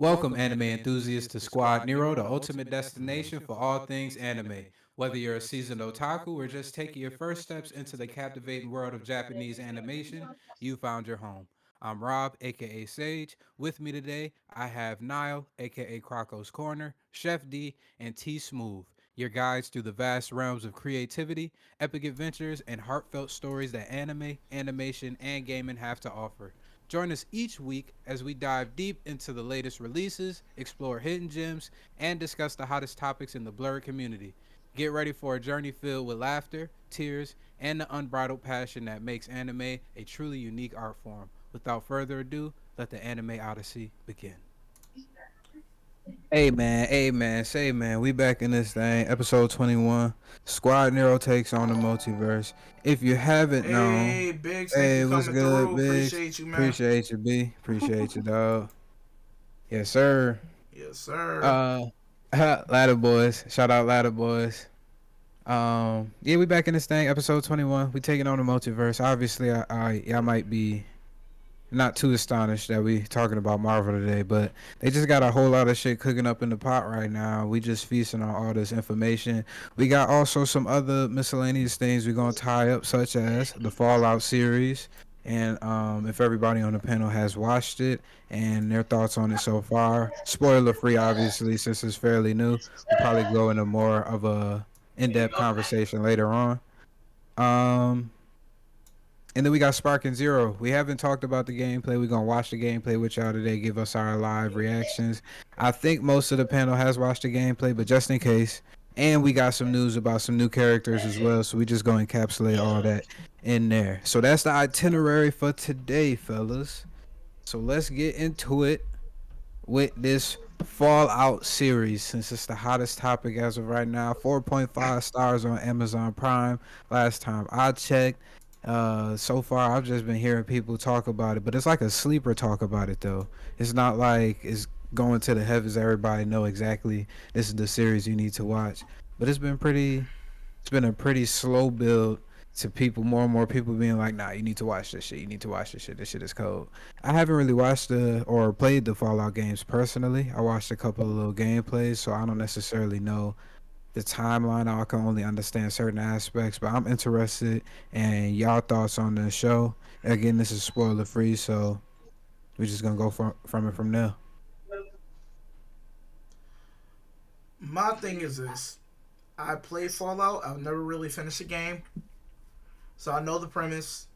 Welcome, anime enthusiasts, to Squad Nero, the ultimate destination for all things anime. Whether you're a seasoned otaku or just taking your first steps into the captivating world of Japanese animation, you found your home. I'm Rob, aka Sage. With me today, I have Niall, aka Croco's Corner, Chef D, and T Smooth, your guides through the vast realms of creativity, epic adventures, and heartfelt stories that anime, animation, and gaming have to offer. Join us each week as we dive deep into the latest releases, explore hidden gems, and discuss the hottest topics in the blurred community. Get ready for a journey filled with laughter, tears, and the unbridled passion that makes anime a truly unique art form. Without further ado, let the anime odyssey begin. Say man, we back in this thing, episode 21. Squad Nero takes on the multiverse. If you haven't known, Hey, Biggs, thank you hey, what's coming good, through. Biggs? Appreciate you, man. Appreciate you, B. Appreciate you, dog. Yes, sir. Yes, sir. Uh, Ladder Boys. Shout out Ladder Boys. Yeah, we back in this thing, episode 21. We taking on the multiverse. Obviously, y'all might be not too astonished that we talking about Marvel today, but they just got a whole lot of shit cooking up in the pot right now. We just feasting on all this information. We got also some other miscellaneous things we're gonna tie up, such as the Fallout series. And if everybody on the panel has watched it and their thoughts on it so far, spoiler free, obviously, since it's fairly new, we'll probably go into more of a in-depth conversation later on. Um, and then we got Spark and Zero. We haven't talked about the gameplay. We're gonna watch the gameplay with y'all today, give us our live reactions. I think most of the panel has watched the gameplay, but just in case. And we got some news about some new characters as well, so we just gonna encapsulate all that in there. So that's the itinerary for today, fellas. So let's get into it with this Fallout series, since it's the hottest topic as of right now. 4.5 stars on Amazon Prime. Last time I checked. So far I've just been hearing people talk about it, but it's like a sleeper talk about it though. It's not like it's going to the heavens. Everybody know exactly this is the series you need to watch, but it's been a pretty slow build to people. More and more people being like, nah, you need to watch this shit. You need to watch this shit. This shit is cold. I haven't really watched the or played the Fallout games personally. I watched a couple of little gameplays, so I don't necessarily know the timeline. I can only understand certain aspects, but I'm interested in y'all thoughts on the show. Again, this is spoiler free, so we're just gonna go from it from there. My thing is this. I played Fallout. I've never really finished a game. So I know the premise.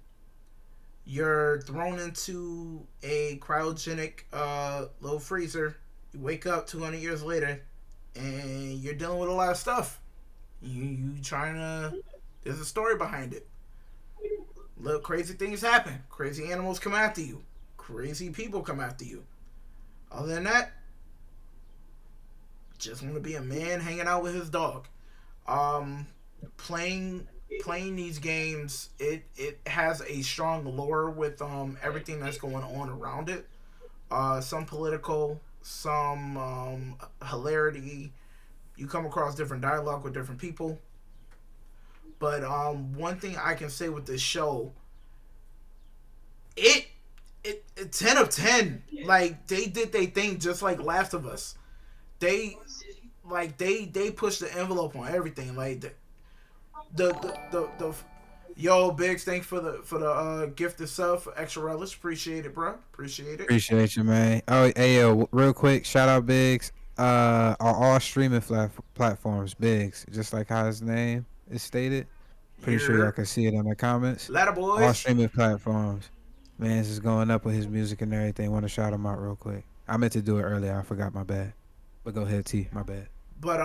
You're thrown into a cryogenic little freezer. You wake up 200 years later, and you're dealing with a lot of stuff. You trying to. There's a story behind it. Little crazy things happen. Crazy animals come after you. Crazy people come after you. Other than that, just want to be a man hanging out with his dog. Um, playing playing these games, it has a strong lore with everything that's going on around it. Some political, some hilarity. You come across different dialogue with different people. But one thing I can say with this show, it it 10 of 10. Like they did their thing just like Last of Us. They they pushed the envelope on everything. Like the yo Biggs, thanks for the gift itself, extra relish. Appreciate it, bro. Appreciate it. Appreciate you, man. Oh, hey, yo, real quick, shout out Biggs. Are all streaming platforms Biggs, just like how his name is stated. Pretty sure y'all Here, can see it in the comments. ladder All boys. streaming platforms. Man, this is going up with his music and everything. Want to shout him out real quick. I meant to do it earlier. I forgot. My bad. But go ahead, T. My bad. But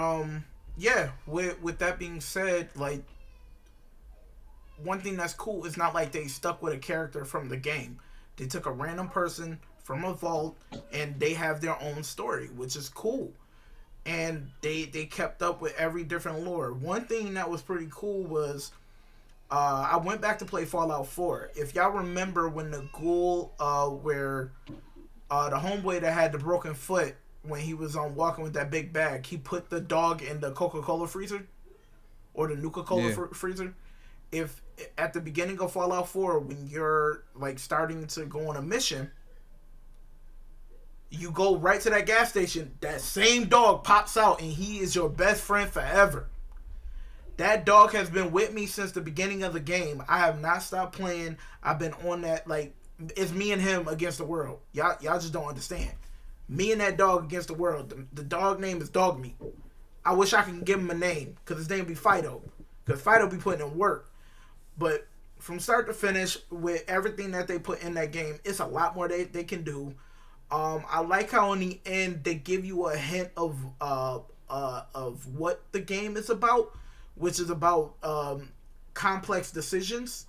yeah. With that being said, like one thing that's cool is not like they stuck with a character from the game. They took a random person from a vault and they have their own story, which is cool. And they kept up with every different lore. One thing that was pretty cool was I went back to play Fallout 4. If y'all remember when the ghoul where the homeboy that had the broken foot when he was on walking with that big bag, he put the dog in the Coca-Cola freezer or the Nuka-Cola Yeah. freezer. If at the beginning of Fallout 4, when you're like starting to go on a mission, You go right to that gas station, that same dog pops out, and he is your best friend forever. That dog has been with me since the beginning of the game. I have not stopped playing. I've been on that, like, it's me and him against the world. Y'all just don't understand. Me and that dog against the world. The dog name is Dog Meat. I wish I could give him a name, because his name be Fido. Because Fido be putting in work. But from start to finish, with everything that they put in that game, it's a lot more they can do. I like how in the end they give you a hint of what the game is about, which is about complex decisions.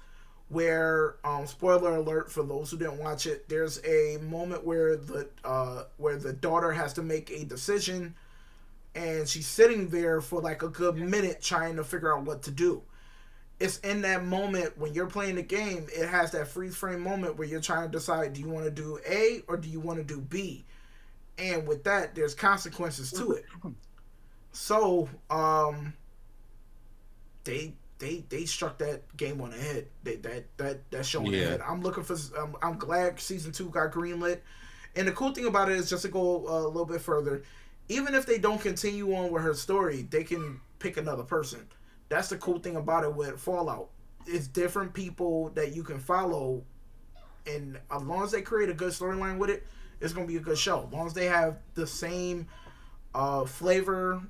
Where spoiler alert for those who didn't watch it, there's a moment where the daughter has to make a decision, and she's sitting there for like a good minute trying to figure out what to do. It's in that moment when you're playing the game, it has that freeze frame moment where you're trying to decide, do you want to do A or do you want to do B? And with that, there's consequences to it. So, they struck that game on the head. That show on the head. I'm looking for. I'm glad season 2 got greenlit. And the cool thing about it is, just to go a little bit further, even if they don't continue on with her story, they can pick another person. That's the cool thing about it with Fallout. It's different people that you can follow, and as long as they create a good storyline with it, it's gonna be a good show. As long as they have the same flavor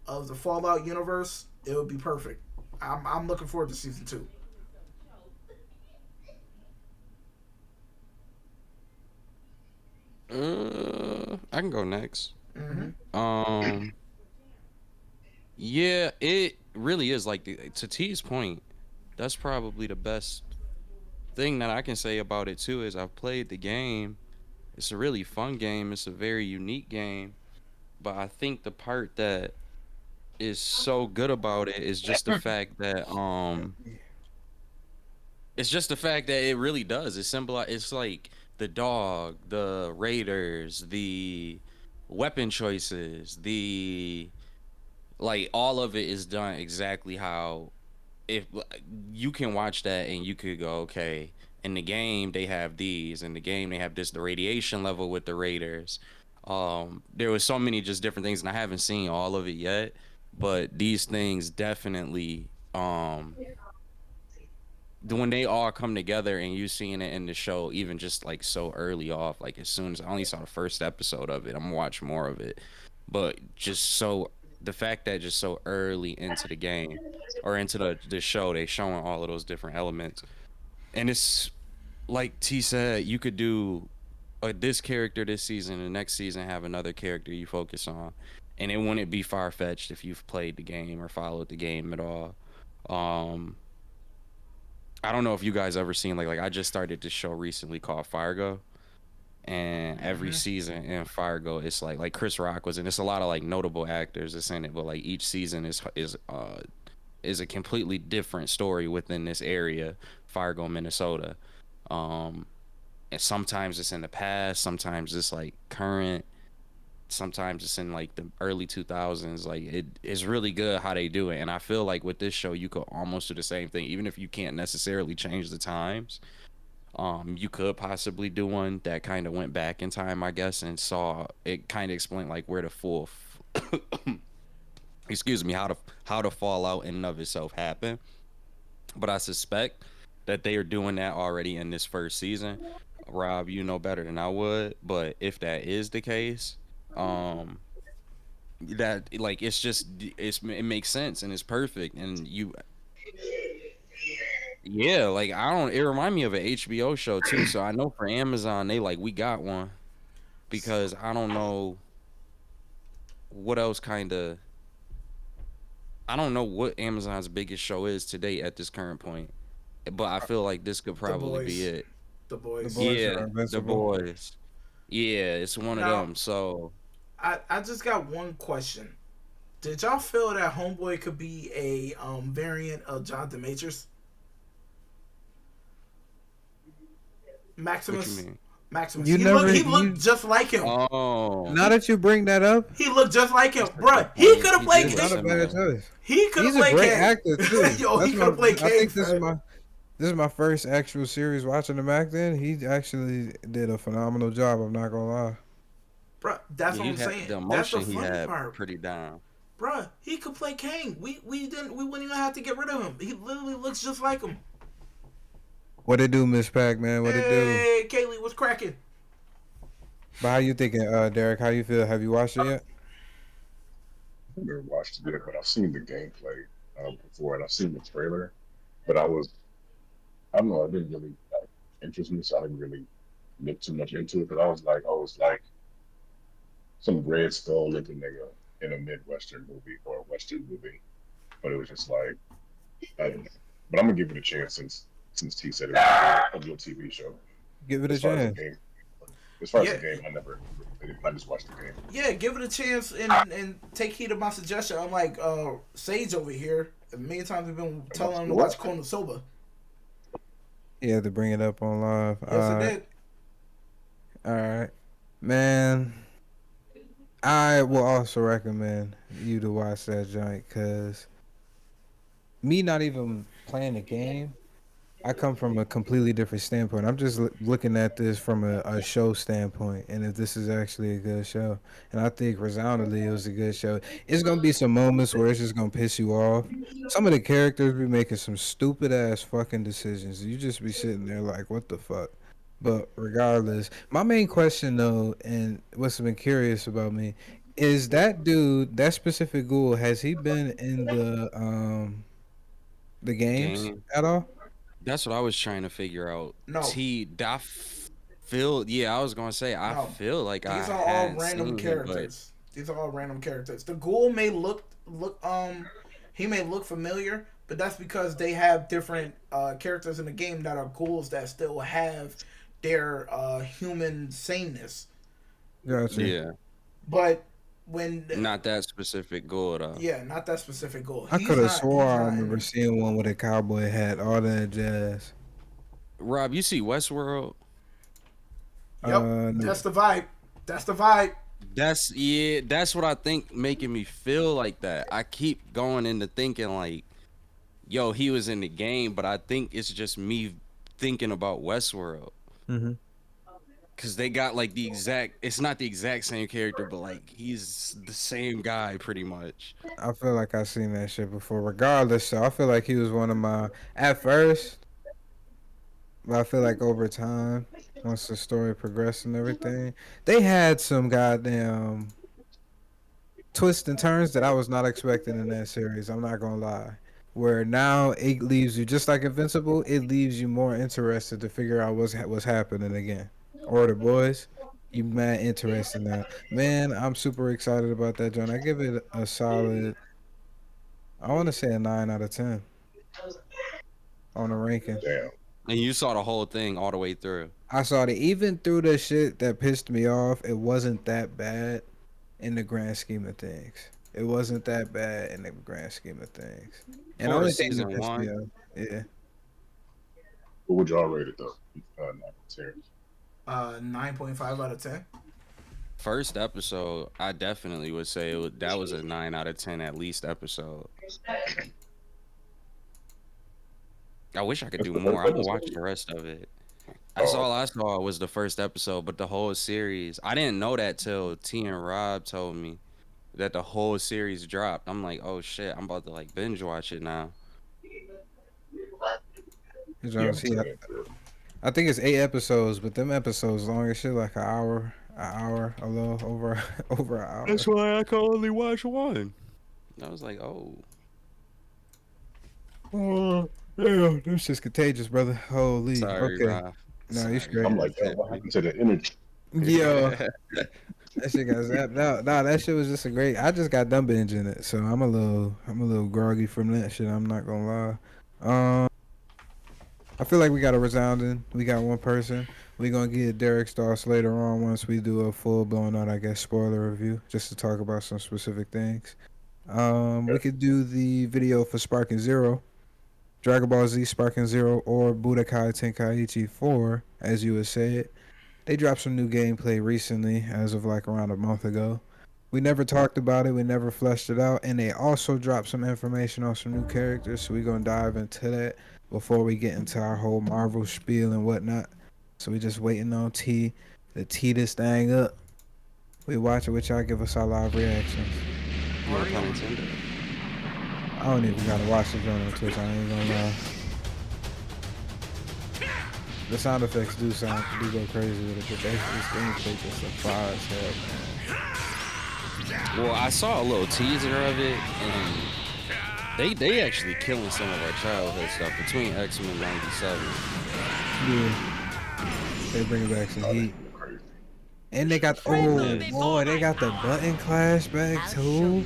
of the Fallout universe, it would be perfect. I'm looking forward to season 2. I can go next. Mm-hmm. Yeah, it really is like to T's point. That's probably the best thing that I can say about it too. Is I've played the game. It's a really fun game. It's a very unique game. But I think the part that is so good about it is just the fact that it's just the fact that it really does. It's simple. It's like the dog, the raiders, the weapon choices, the like all of it is done exactly how if you can watch that and you could go, okay, in the game they have these, in the game they have this, the radiation level with the raiders. There was so many just different things, and I haven't seen all of it yet, but these things definitely when they all come together and you seeing it in the show, even just like so early off, like as soon as I only saw the first episode of it, I'm gonna watch more of it. But just so the fact that just so early into the game or into the show, they showing all of those different elements, and it's like T said, you could do this character this season, the next season have another character you focus on, and it wouldn't be far fetched if you've played the game or followed the game at all. Um, I don't know if you guys ever seen like I just started this show recently called Fargo, and every Mm-hmm. season in Fargo it's like Chris Rock was in. It's a lot of like notable actors that's in it, but like each season is a completely different story within this area, Fargo, Minnesota. Um, and sometimes it's in the past, sometimes it's like current, sometimes it's in like the early 2000s. Like it's really good how they do it, and I feel like with this show you could almost do the same thing, even if you can't necessarily change the times. You could possibly do one that kind of went back in time, I guess, and saw it kind of explained like where the full excuse me, how the fallout in and of itself happened. But I suspect that they are doing that already in this first season. Rob, you know better than I would, but if that is the case, um that like it makes sense and it's perfect, and you yeah, like I don't it remind me of an HBO show too, so I know for Amazon they like we got one, because I don't know what else kind of I don't know what Amazon's biggest show is today at this current point, but I feel like this could The probably be boys. it. The The boys. boys Yeah, are The invincible. Boys. Yeah, it's one of Now, them. So I just got one question. Did y'all feel that Homeboy could be a variant of Jonathan Majors? what you Maximus? mean? Maximus. You never He you looked just like him. Oh, now that you bring that up, He looked just like him. that's a Bruh, good he point. could have He played do it's look not King. a bad similar. choice. He could have He's a played great King. actor too. Yo, he That's could my. have played I King, think fam. this is my first actual series watching him act in. He actually did a phenomenal job. I'm not gonna lie. Bruh, that's Yeah, what he I'm had saying. the That's the emotion he funny had part. pretty down. Bruh, he could play Kang. We wouldn't even have to get rid of him. He literally looks just like him. What it do, Miss Pac, man? What it do? Hey, Kaylee, what's cracking? But how you thinking, Derek? How you feel? Have you watched it yet? I've never watched it yet, but I've seen the gameplay before, and I've seen the trailer. But I don't know, it didn't really interest me, so I didn't really look too much into it. But I was like, oh, it's like some Red Skull looking nigga in a Midwestern movie or a Western movie. But it was just like, I don't know. But I'm gonna give it a chance since T said it was a real TV show. Give it a As far as the chance. game, as far as Yeah, the game, I never really played it. I just watched the game. yeah. Give it a chance and take heed of my suggestion. I'm like Sage over here. Many times we've been telling him to watch Konosuba. You had to bring it up on live. Yes, I did. All right, man. I will also recommend you to watch that joint because me not even playing the game, I come from a completely different standpoint. I'm just looking at this from a show standpoint, and if this is actually a good show, and I think resoundingly it was a good show. It's gonna be some moments where it's just gonna piss you off. Some of the characters be making some stupid ass fucking decisions. You just be sitting there like, what the fuck? But regardless, my main question though, and what's been curious about me, is that dude, that specific ghoul, has he been in the games Game. at all? That's what I was trying to figure out. No, Yeah, I was gonna say I no. feel like I These are all hadn't random seen him, but characters. These are all random characters. The ghoul may look he may look familiar, but that's because they have different characters in the game that are ghouls that still have their human sameness. Gotcha. yeah, But when not that specific goal though. yeah, not that specific ghoul. I could have swore He's I not in remember it. seeing one with a cowboy hat, all that jazz. Rob, you see Westworld? Yep, No. that's the vibe. That's the vibe. That's what I think making me feel like that. I keep going into thinking like, yo, he was in the game, but I think it's just me thinking about Westworld. Hmm. Cause they got like it's not the exact same character, but like he's the same guy pretty much. I feel like I seen that shit before. Regardless, so I feel like he was one of my at first, but I feel like over time, once the story progressed and everything, they had some goddamn twists and turns that I was not expecting in that series. I'm not gonna lie. Where now it leaves you just like Invincible, it leaves you more interested to figure out what's happening again. Or the boys, you mad interested now. Man, I'm super excited about that joint. I give it a solid. I want to say a 9 out of 10 on the ranking. Damn. And you saw the whole thing all the way through. I saw that even through the shit that pissed me off, it wasn't that bad in the grand scheme of things. It wasn't that bad in the grand scheme of things. And the For only thing that season pissed me one, off, yeah. What would y'all rate it though? Not serious. 9.5 out of 10. first episode, I definitely would say that was a 9 out of 10 at least episode. I wish I could That's do the more. first I'm gonna watch episode. the rest of it. That's Oh, all I saw was the first episode, but the whole series, I didn't know that till T and Rob told me that the whole series dropped. I'm like, oh shit, I'm about to like binge watch it now. You yeah, know, I'm see, tuned in for it. I think it's 8 episodes, but them episodes long as shit, like a little over over an hour. That's why I can only watch one. I was like, oh, Oh, yeah, this shit's contagious, brother. Holy. sorry, Okay. Rob. No, you Sorry. straight. I'm like, yo, what happened to the energy? Yo, that shit got zapped out. Nah, that shit was just a great. I just got done binging it, so I'm a little groggy from that shit. I'm not gonna lie. I feel like we got a resounding. We got one person. We gonna get Derek's thoughts later on once we do a full blown out, I guess, spoiler review, just to talk about some specific things. We Okay. could do the video for Sparking Zero, Dragon Ball Z Sparking Zero, or Budokai Tenkaichi 4, as you would say it. They dropped some new gameplay recently, as of like around a month ago. We never talked about it, we never fleshed it out, and they also dropped some information on some new characters, so we're gonna dive into that before we get into our whole Marvel spiel and whatnot. So we just waiting on T to tee this thing up. We watch it with y'all. Give us our live reactions. No pun intended. I don't even gotta watch the joint on Twitch. I ain't gonna lie. The sound effects do go crazy with it, but this gameplay just a fire as hell, man. Well, I saw a little teaser of it, and they actually killing some of our childhood stuff between X-Men '97. Yeah, they bringing back some heat. Crazy. And they got boy, they got the button clash back too.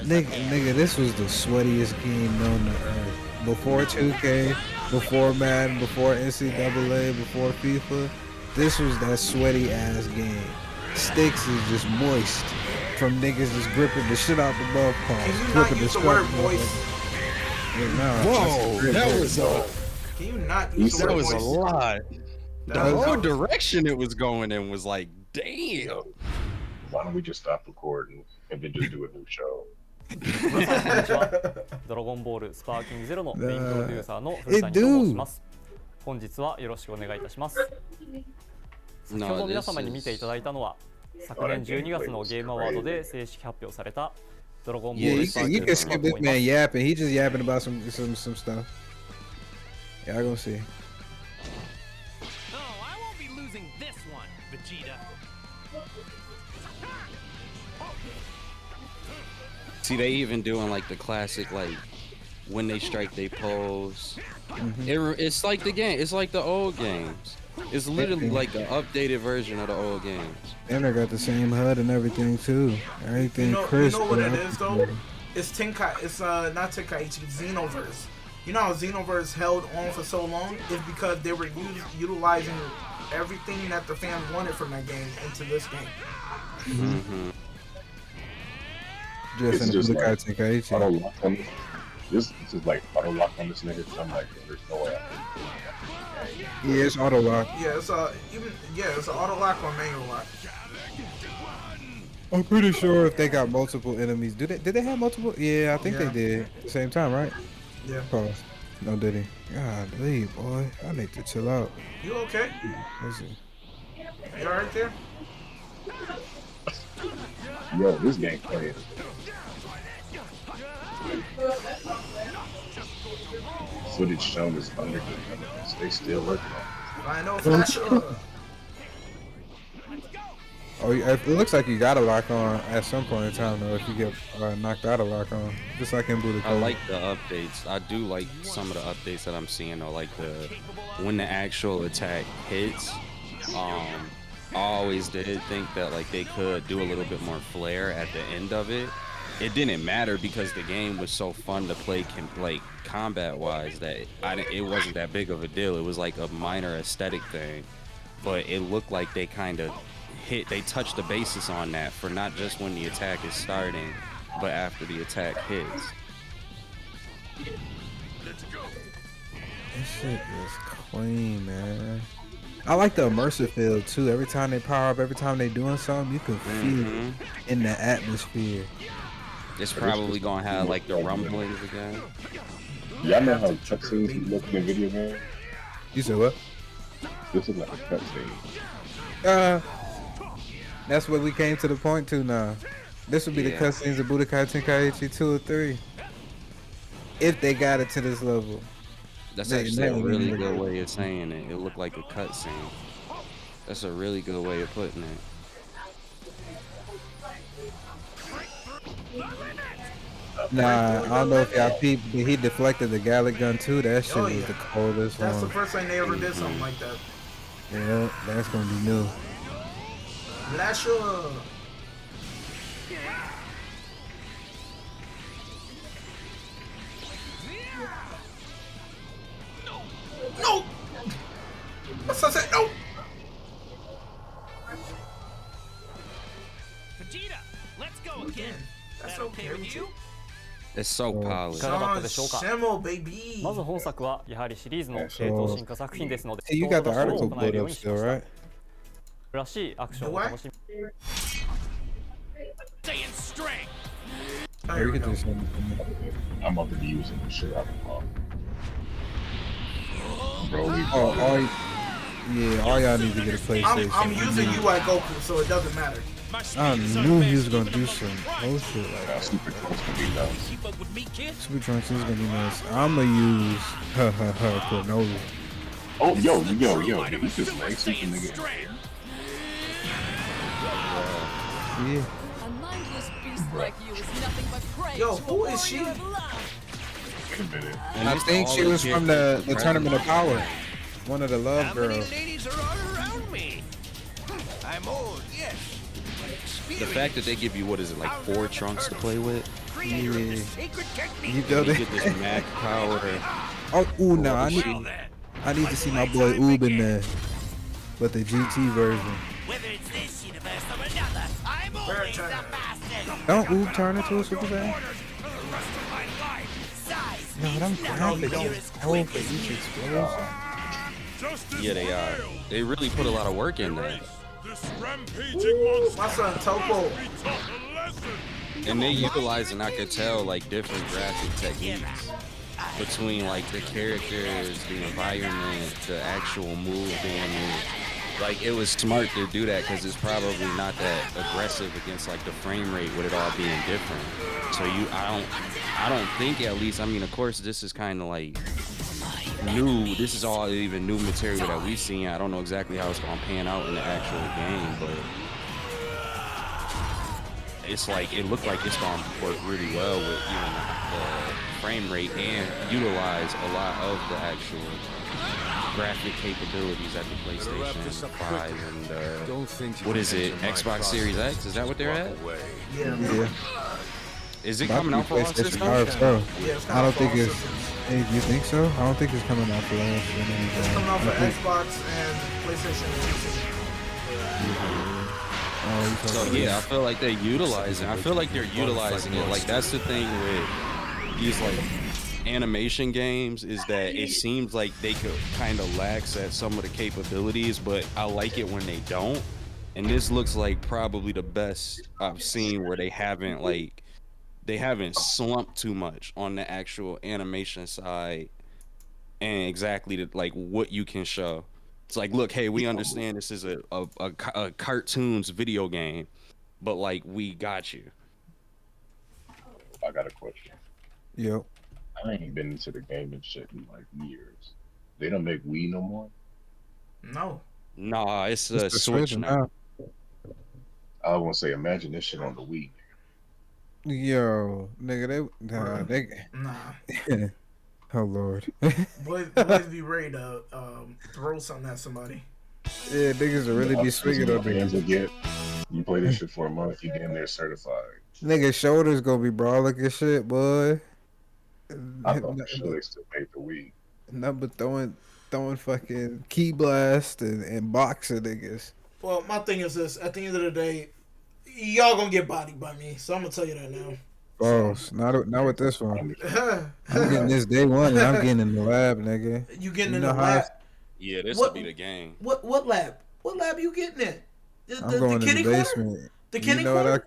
Nigga, this was the sweatiest game known to earth. Before 2K, before Madden, before NCAA, before FIFA, this was that sweaty ass game. Sticks is just moist from niggas just gripping the shit out the ball Can you palms, not gripping the use the scrap. word moist? Whoa, that was a Can you not use the that word was a moist? lot. The That was- whole direction it was going in was like, damn. Why don't we just stop recording and then just do a new show? ドラゴンボールスパーキングゼロのメインプロデューサーの古谷と申します。本日はよろしくお願いいたします。先ほど皆様に見ていただいたのは昨年12月のゲームアワードで正式発表されたドラゴンボ Yeah, ールスパーキ you ング can ゼロ skip だと this 思いま man す。 yapping. He just yapping about some stuff. Y'all gonna see. Oh, I won't be losing this one, Vegeta. See, they even doing like the classic, like when they strike, they pose. It's like the game. It's like the old games. It's literally like the updated version of the old games. And they got the same HUD and everything too. Everything You crisp. know what it and is though? It's not Tenkaichi, Xenoverse. You know how Xenoverse held on for so long? It's because they were utilizing everything that the fans wanted from that game into this game. Just in the It's just Budokai like Tenkaichi. auto lock on this is like auto lock on this nigga. I'm like, there's no way I can. Yeah, it's auto lock. Yeah, it's it's an auto lock or manual lock. I'm pretty sure if they got multiple enemies, did they have multiple? Yeah, I think Yeah. they did. At the same time, right? Yeah. Pause. No, did he? God, leave, boy. I need to chill out. You okay? Listen. You alright there? Yo, this game playing. Footage shown is under evidence. They still working on I know Flash. Oh, it looks like you got a lock on at some point in time, though. If you get knocked out of lock on, just like in Budokai. I like the updates. I do like some of the updates that I'm seeing, or like when the actual attack hits. I always did think that like they could do a little bit more flair at the end of it. It didn't matter because the game was so fun to play, like combat wise, that it wasn't that big of a deal. It was like a minor aesthetic thing, but it looked like they kind of they touched the basis on that for not just when the attack is starting, but after the attack hits. This shit is clean, man. I like the immersive feel too. Every time they power up, every time they doing something, you can feel it in the atmosphere. It's probably gonna have like the rumblings again. Y'all know how cutscenes look in video games? You said what? This is like a cutscene. That's what we came to the point to now. This would be the Yeah. cutscenes of Budokai Tenkaichi 2 or 3. If they got it to this level. That's They actually a never really even good look way of saying it. It looked like a cutscene. That's a really good way of putting it. Nah, I don't know if y'all peeped, but he deflected the Gallic gun too. That shit Oh, was yeah. the coldest That's the one. first time they ever did something like that. Yeah, that's gonna be new. Flash. No! What's I said? No! Vegeta, let's go again. That's That okay okay with with you? you? It's so polished. いかがだったでしょうか。 Shemo, baby. まず本作はやはりシリーズの正当進化作品ですので、 Hey, you got the 人を article 行え pulled るよう up にし still, ました right? らしいアクションを楽しみ Stay in strength. Oh, Or here you we could go. just I'm about to be using the shit out of them. Bro, we all y'all need to get a PlayStation. I'm using you at Goku, so it doesn't matter. I knew he was gonna do some bullshit like that. Super Trunks can be nuts. Keep up with me, kid. Super Trunks is gonna be nice. I'ma use Granola. Oh, yo, he just makes super nigga. Yeah. A mindless beast like you is nothing but prey. Yo, to a who is she? warrior of love. Wait a minute. And I it's think all she was from legit the Tournament of Power. One of the love How many girls. ladies are all around me? I'm old, yes. The fact that they give you, what is it, like 4 trunks to play with? Creator of the Yeah. sacred technique. You know You that. get this mad power. Oh, ooh, no, Well then, I need to see my boy Oob in there, but the GT version. whether it's this universe or another, I'm always the fastest. Don't Oob turn into a Super Saiyan? Orders for the rest of my life. Size No, them means graphics nothing. are You're as dope quick for as each me. explosion. Yeah, they are. They really put a lot of work in that. My son Topo. And they utilize, and I could tell, like, different graphic techniques between, like, the characters, the environment, the actual move damage. Like, it was smart to do that because it's probably not that aggressive against, like, the frame rate with it all being different. So I don't think, at least, I mean, of course, this is kind of like new. This is all even new material that we've seen. I don't know exactly how it's gonna pan out in the actual game, but it's like, it looked like it's gonna work really well with even the frame rate and utilize a lot of the actual graphic capabilities at the PlayStation 5 and what is it, Xbox Series X? Is that what they're at? Yeah. Yeah. Is it About coming to out be for all PlayStation systems? 5, so Yeah, it's I don't coming think for all it's. systems. Hey, you think so? I don't think it's coming out for last. It's coming out for Xbox and PlayStation and PC. So yeah, I feel like they're utilizing. I feel like they're utilizing it. Like, that's the thing with these like animation games, is that it seems like they could kind of lax at some of the capabilities, but I like it when they don't. And this looks like probably the best I've seen where they haven't slumped too much on the actual animation side and exactly like what you can show. It's like, look, hey, we understand this is a cartoons video game, but like, we got you. I got a question. Yep. I ain't been into the gaming shit in like years. They don't make Wii no more. No. Nah, it's a It's the Switch now. I want to say, imagine this shit on the Wii. Yo, nigga, they. Nah. Oh Lord. Boys be ready to throw something at somebody. Yeah, niggas will really be swinging on hands niggas. will get. You play this shit for a month, you damn near certified. Nigga, shoulders gonna be brawling and shit, boy. I thought for sure they still made the Wii. Number throwing fucking key blast and boxing niggas. Well, my thing is this: at the end of the day, y'all gonna get bodied by me. So I'm gonna tell you that now. Boss, not with this one. I'm getting this day one and I'm getting in the lab, nigga. You getting You in know the how lab? Yeah, this What- will be the game. What lab? What lab you getting in? I'm going in the kitty corner? basement. The kitty You know what corner?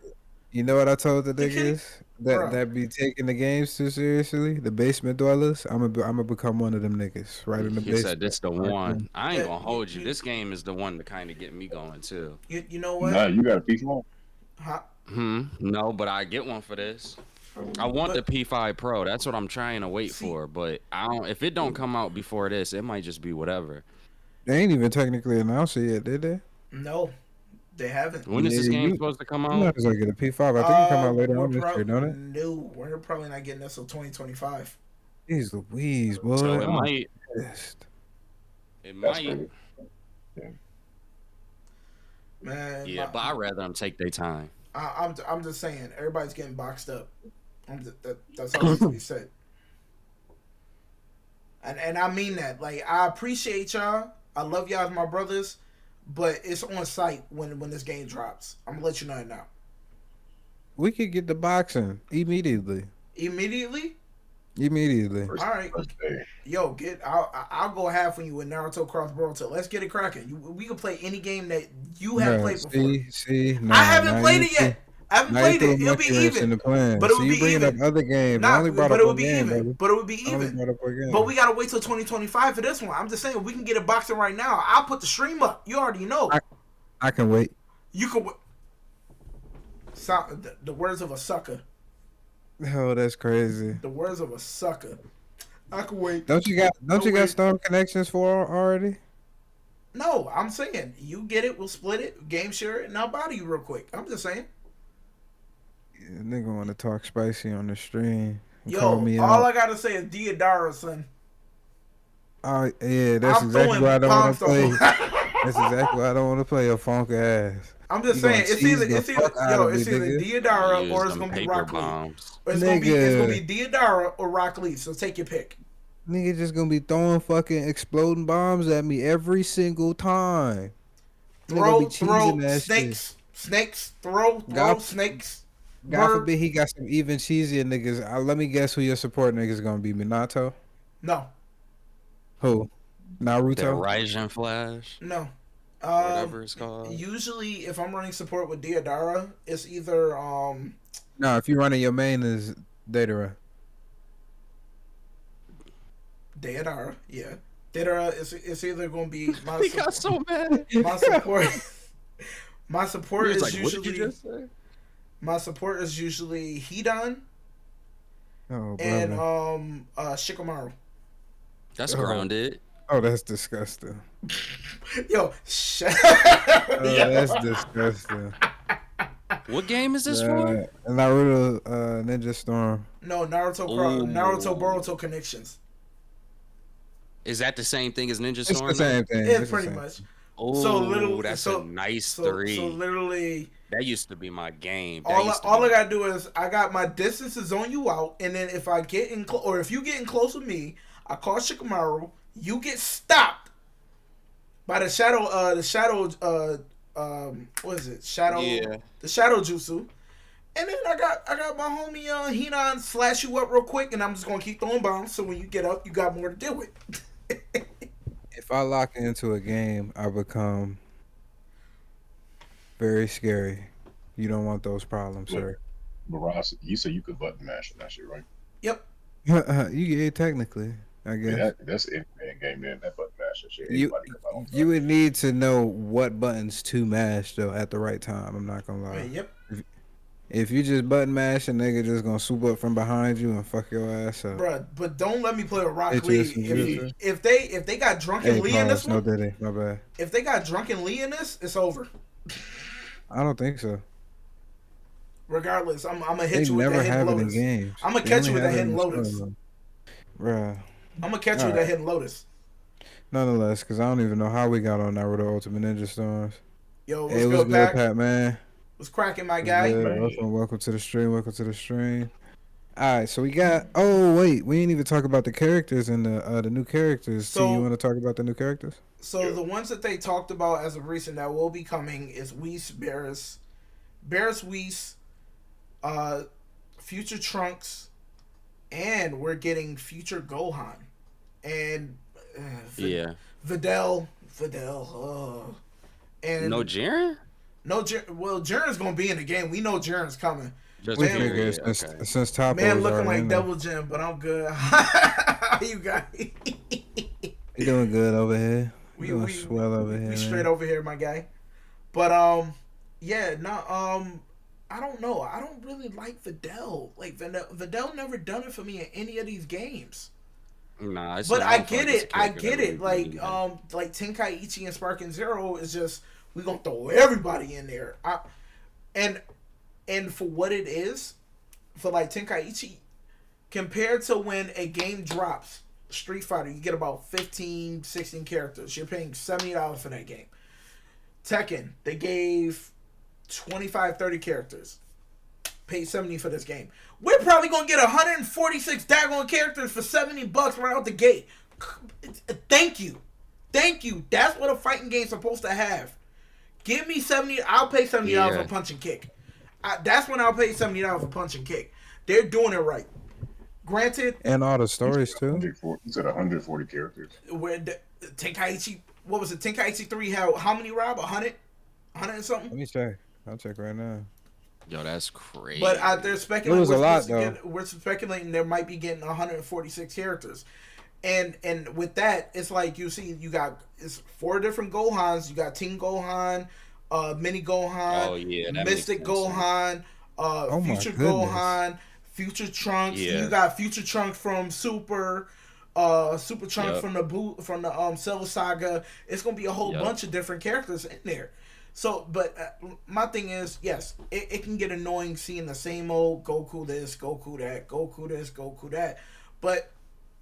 you know what I told the The kitty- niggas that Bruh. be taking the games too seriously? The basement dwellers. I'm gonna become one of them niggas right in the He basement. said this the one. I ain't Yeah, gonna hold you. This game is the one to kind of get me going too. You know what? Nah, you got a P1? Huh? No, but I get one for this. I want the P5 Pro. That's what I'm trying to wait for. But I don't. If it don't come out before this, it might just be whatever. They ain't even technically announced it yet, did they? No, they haven't. When is this Yeah, game you- supposed to come You might out? as well get a P5. I think it come out later we're on this year, don't it? No, we're probably not getting this till 2025. Jeez Louise, boy. So it I'm might. pissed. It That's might. crazy. Man, Yeah, but I'd rather them take their time. I'm just saying, everybody's getting boxed up. That's all needs to be said. And I mean that. Like, I appreciate y'all. I love y'all as my brothers, but it's on site when this game drops. I'm gonna let you know it now. We could get the boxing immediately. Immediately. First, All right. first day. Yo, I'll go half on you with Naruto Cross Boruto. Let's get it cracking. We can play any game that you have played before. See, I haven't played it yet. I haven't played it. It'll be even. In the plan. But it So would you be bringing even. up other games. I Nah, only brought but up it one would be game, even. baby. But it would be I only even. brought up one game. But we gotta wait till 2025 for this one. I'm just saying we can get it boxing right now. I'll put the stream up. You already know. I can wait. You can. The words of a sucker. Oh, that's crazy. The words of a sucker. I can wait. Don't you got Storm connections for already? No, I'm saying you get it. We'll split it, game share it, and I'll body you real quick. I'm just saying. Yeah, nigga want to talk spicy on the stream. Yo, Call me all out. I gotta say is Deodara, son. Oh yeah, that's I'm exactly why I don't want to play. throwing That's exactly why I don't want to play your funk ass. I'm just You saying gonna it's cheese either the fuck out yo, of me, it's either nigga. Deodara Use or it's them gonna be paper Rock Lee. bombs. Or it's gonna be Deodara or Rock Lee. So take your pick. Nigga just gonna be throwing fucking exploding bombs at me every single time. Nigga gonna be cheesing that shit. Snakes, throw God- snakes. God Bird. forbid he got some even cheesier niggas. Let me guess who your support niggas gonna be. Minato? No, Who? The Naruto? Rising Flash, no. whatever it's called. Usually, if I'm running support with Deodara, it's either No, if you running your main is Datara. Deodara, yeah. Deodara it's either gonna be my He got so mad. my support. My support He was is like, "What did you usually just say?" my support is usually Hidan Oh, brother. and Shikamaru. That's Oh. grounded. Oh, that's disgusting. Yo, Oh, that's disgusting. What game is this for? Naruto Ninja Storm. No, Naruto Ooh. Boruto connections. Is that the same thing as Ninja It's Storm? the same thing. Yeah, It's the pretty same. much. Oh, So literally- that's so- a nice So three. literally, That used to be my game. all I gotta do is I got my distance to zone you out, and then if I get in or if you get in close with me, I call Shikamaru. You get stopped by the shadow. What is it? Shadow. Yeah. The shadow jutsu. And then I got my homie Hinan slash you up real quick, and I'm just gonna keep throwing bombs. So when you get up, you got more to deal with. If I lock into a game, I become very scary. You don't want those problems, sir. But Ross, you said you could button mash that shit, right? Yep. Yeah, technically, I Yeah, guess. that's any game then. That button mash that shit. You Anybody can button you would need to know what buttons to mash though at the right time. I'm not gonna lie. Yep. If you just button mash, a nigga just gonna swoop up from behind you and fuck your ass up. Bruh, but don't let me play with Rock Hit you Lee. with some jutsu. If they got Drunken Hey, Lee in this pause. No one, diddy. My bad. if they got Drunken Lee in this, it's over. I don't think so. Regardless, I'm gonna They hit you with never that hidden have it in lotus. games. I'm gonna They catch only you with have that it in hidden the lotus. story. Bruh. I'm gonna catch you with that hidden lotus. Nonetheless, because I don't even know how we got on Naruto Ultimate Ninja Storms. Yo, what's Hey, what's good, good, Pac? Pat, man? What's cracking, my What's guy? good? Welcome to the stream. Welcome to the stream. All right, so we got. Oh wait, we ain't even talk about the characters and the new characters. So- T, you want to talk about the new characters? So the ones that they talked about as of recent that will be coming is Whis, Barris Whis, Future Trunks, and we're getting Future Gohan, and Yeah. Videl, and No Jiren? well, Jiren's gonna be in the game. We know Jiren's coming. Just We period, figured okay. since Top Man, was looking already like in there. Double Gym, but I'm good. How you guys? You doing good over here? We Doing swell over here, we straight man. over here, my guy. But yeah, no, I don't know. I don't really like Videl. Like Videl never done it for me in any of these games. Nah, it's But not- I don't feel get like it's it. I character get that it. really Like Tenkaichi and Sparking Zero is just we gonna throw everybody in there. And for what it is, for like Tenkaichi, compared to when a game drops, Street Fighter, you get about 15, 16 characters. You're paying $70 for that game. Tekken, they gave 25, 30 characters. Paid 70 for this game. We're probably gonna get 146 daggone characters for $70 right out the gate. Thank you. That's what a fighting game's supposed to have. Give me 70. I'll pay $70 Yeah. for punch and kick. That's when I'll pay $70 for punch and kick. They're doing it right. Granted, And all the stories too. 140, you said 140 characters. where Tenkaichi, what was it? Tenkaichi 3 had how many, Rob? 100? 100 and something? Let me check. I'll check right now. Yo, that's crazy. But they're speculating. It was a lot, we're speculating there might be getting 146 characters, and with that, it's like you see, you got it's 4 different Gohans. You got Team Gohan, Mini Gohan, Oh yeah, that makes Mystic sense. Gohan, Oh my Future goodness. Gohan, Future Trunks. Yeah. You got Future Trunks from Super. Super Trunks Yep. from the Cell Saga. It's gonna be a whole Yep. bunch of different characters in there. So, but my thing is, yes, it can get annoying seeing the same old Goku this, Goku that, Goku this, Goku that. But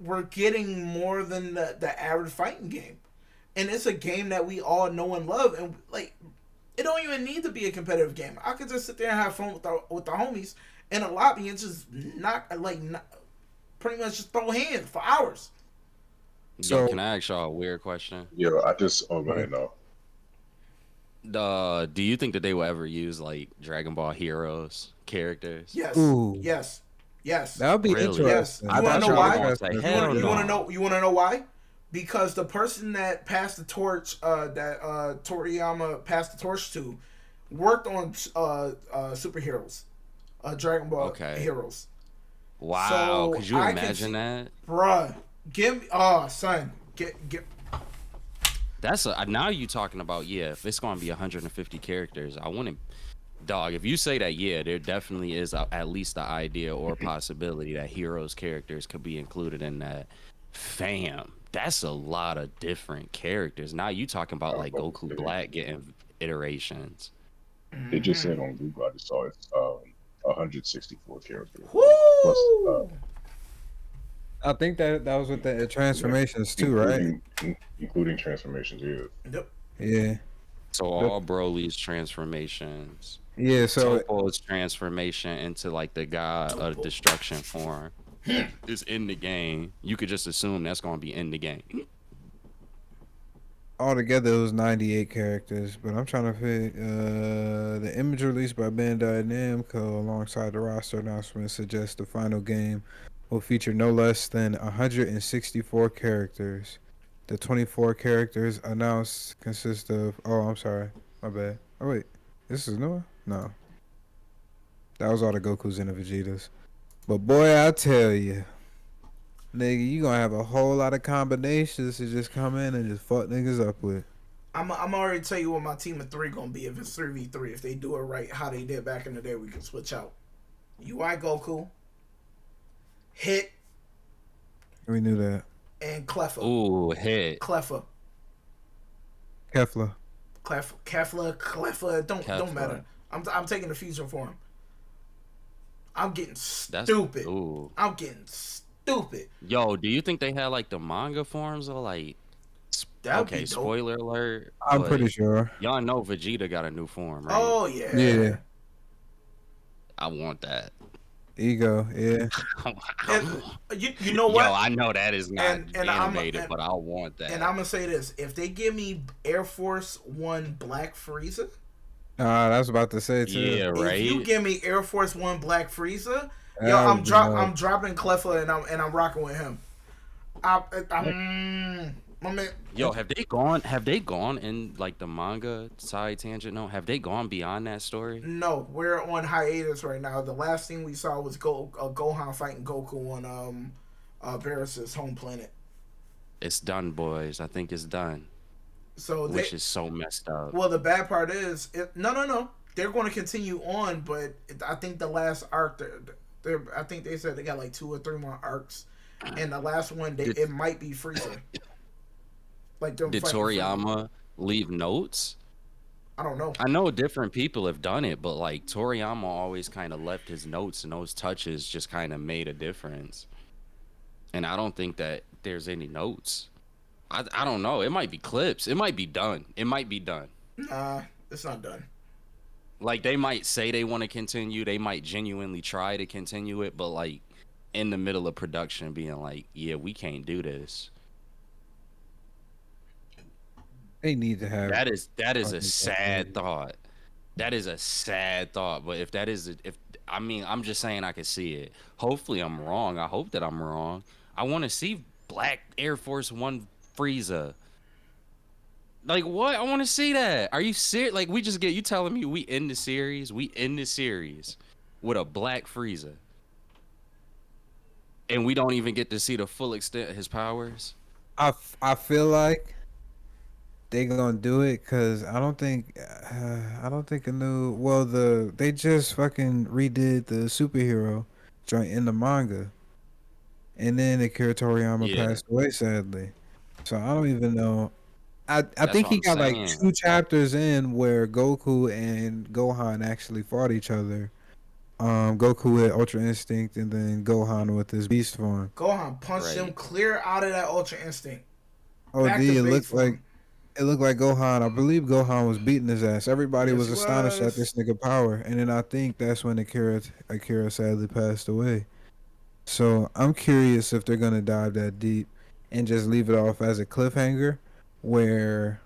we're getting more than the average fighting game, and it's a game that we all know and love. And like, it don't even need to be a competitive game. I could just sit there and have fun with the homies in a lobby and just pretty much just throw hands for hours. So- Yo, can I ask y'all a weird question? Yeah, I just go ahead now. Do you think that they will ever use like Dragon Ball Heroes characters? Yes, Ooh. yes, yes. That would be Really? Yes. interesting. You wanna know why? Like, hell You no. want to know why? Because the person that passed the torch, that Toriyama passed the torch to, worked on superheroes, Dragon Ball Okay. Heroes. Wow, So, could you I can imagine see- that? Bruh, give me, son, get. That's now you talking about, yeah, if it's gonna be 150 characters, I wouldn't. Dog, if you say that, yeah, there definitely is at least the idea or possibility that Heroes characters could be included in that. Fam, that's a lot of different characters. Now you talking about like Goku Black getting iterations. They just said on Google, I just saw it's 164 characters. Woo! Plus, I think that was with the transformations too, right? Including transformations, yeah. Yep. Yeah. So all Broly's transformations. Yeah. So Toppo's transformation into like the god of destruction form is in the game. You could just assume that's gonna be in the game. altogether it was 98 characters, but I'm trying to fit the image released by Bandai Namco alongside the roster announcement suggests the final game will feature no less than 164 characters. The 24 characters announced consist of I'm sorry, my bad. Oh wait, this is new? No. That was all the Gokus and the Vegetas. But boy, I tell you, nigga, you gonna have a whole lot of combinations to just come in and just fuck niggas up with. I'm already tell you what my team of 3 gonna be if it's 3v3. If they do it right, how they did back in the day, we can switch out. UI Goku, Hit, We knew that. and Cleffa. Ooh, hit. Cleffa. Kefla. Cleffa. Don't Kefla. matter. I'm taking the future for him. I'm getting That's stupid. Ooh. I'm getting stupid. Yo, do you think they had like the manga forms or like? That'd Okay, be dope. spoiler alert. I'm but pretty sure. Y'all know Vegeta got a new form, right? Oh yeah. Yeah. I want that. Ego. Yeah. And you know what? Yo, I know that is not And animated, but I want that. And I'm gonna say this: if they give me Air Force One Black Frieza, I was about to say too. yeah, right. if you give me Air Force One Black Frieza, yo, That I'm would be dope. I'm dropping Cleffa and I'm rocking with him. My man. Yo, have they gone in like the manga side tangent? No, have they gone beyond that story? No, we're on hiatus right now. The last thing we saw was Gohan fighting Goku on Barris's home planet. It's done, boys. I think it's done. So Which is so messed up. well, the bad part is no. They're going to continue on, but I think the last arc, I think they said they got like 2 or 3 more arcs, and the last one it might be Frieza. Like Did Toriyama leave notes? I don't know. I know different people have done it, but like Toriyama always kind of left his notes, and those touches just kind of made a difference. And I don't think that there's any notes. I don't know. It might be clips. It might be done. It might be done. Nah, it's not done. Like they might say they want to continue. They might genuinely try to continue it, but like in the middle of production, being like, "Yeah, we can't do this." They need to have. That is a fucking sad definitely. thought. That is a sad thought. But if that is, I mean, I'm just saying I can see it. Hopefully, I'm wrong. I hope that I'm wrong. I want to see Black Air Force One Frieza. Like what? I want to see that. Are you serious? Like we just get you telling me we end the series? We end the series with a Black Frieza, and we don't even get to see the full extent of his powers. I feel like they gonna do it, cause I don't think a new. Well, they just fucking redid the superhero joint in the manga, and then Akira Toriyama Yeah, passed away sadly. So I don't even know. I that's think what he I'm got like saying. 2 chapters in where Goku and Gohan actually fought each other. Goku with Ultra Instinct, and then Gohan with his Beast form. Gohan punched him Right. clear out of that Ultra Instinct. OD, Back to base form. it looked like Gohan. I believe Gohan was beating his ass. Everybody Yes, was he astonished at was. this nigga power, and then I think that's when Akira sadly passed away. So I'm curious if they're gonna dive that deep and just leave it off as a cliffhanger, where,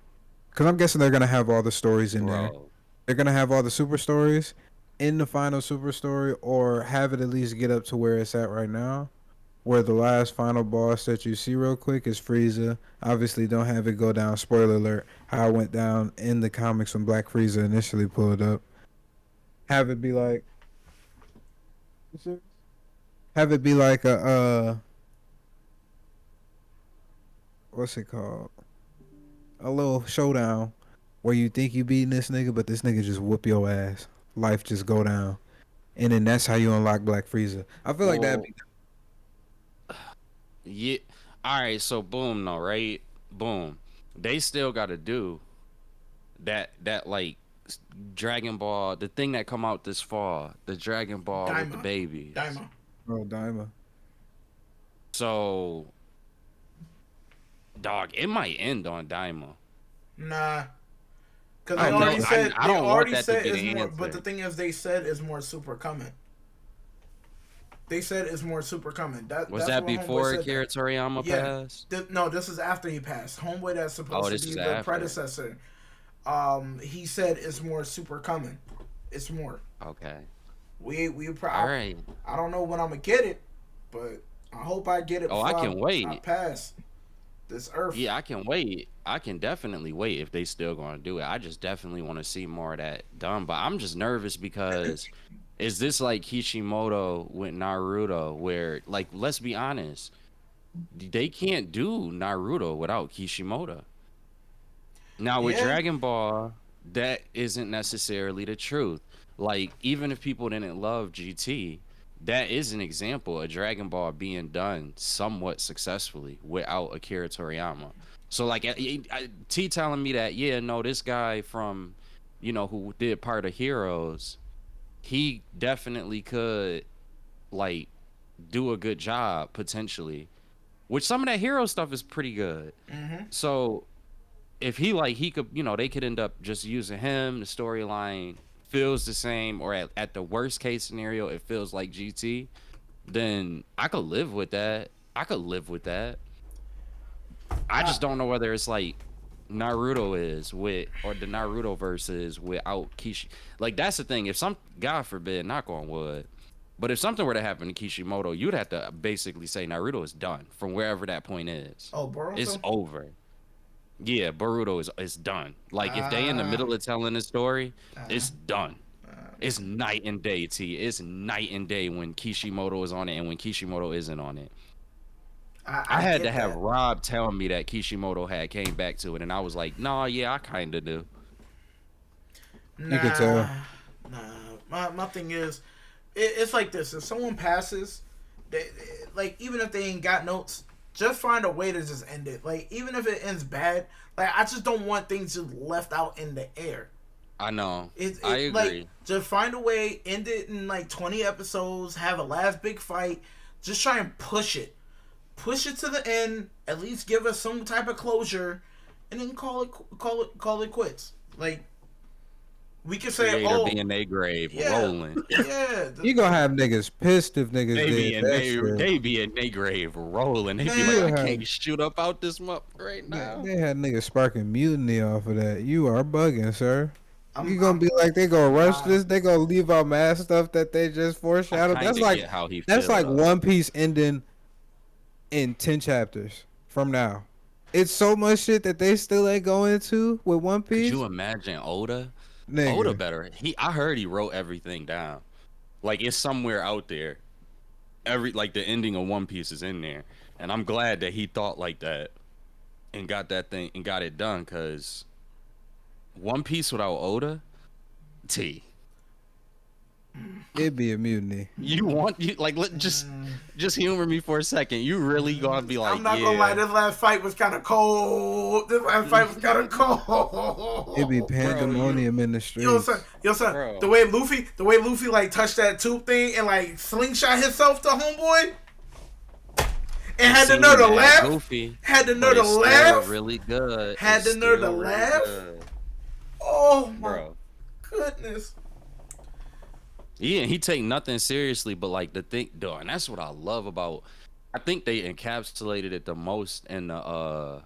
because I'm guessing they're gonna have all the stories in there. Bro. They're gonna have all the super stories in the final super story, or have it at least get up to where it's at right now, where the last final boss that you see real quick is Frieza. Obviously, don't have it go down. Spoiler alert: how it went down in the comics when Black Frieza initially pulled up. Have it be like, have it be like a what's it called? A little showdown where you think you beating this nigga, but this nigga just whoop your ass. Life just go down, and then that's how you unlock Black Frieza. I feel like that'd Well, be. yeah. All right, so boom, though, right? Boom. They still got to do that like Dragon Ball, the thing that come out this fall, the Dragon Ball with the Daima. babies. Daima. Oh, Daima. So, dog, it might end on Daima. Nah. Because I they don't already know. said I they don't want already that to said be it's the more, but answer. the thing is, they said it's more super coming. They said it's more super coming. Was That's that what Homeboy before said. Akira Toriyama Yeah. passed? No, this is after he passed. Homeboy that's supposed Oh, to this be is the after. predecessor. He said it's more super coming. It's more. Okay. We All right. I don't know when I'm gonna get it, but I hope I get it Oh, before I can I wait. pass this earth. Yeah, I can wait. I can definitely wait if they still gonna do it. I just definitely want to see more of that done. But I'm just nervous because is this like Kishimoto with Naruto, where like let's be honest, they can't do Naruto without Kishimoto. Now with Yeah. Dragon Ball, that isn't necessarily the truth. Like even if people didn't love GT, that is an example of Dragon Ball being done somewhat successfully without Akira Toriyama. So like T telling me that, yeah, no, this guy from, who did part of Heroes, he definitely could like do a good job potentially. Which some of that hero stuff is pretty good. Mm-hmm. So if he could, they could end up just using him. The storyline feels the same, or at the worst case scenario, it feels like GT. Then I could live with that. I could live with that. I just don't know whether it's like Naruto is with, or the Naruto verse is without Kishi. Like that's the thing. If God forbid, knock on wood, but if something were to happen to Kishimoto, you'd have to basically say Naruto is done from wherever that point is. Oh, Boruto. It's over. Yeah, Boruto is done. Like if they in the middle of telling the story, it's done. It's night and day, T. It's night and day when Kishimoto is on it and when Kishimoto isn't on it. I had to have Rob tell me that Kishimoto had came back to it, and I was like, nah, yeah, I kind of do. Nah, You could tell. Nah. My thing is, it's like this. If someone passes, like even if they ain't got notes, just find a way to just end it. Like even if it ends bad, like I just don't want things just left out in the air. I know. I agree. Like just find a way, end it in like 20 episodes, have a last big fight. Just try and push it to the end. At least give us some type of closure, and then call it quits. Like we can say, Creator be in their grave rolling. Yeah, You gonna have niggas pissed if niggas They be did in that shit. they be in their grave rolling. They be Man. like, I can't shoot up out this muff right now. They had niggas sparking mutiny off of that. You are bugging, sir. You gonna be like they gonna rush this? They gonna leave out mad stuff that they just foreshadowed? I That's kinda like get how he that's feel, like though. One Piece ending in 10 chapters from now. It's so much shit that they still ain't going into with One Could Piece. you imagine Oda? Nigga. Oda better. I heard he wrote everything down. Like it's somewhere out there. Like the ending of One Piece is in there, and I'm glad that he thought like that. and got that thing and got it done. Cause One Piece without Oda, T. It'd be a mutiny. You like just humor me for a second. You really gonna be like, I'm not gonna lie, this last fight was kind of cold. It'd be pandemonium in the streets. Yo, son. The way Luffy like touched that tube thing and like slingshot himself to homeboy. And had the nerve to laugh. Goofy, had the nerve to laugh. Really good. Had the nerve to laugh. Oh my goodness. Yeah, he take nothing seriously, but like the thing, though, and that's what I love about. I think they encapsulated it the most in the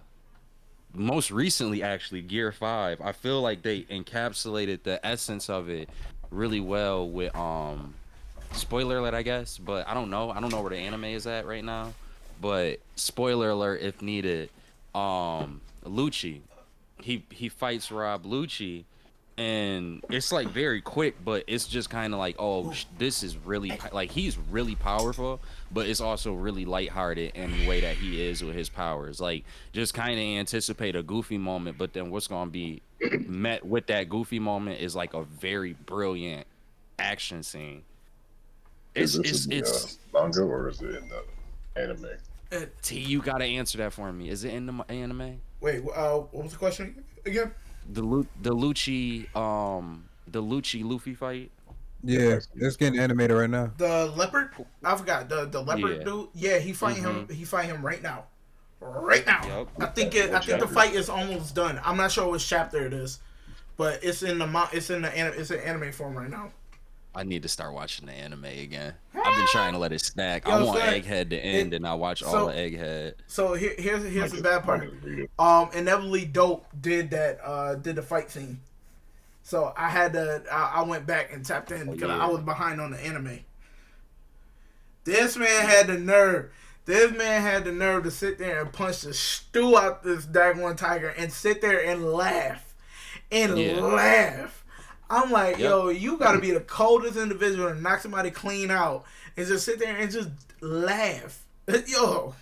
most recently, actually, Gear 5. I feel like they encapsulated the essence of it really well with spoiler alert, I guess, but I don't know where the anime is at right now. But spoiler alert if needed, Lucci, he fights Rob Lucci. And it's like very quick, but it's just kind of like, oh, this is really like he's really powerful, but it's also really lighthearted in the way that he is with his powers. Like, just kind of anticipate a goofy moment, but then what's gonna be met with that goofy moment is like a very brilliant action scene. It's manga or is it in the anime? T, you gotta answer that for me. Is it in the anime? Wait, what was the question again? The Lucci Luffy fight. Yeah, it's getting animated right now. The leopard, I forgot the leopard dude. Yeah, he fighting him. He fighting him right now. Right now. Yep. I think the fight is almost done. I'm not sure which chapter it is, but it's in anime form right now. I need to start watching the anime again. I've been trying to let it snack. I want Egghead to end, and I watch all of Egghead. So here's the bad part. Inevitably Dope did the fight scene. So I went back and tapped in because I was behind on the anime. This man had the nerve. To sit there and punch the stew out this daggone tiger and sit there and laugh. I'm like, yo, you gotta be the coldest individual to knock somebody clean out and just sit there and just laugh. Yo.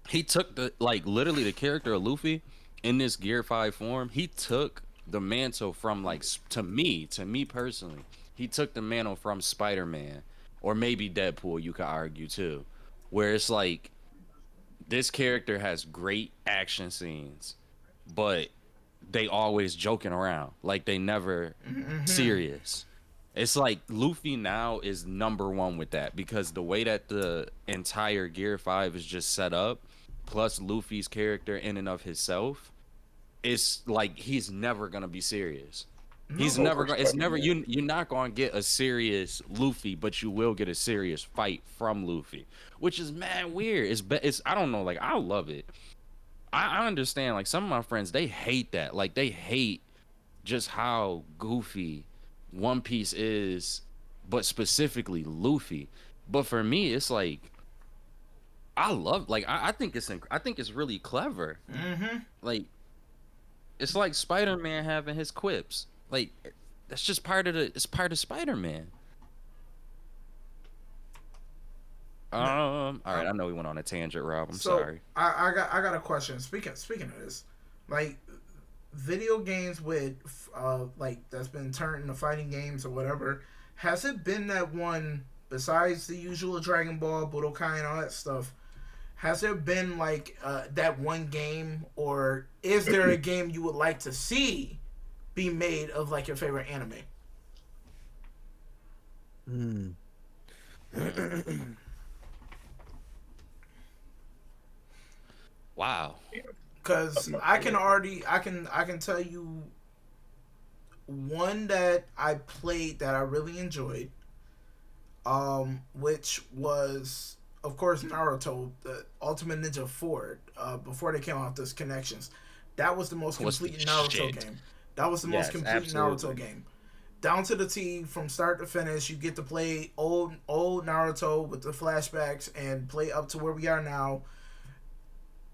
He took literally the character of Luffy in this Gear 5 form, he took the mantle from to me personally, he took the mantle from Spider-Man or maybe Deadpool, you could argue too, where it's like this character has great action scenes, but they always joking around, like they never serious. It's like Luffy now is #1 with that because the way that the entire Gear 5 is just set up, plus Luffy's character in and of himself, it's like he's never gonna be serious. He's never gonna. It's never you're not gonna get a serious Luffy, but you will get a serious fight from Luffy, which is mad weird. It's I don't know. Like I love it. I understand, like, some of my friends, they hate that. Like, they hate just how goofy One Piece is, but specifically Luffy. But for me, it's like, I love, like, I think it's really clever. Like, it's like Spider-Man having his quips. Like, that's just it's part of Spider-Man. All right, I know we went on a tangent, Rob. I'm sorry. I got a question. Speaking of this, like video games with like that's been turned into fighting games or whatever, has it been that one besides the usual Dragon Ball, Budokai, and all that stuff? Has there been like that one game, or is there a game you would like to see be made of like your favorite anime? Wow. Because I can tell you one that I played that I really enjoyed, which was, of course, Naruto, the Ultimate Ninja 4, before they came out with those connections. That was the most complete Naruto game. That was the most complete Naruto game. Down to the T, from start to finish, you get to play old Naruto with the flashbacks and play up to where we are now.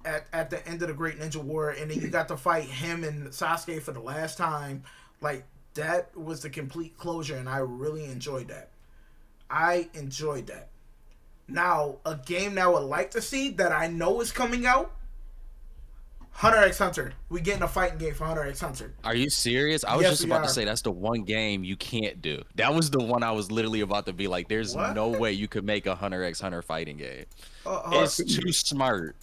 At the end of the Great Ninja War, and then you got to fight him and Sasuke for the last time. Like, that was the complete closure, and I really enjoyed that. Now, a game that I would like to see that I know is coming out Hunter x Hunter. We getting a fighting game for Hunter x Hunter. Are you serious? I was Yes, just we about are. to say that's the one game you can't do. That was the one I was literally about to be like, there's What? no way you could make a Hunter x Hunter fighting game. Hold It's too smart.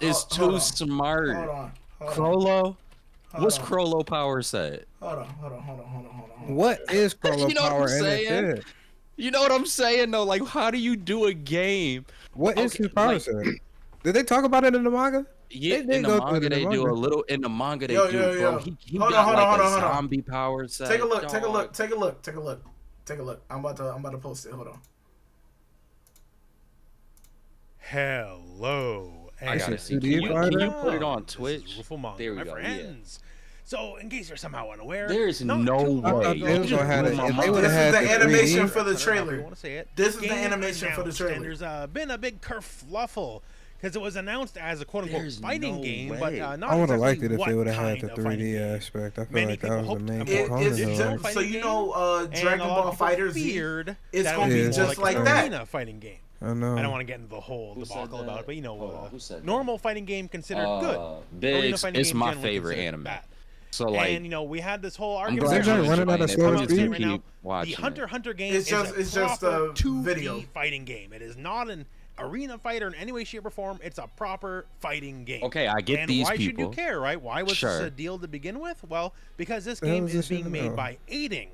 It's hold too on. smart. Hold on. Crollo? What's on. Crollo power set? Hold on. What is Prolo You know what Power I'm in saying? it? You know what I'm saying though? Like, how do you do a game? What is Okay, his power like- set? Did they talk about it in the manga? Yeah, They did in the go through manga it in they the do a manga. little. In the manga they Yo, do, yo, bro. yo. He Hold got on, like hold a on. zombie power set. Take a look. dog. Take a look. I'm about to post it. Hold on. Hello. I gotta Is see. it Can you, 2D can you fighter? put it on This is Twitch? Rufus Manga, There we my go. friends. So, in case you're somehow unaware, There's not no too way. long I thought ago, they was gonna have it. If they This would This have is had the the animation 3D, for the Hunter, however trailer. you wanna say it, This is the game animation for the announced, trailer. And there's been a big kerfluffle because it was announced as a quote-unquote There's fighting no game, way. but not I would have exactly liked it if what they would have had kind the of fighting 3D game. aspect. I feel Many like that people was the hoped main a more component digital of it. fighting So you game, know, and Dragon a lot Ball of people Fighter Z feared is that it gonna would be Yeah. more just like an that. arena fighting game. I know. I don't want to get into the whole Who said debacle about that? it, but you know, Hold on, who said that? normal fighting game considered good. Arena Biggs, fighting it's game my generally favorite considered anime. bad. So like, And you know, we had this whole I'm argument. glad Is that you're joint running enjoying at a it, slower but I'm you speed? saying right now, keep watching the Hunter it. x Hunter game It's just- is it's a just proper a 2D video. fighting game. It is not an arena fighter in any way, shape, or form. It's a proper fighting game. Okay, I get and these why people. should you care, right? Why was Sure. this a deal to begin with? Well, because this The hell game is is this in being the made middle? by Aiding.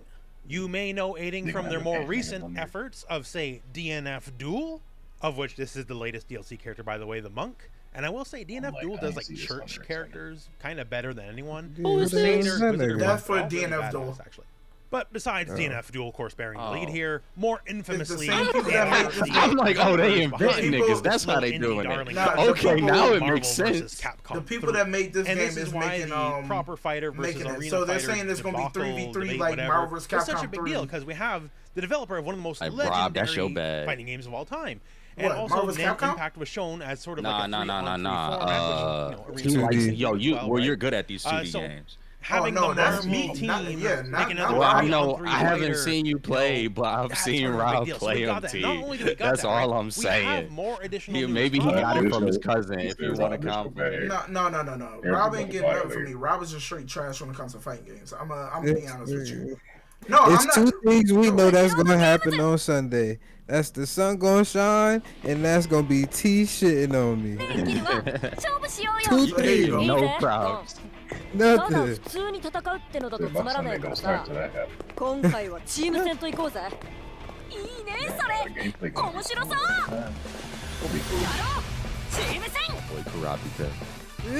You may know Aiding They from got their the more campaign recent on there. efforts of, say, DNF Duel, of which this is the latest DLC character, by the way, the Monk. And I will say, DNF like, Duel I does didn't like see this church Hunter x Hunter. characters kind of better than anyone. Dude, who the hell is Crusader, that Inquisitor, nigga? That's Monk, for they're all really DNF badass, Duel. actually. But besides DNF Duel, of course, bearing the lead Oh. here, more infamously, same people that made this I'm like, oh, they inventing people- niggas. That's how they Indie doing darling it. Nah, the Okay, people- now it Marvel makes versus sense. Capcom The people 3. that made this And game this is is why making the proper fighter versus making it. arena So they're fighter saying there's gonna be debacle, 3v3 debate, like whatever. Marvel vs. It's such a Capcom big 3. deal because we have the developer of one of the most Like, legendary Rob, that's your bad. fighting games of all time. And What, also, Marvel vs. Capcom? Impact was shown as sort of Nah, like a nah, nah, nah, 3-on-3 nah. format, which, He arena likes, fighting yo, as you, well, well, right? you're good at these 2D So, games. having no, the that's Marvel me. team Not- yeah, not- make another not Well, I Rob. know 3-on-3 I haven't fighter, seen you play, know, but I've that's seen sort of a big Rob deal. So play we got him, that. T. Not only do we got That's that, all right, I'm we saying. have more additional news Maybe he coming. got it from his There's cousin. If you there's want to additional compliment. bad. No. Here's Rob the ain't getting nothing from violator. me. Rob is just straight trash when it comes to fighting games. I'm gonna be honest with you. It's No, I'm not. two things we know that's Yo, gonna happen on Sunday. That's the sun gonna shine, and that's gonna be T shitting on me. できるわ勝負しようよ Two いい things, ぜ no うん props. ただ nothing. 普通に戦うってのだと Dude, つ my まら son ない ain't から gonna さ start till that happens. 今回はチーム戦と行こうぜいいねそ The れ gameplay gonna 面 be 白そう cool. It'll be cool. やろうチーム戦 Boy, Karate Pit.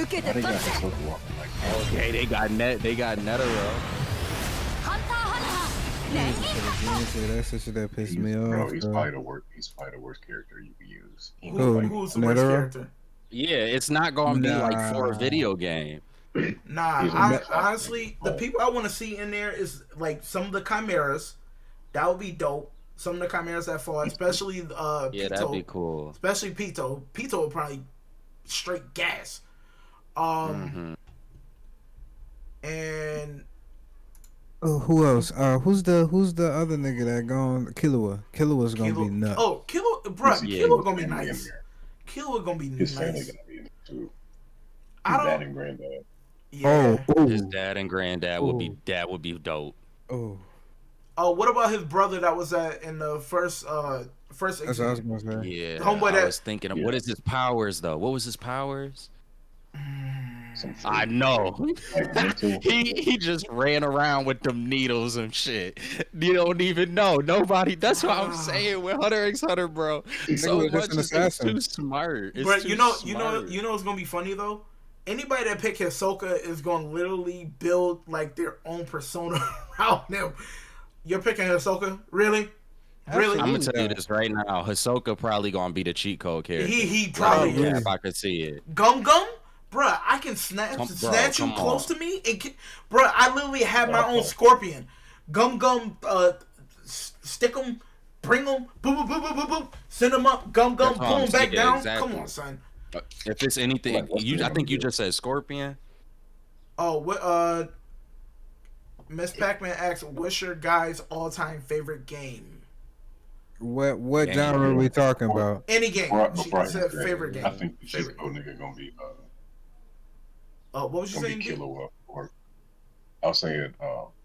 受け Why て they 立 got って Hisoka walking like that? Okay, they got Netero. ハンターハンターレインハッ That's the shit that pissed me Bro, off. he's bro. probably the worst. He's probably the worst character you can use. He Who? can fight. Who's the worst Netero? character? Yeah, it's not gonna be like for a Nah. video game. Nah, He's a I, mess. honestly, the people I want to see in there is like some of the chimeras. That would be dope. Some of the chimeras that fall, especially Yeah, that'd be cool. especially Pito. Pito would probably straight gas. And Oh, who else? Who's the other nigga that gone? Killua. Killua's gonna be nuts. Oh, Killua, bruh, Yeah. Killua gonna be Family in nice. there. Killua gonna be His family nice. gonna be in it too. I His dad don't. and granddad. Yeah. His Oh, dad and granddad would be Ooh. dope. oh. Oh, what about his brother that was in the first That's what I was exam? gonna say. Yeah, Homeboy I that- was thinking of Yeah. what is his powers though? What was his powers? Some I shit. know. Like mental. he just ran around with them needles and shit. You don't even know. Nobody. That's what I'm saying with Hunter x Hunter, bro. So was just much an is assassin. too smart. It's But too you know smart. what's gonna be funny though? Anybody that pick Hisoka is gonna literally build like their own persona around him. You're picking Hisoka, really? Really? I'm gonna tell you this right now. Hisoka probably gonna be the cheat code character. He probably Oh, yeah, is. if I could see it. Gum Gum, bruh, I can snatch Bro, you come close on. to me, and bruh, I literally have my own scorpion. Gum Gum, stick him, bring him, boop boop boop boop boop boop, send him up, Gum Gum, That's what pull I'm him back saying, down. exactly. Come on, son. If it's anything, Like, what's I the think you name? just said Scorpion. Oh, what? Miss Pac-Man asks, "What's your guys' all-time favorite game?" What Damn. genre are we talking about? Any game. Before She I said grab favorite it, game. I think the Favorite Cisco nigga gonna be What was you gonna be saying, D? Killer or I was saying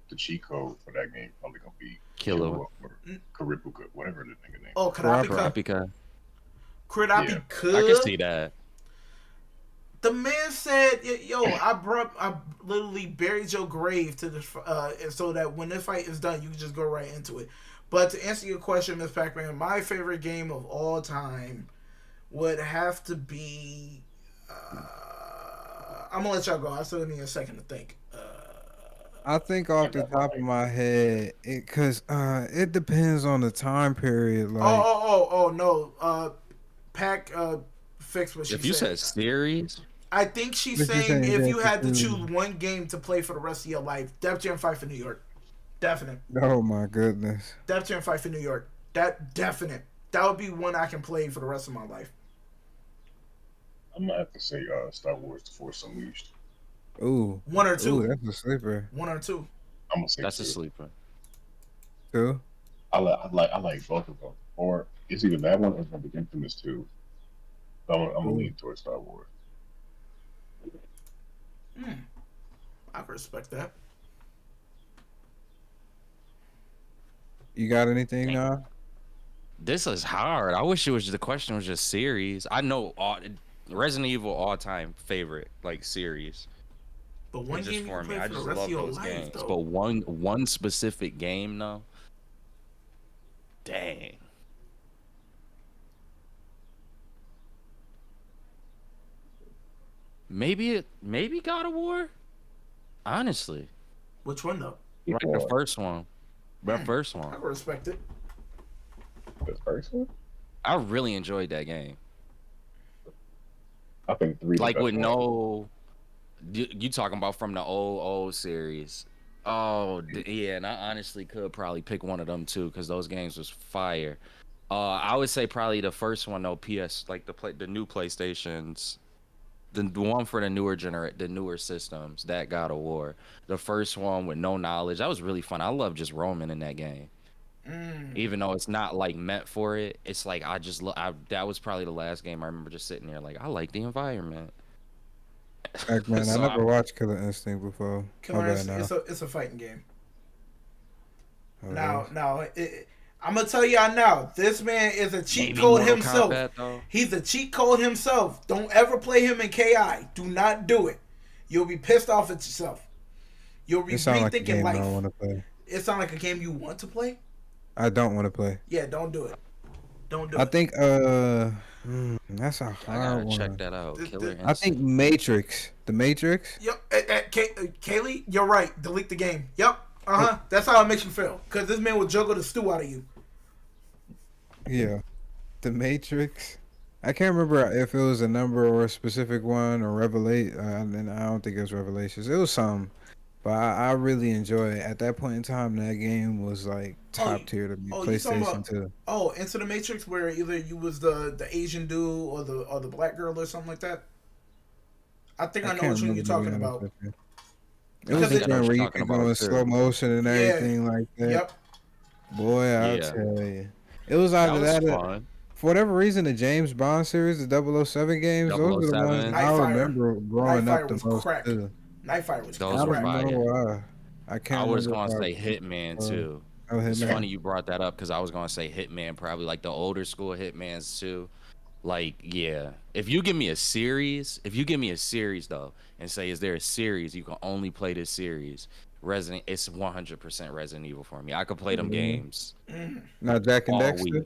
the cheat code for that game probably gonna be Killer. Killer or Karipuka, whatever the nigga name. Oh, Karapika. Karapika. Yeah, I can Karapika. see that. The man said, "Yo, I literally buried your grave to this, so that when this fight is done, you can just go right into it." But to answer your question, Miss Pac-Man, my favorite game of all time would have to be. I'm gonna let y'all go. I still need a second to think. I think off the top of my head, because it depends on the time period. Like, Oh no. Pac fixed what she If you said. said series, I think she's what you saying saying, if you Jackie, had to too? choose one game to play for the rest of your life, Def Jam Fight for New York. Definite. Oh my goodness. Def Jam Fight for New York. That definite. That would be one I can play for the rest of my life. I'm gonna have to say Star Wars: The Force Unleashed. Ooh. One or two. Ooh, that's a sleeper. One or two. I'm gonna say that's a two. sleeper. Two. I like both of them. Or it's either that one or The Infamous 2. So I'm gonna lean towards Star Wars. I can respect that. You got anything now? This is hard. I wish the question was just series. I know Resident Evil all time favorite like series. But one It's game just you for can me. play I for the just rest of love your those life, games. though. But one specific game though. Dang. Maybe God of War. Honestly, Which one though? like the first one. The first I one. can respect it. The first one? I really enjoyed that game. I think 3 the Like best with one. no, you talking about from the old series. Oh yeah, and I honestly could probably pick one of them too because those games was fire. I would say probably the first one though. PS like the new PlayStations, the one for the newer systems. That God of War, the first one with no knowledge. That was really fun. I love just roaming in that game. Even though it's not like meant for it, it's like I just that was probably the last game I remember just sitting there like I like the environment. Heck, man, I So never watched Killer Instinct before. Killer My bad Instinct, now. it's a fighting game. Oh, I'm gonna tell y'all now. This man is a cheat maybe code Mortal himself. Kombat, though. He's a cheat code himself. Don't ever play him in KI. Do not do it. You'll be pissed off at yourself. You'll be it sounds like a rethinking game I life. don't want to play. It sounds like a game you want to play. I don't want to play. Yeah, don't do it. Don't do I it. think that's a I hard gotta check one. that out. Killer I think Instinct. Matrix. The Matrix. Yep. Kaylee, you're right. Delete the game. Yep. That's how it makes you feel. Because this man will juggle the stew out of you. Yeah. The Matrix. I can't remember if it was a number or a specific one or Revelation. And I don't think it was Revelations. It was something. But I really enjoy it. At that point in time, that game was like top tier to me. You talking PlayStation about 2. Into the Matrix, where either you was the Asian dude or the black girl or something like that. I think I know which one you're talking about. It was the one where you could go in slow motion and everything like that. Yep. Boy, I'll tell you. It was either that or, for whatever reason, the James Bond series, the 007 games, those are the ones I remember growing up the most too. Nightfire was those were fire. I can't. I was gonna say Hitman too. Oh, Hitman. It's funny you brought that up because I was gonna say Hitman, probably like the older school Hitmans too. Like, yeah, if you give me a series though, and say, is there a series you can only play this series? It's 100% Resident Evil for me. I could play them games. Not Jack and Dexter. Week.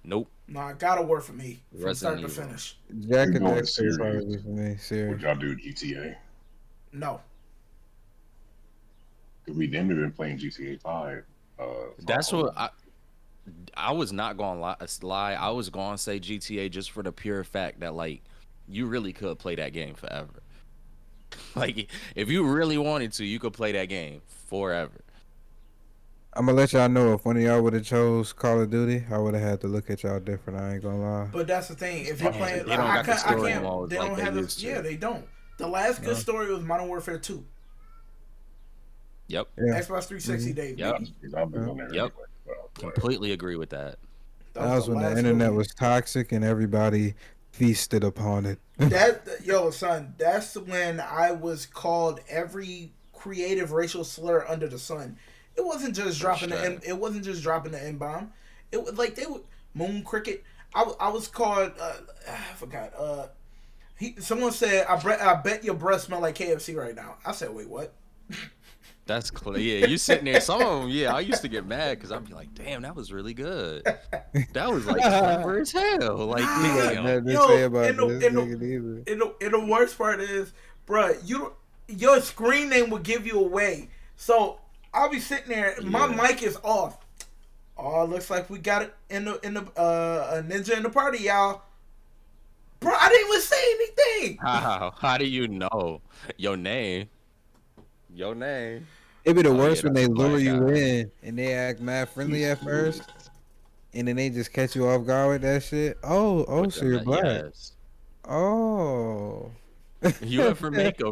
Nope. Nah, gotta work for me from Resident start to Evil. finish. Jack and Dexter probably for me. Would y'all do GTA? No. We then been playing GTA 5. That's what I was not gonna lie. I was gonna say GTA just for the pure fact that like you really could play that game forever. Like if you really wanted to, you could play that game forever. I'm gonna let y'all know if one of y'all would have chose Call of Duty, I would have had to look at y'all different. I ain't gonna lie. But that's the thing. If you're playing, they don't got the story modes they like don't they have used this. to. Yeah, they don't. The last good story was Modern Warfare 2. Yep. Yeah. Xbox 360 days. Yep. Baby. Yep. Completely agree with that. That was when the internet was toxic and everybody feasted upon it. Yo, son, that's when I was called every creative racial slur under the sun. It wasn't just dropping the it wasn't just dropping the N bomb. It was like they would moon cricket. I was called I forgot. Someone said I bet your breath smell like KFC right now. I said, wait, what? That's clear. Yeah, you sitting there. Some of them, yeah, I used to get mad because I'd be like, "Damn, that was really good. That was like clever as hell." Like, damn. And the worst part is, bruh, your screen name will give you away. So I'll be sitting there, my mic is off. Oh, looks like we got it in the a ninja in the party, y'all. Bro, I didn't even say anything. How do you know your name? Your name. It'd be the worst when they lure you in and they act mad friendly at first, and then they just catch you off guard with that shit. Oh, so you're black. Yes. Oh. You ever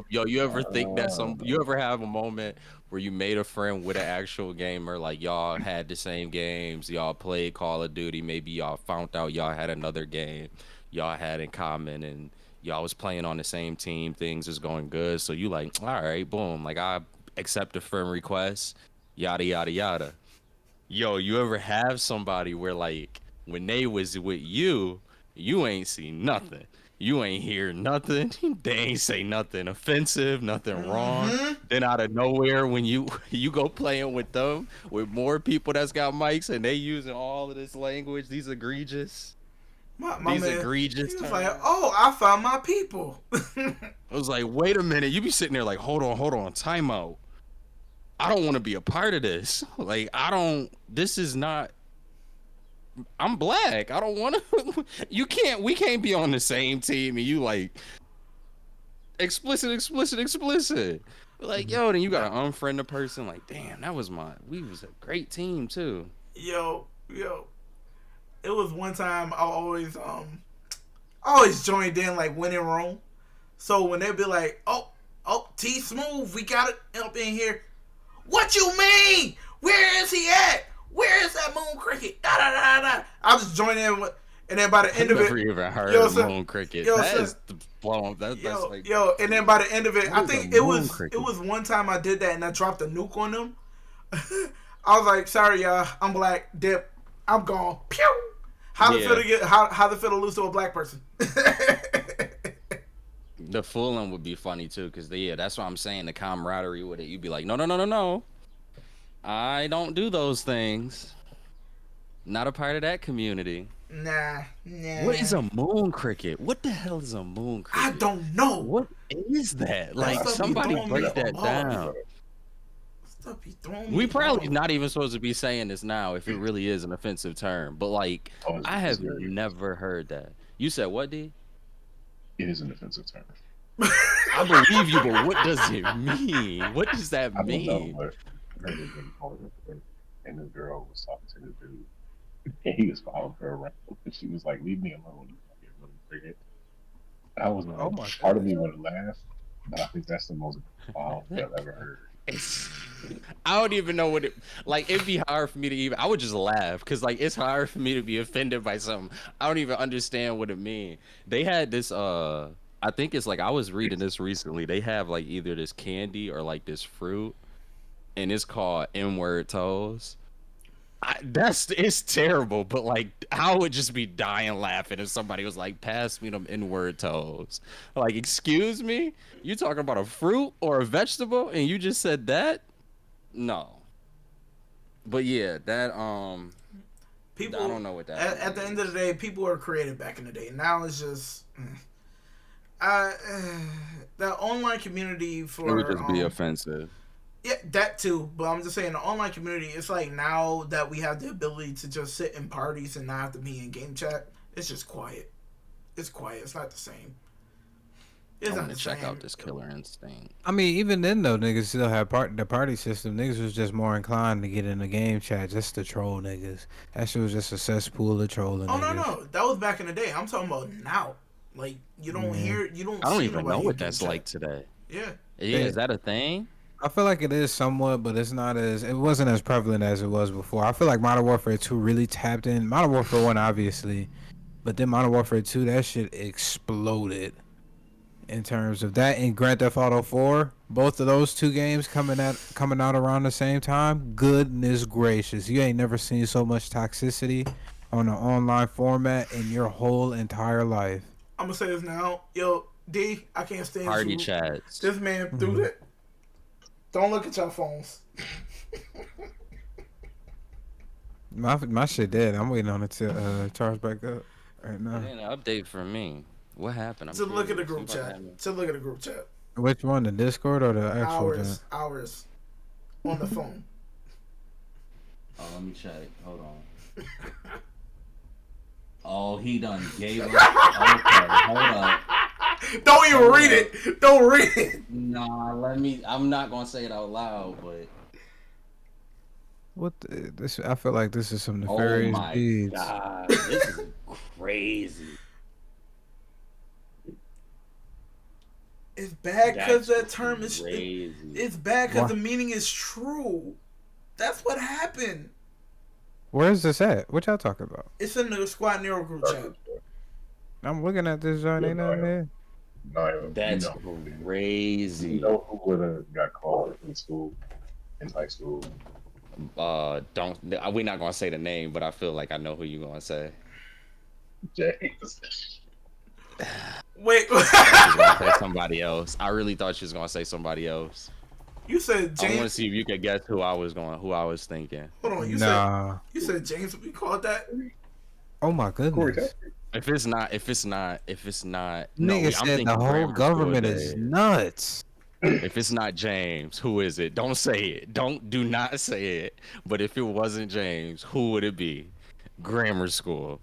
you ever think that you ever have a moment where you made a friend with an actual gamer, like y'all had the same games, y'all played Call of Duty, maybe y'all found out y'all had another game y'all had in common, and y'all was playing on the same team, things is going good, so you like, all right, boom, like I accept a friend request, yada yada yada. Yo, you ever have somebody where like when they was with you ain't seen nothing, you ain't hear nothing, they ain't say nothing offensive, nothing wrong, then out of nowhere when you go playing with them with more people that's got mics and they using all of this language, these egregious these man, egregious. He was like, "Oh, I found my people." I was like, "Wait a minute!" You be sitting there like, "Hold on, time out. I don't want to be a part of this. Like, I don't. This is not. I'm black. I don't want to. You can't. We can't be on the same team." And you like, explicit. Like, yo, then you gotta unfriend the person. Like, damn, we was a great team too. Yo. It was one time I always joined in like winning room. So when they'd be like, oh, T Smooth, we got it up in here. What you mean? Where is he at? Where is that moon cricket? Da da da da. I was joining in with, and then by the end of it, never even heard moon cricket. That is the blow. That's like and then by the end of it, I think it was one time I did that and I dropped a nuke on them. I was like, sorry y'all, I'm black, dip, I'm gone. Pew. How the feel to lose to a black person? The fooling would be funny too, because that's what I'm saying. The camaraderie with it, you'd be like, no, I don't do those things. Not a part of that community. Nah. What is a moon cricket? What the hell is a moon cricket? I don't know. What is that? Like, somebody break that down. We probably not even supposed to be saying this now if it really is an offensive term, but like, I have never heard that. You said what, D? It is an offensive term. I believe you, but what does it mean? What does that mean? I don't know, but I heard it being called it, and the girl was talking to the dude, and he was following her around, and she was like, "Leave me alone." I was like, part of me would have laughed, but I think that's the most wild thing I've ever heard. I don't even know what it like. It'd be hard for me to even. I would just laugh because like it's hard for me to be offended by something. I don't even understand what it means. They had this. I think it's like I was reading this recently. They have like either this candy or like this fruit, and it's called N-word toes. It's terrible, but like I would just be dying laughing if somebody was like, "Pass me them N-word toes." Like, excuse me, you talking about a fruit or a vegetable, and you just said that? No. But yeah, that people. I don't know what that. At the end of the day, people were creative back in the day. Now it's just. The online community for it would just be offensive. Yeah, that too. But I'm just saying, the online community, it's like now that we have the ability to just sit in parties and not have to be in game chat, it's just quiet. It's quiet. It's not the same. I want to check out this Killer Instinct. I mean, even then though, niggas still have the party system. Niggas was just more inclined to get in the game chat just to troll niggas. That shit was just a cesspool of trolling. Oh niggas. no, that was back in the day. I'm talking about now. Like you don't hear, you don't. I don't see even know what that's like today. Yeah. Is that a thing? I feel like it is somewhat, but it wasn't as prevalent as it was before. I feel like Modern Warfare 2 really tapped in. Modern Warfare 1, obviously, But then Modern Warfare 2, that shit exploded. In terms of that and Grand Theft Auto 4, both of those two games coming out around the same time. Goodness gracious, you ain't never seen so much toxicity on an online format in your whole entire life. I'm gonna say this now, yo, D, I can't stand Party you. chats. This man threw that. Don't look at your phones. My shit dead. I'm waiting on it to charge back up right now. It ain't an update for me. What happened? I'm Look at the curious. group chat. Look at the group chat. Which one, the Discord or the actual? Ours. On the phone. Oh, let me check. Hold on. Oh, he done gave up. Okay, hold up. Don't even read it. Don't read it. Nah, let me. I'm not gonna say it out loud, but. What this? I feel like this is some Oh nefarious my deeds. god, this is crazy. It's bad because That's that term is. crazy. It's bad because the meaning is true. That's what happened. Where is this at? What y'all talking about? It's in the Squad Nero group chat. I'm looking at this joint. Ain't nothing there. That's crazy. You know who would have got called in school, in high school? Don't. We're not gonna say the name, but I feel like I know who you gonna say. James. Wait. She's gonna say somebody else. I really thought she was gonna say somebody else. You said James. I want to see if you could guess who I was thinking. Hold on. You said James would be called that. Oh my goodness. If it's not, Nigga no, I'm said thinking the whole grammar government school is days. nuts. If it's not James, who is it? Don't say it. Do not say it. But if it wasn't James, who would it be? Grammar school.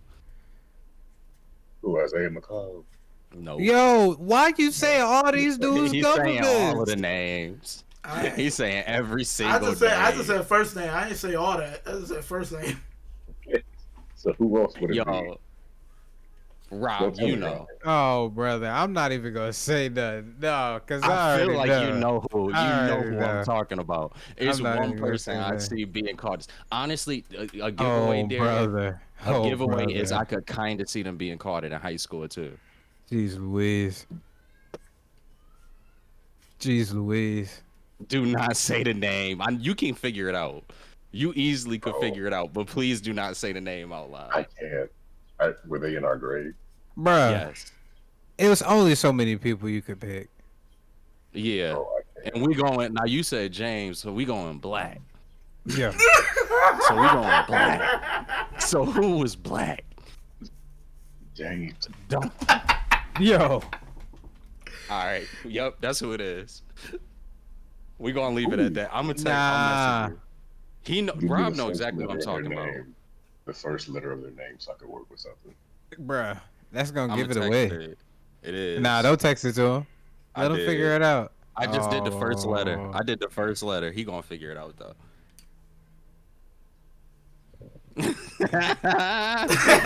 Who, Isaiah McCall? No. Yo, why you say all these dudes He's saying all of governments? the names. Alright. He's saying every I single just said first name. I didn't say all that. I just said first name. So who else would it be? Yo, Rob, you know. Oh, brother, I'm not even gonna say nothing. No, cause I feel already like know. you know who I'm know. talking about. It's I'm not one even gonna person say I that. see being called. Honestly, a giveaway Oh, there. brother. A giveaway is brother. I could kind of see them being caught in high school too. Jeez Louise. Jeez Louise. Do not say the name. You can figure it out. You easily could figure it out, but please do not say the name out loud. I can't. Were they in our grade? Bruh. Yes. It was only so many people you could pick. Yeah. Oh, And we going now. You said James, so we going black. Yeah. So we going black. So who was black? James. Don't. Yo. All right. Yep, that's who it is. We gonna leave it at that. I'm gonna tell Nah. you. He know. Give me Rob the know first exactly what I'm letter of talking their about. name. The first letter of their name, so I could work with something. Bruh. That's gonna I'ma give it text away. It is. Nah, don't text it to him. I Let him did. figure it out. I just did the first letter. Oh. I did the first letter. He gonna figure it out though.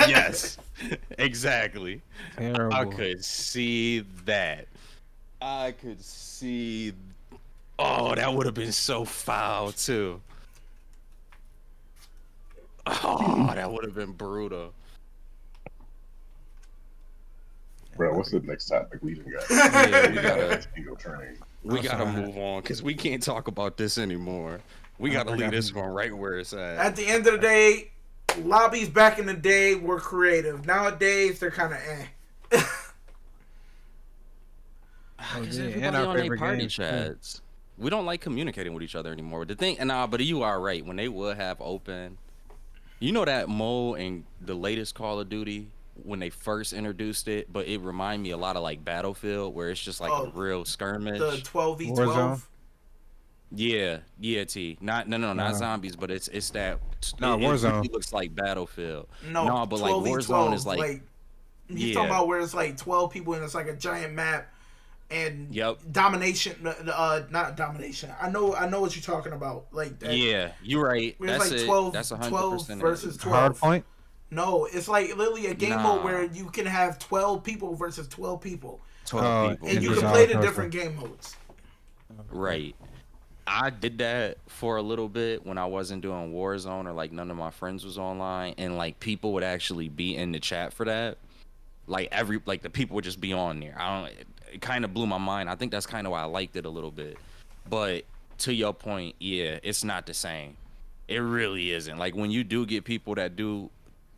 Yes, exactly. Terrible. I could see that. I could see. Oh, that would have been so foul too. Oh, that would have been brutal. Bro, what's the next topic we even got? Yeah, we gotta. Ego train. We gotta move on because we can't talk about this anymore. We gotta leave this one right where it's at. At the end of the day, lobbies back in the day were creative. Nowadays, they're kind of eh. Because yeah, everybody and our on their favorite party games, too. chats. We don't like communicating with each other anymore. The thing, but you are right. When they would have open, you know that mode in the latest Call of Duty when they first introduced it, but it reminded me a lot of like Battlefield, where it's just like a real skirmish. The 12v12. Warzone? Yeah, T. Not zombies, but it's that. Nah, it Warzone. really looks like Battlefield. No, but like 12v12, Warzone is like he's talking about where it's like 12 people and it's like a giant map and domination. Not domination. I know what you're talking about. Like that. Yeah, you're right. Where That's it's like it. 12, That's 100% 12 versus 12. Hard point? No, it's like literally a game mode where you can have 12 people versus 12 people. 12 people. And you It's can all play the custom. different game modes. Right. I did that for a little bit when I wasn't doing Warzone or like none of my friends was online, and like people would actually be in the chat for that. Like the people would just be on there. I don't. It kind of blew my mind. I think that's kind of why I liked it a little bit. But to your point, yeah, it's not the same. It really isn't. Like when you do get people that do,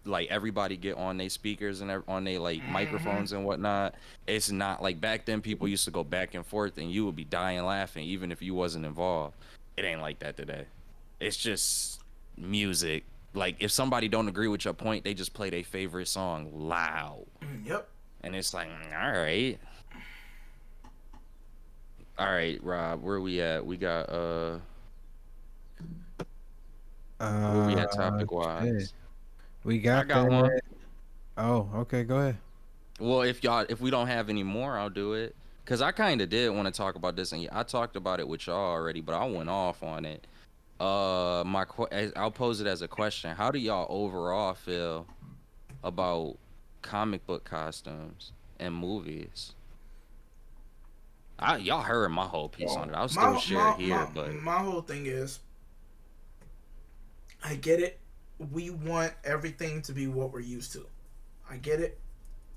like everybody get on their speakers and on their like microphones and whatnot. It's not like back then. People used to go back and forth, and you would be dying laughing even if you wasn't involved. It ain't like that today. It's just music. Like if somebody don't agree with your point, they just play their favorite song loud. Yep. And it's like, all right, Rob, where we at? We got where we at topic Shit. wise? We I got got one. that. Oh, okay, go ahead. Well, if we don't have any more, I'll do it. Cause I kind of did want to talk about this, and I talked about it with y'all already, but I went off on it. I'll pose it as a question. How do y'all overall feel about comic book costumes and movies? Y'all heard my whole piece on it. I'll still share it here, but my whole thing is, I get it. We want everything to be what we're used to. I get it.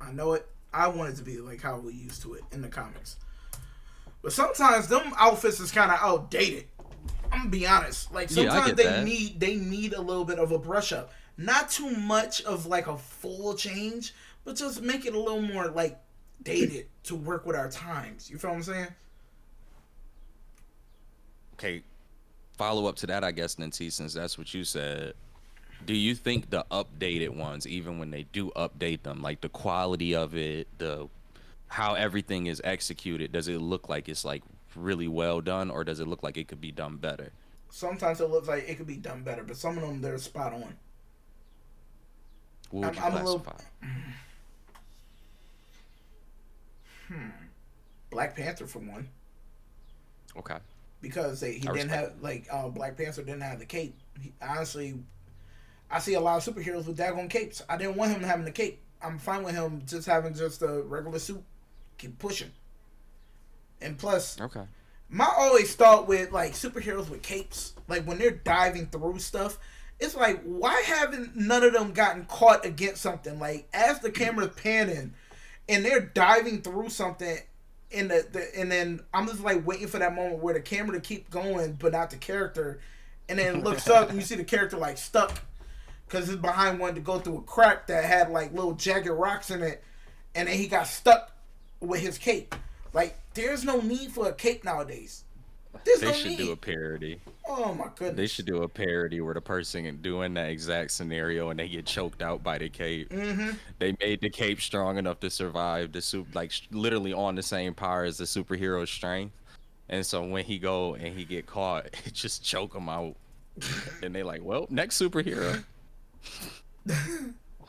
I know it. I want it to be like how we used to it in the comics. But sometimes them outfits is kind of outdated. I'm gonna be honest. Like sometimes they need a little bit of a brush up. Not too much of like a full change, but just make it a little more like dated to work with our times. You feel what I'm saying? okay. Follow up to that, I guess, Nancy, since that's what you said. Do you think the updated ones, even when they do update them, like the quality of it, the how everything is executed, does it look like it's like really well done, or does it look like it could be done better? Sometimes it looks like it could be done better, but some of them they're spot on. What would you I'm classify? Black Panther for one, Okay. because he I didn't have respect like Black Panther didn't have the cape. Honestly, I see a lot of superheroes with daggone capes. I didn't want him having the cape. I'm fine with him just having just a regular suit. Keep pushing. And plus, Okay. my always thought with like superheroes with capes, like when they're diving through stuff, it's like why haven't none of them gotten caught against something? Like as the camera's panning and they're diving through something, and and then I'm just like waiting for that moment where the camera to keep going, but not the character, and then it looks up and you see the character like stuck because it's behind one to go through a crack that had like little jagged rocks in it, and then he got stuck with his cape. Like, there's no need for a cape nowadays. They should do a parody. Oh my goodness. They should do a parody where the person doing that exact scenario and they get choked out by the cape. They made the cape strong enough to survive the literally on the same power as the superhero's strength. And so when he go and he get caught, it just choke him out. And they like, well, next superhero.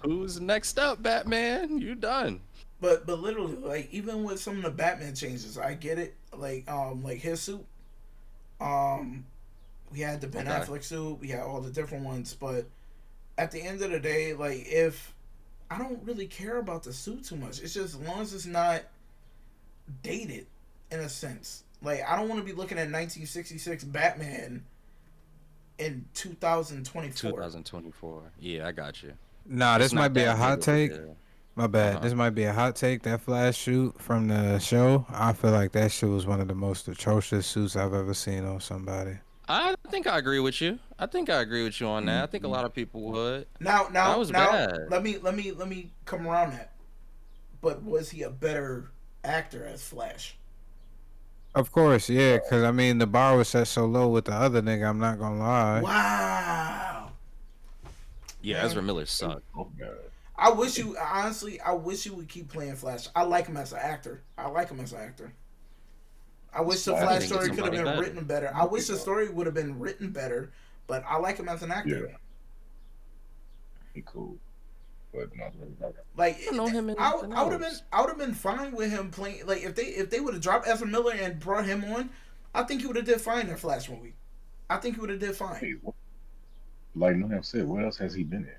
Who's next up, Batman? You done. But literally, like even with some of the Batman changes, I get it. Like his suit. We had the Ben Affleck suit, we had all the different ones, but at the end of the day, like if I don't really care about the suit too much. It's just as long as it's not dated in a sense. Like I don't want to be looking at 1966 Batman in 2024. 2024. Yeah, I got you. Nah, this might be a hot take. Deal. My bad. This might be a hot take. That Flash shoot from the show, I feel like that shit was one of the most atrocious suits I've ever seen on somebody. I think I agree with you. I think I agree with you on that. I think a lot of people would. Now, that was bad. Let me come around that. But was he a better actor as Flash? Of course, yeah, because I mean the bar was set so low with the other nigga. I'm not gonna lie. Wow. Yeah, Ezra Miller sucked. I wish you would keep playing Flash. I like him as an actor. I wish the Flash story could have been written better. I wish the story would have been written better, but I like him as an actor. Yeah. He cool. But not really. Like I know him in I would have been fine with him playing. Like if they would have dropped Ezra Miller and brought him on, I think he would have did fine in Flash movie. I think he would have did fine. Hey, like Noam said, what else has he been in?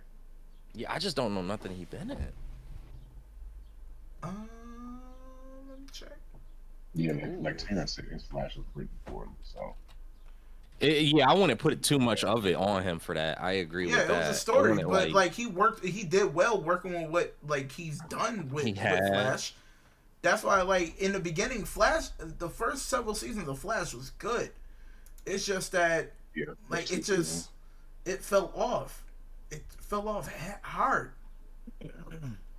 Yeah, I just don't know nothing he been in. Let me check. Yeah, like Terrence said, his Flash was pretty poorly. So Yeah, I wouldn't put too much of it on him for that. I agree Yeah, with it that. was a story, wouldn't, but like he did well working with what like he's done he with had. Flash. That's why, like in the beginning, Flash, the first several seasons of Flash was good. It's just that, Yeah, like, that's true. it fell off. It fell off hard.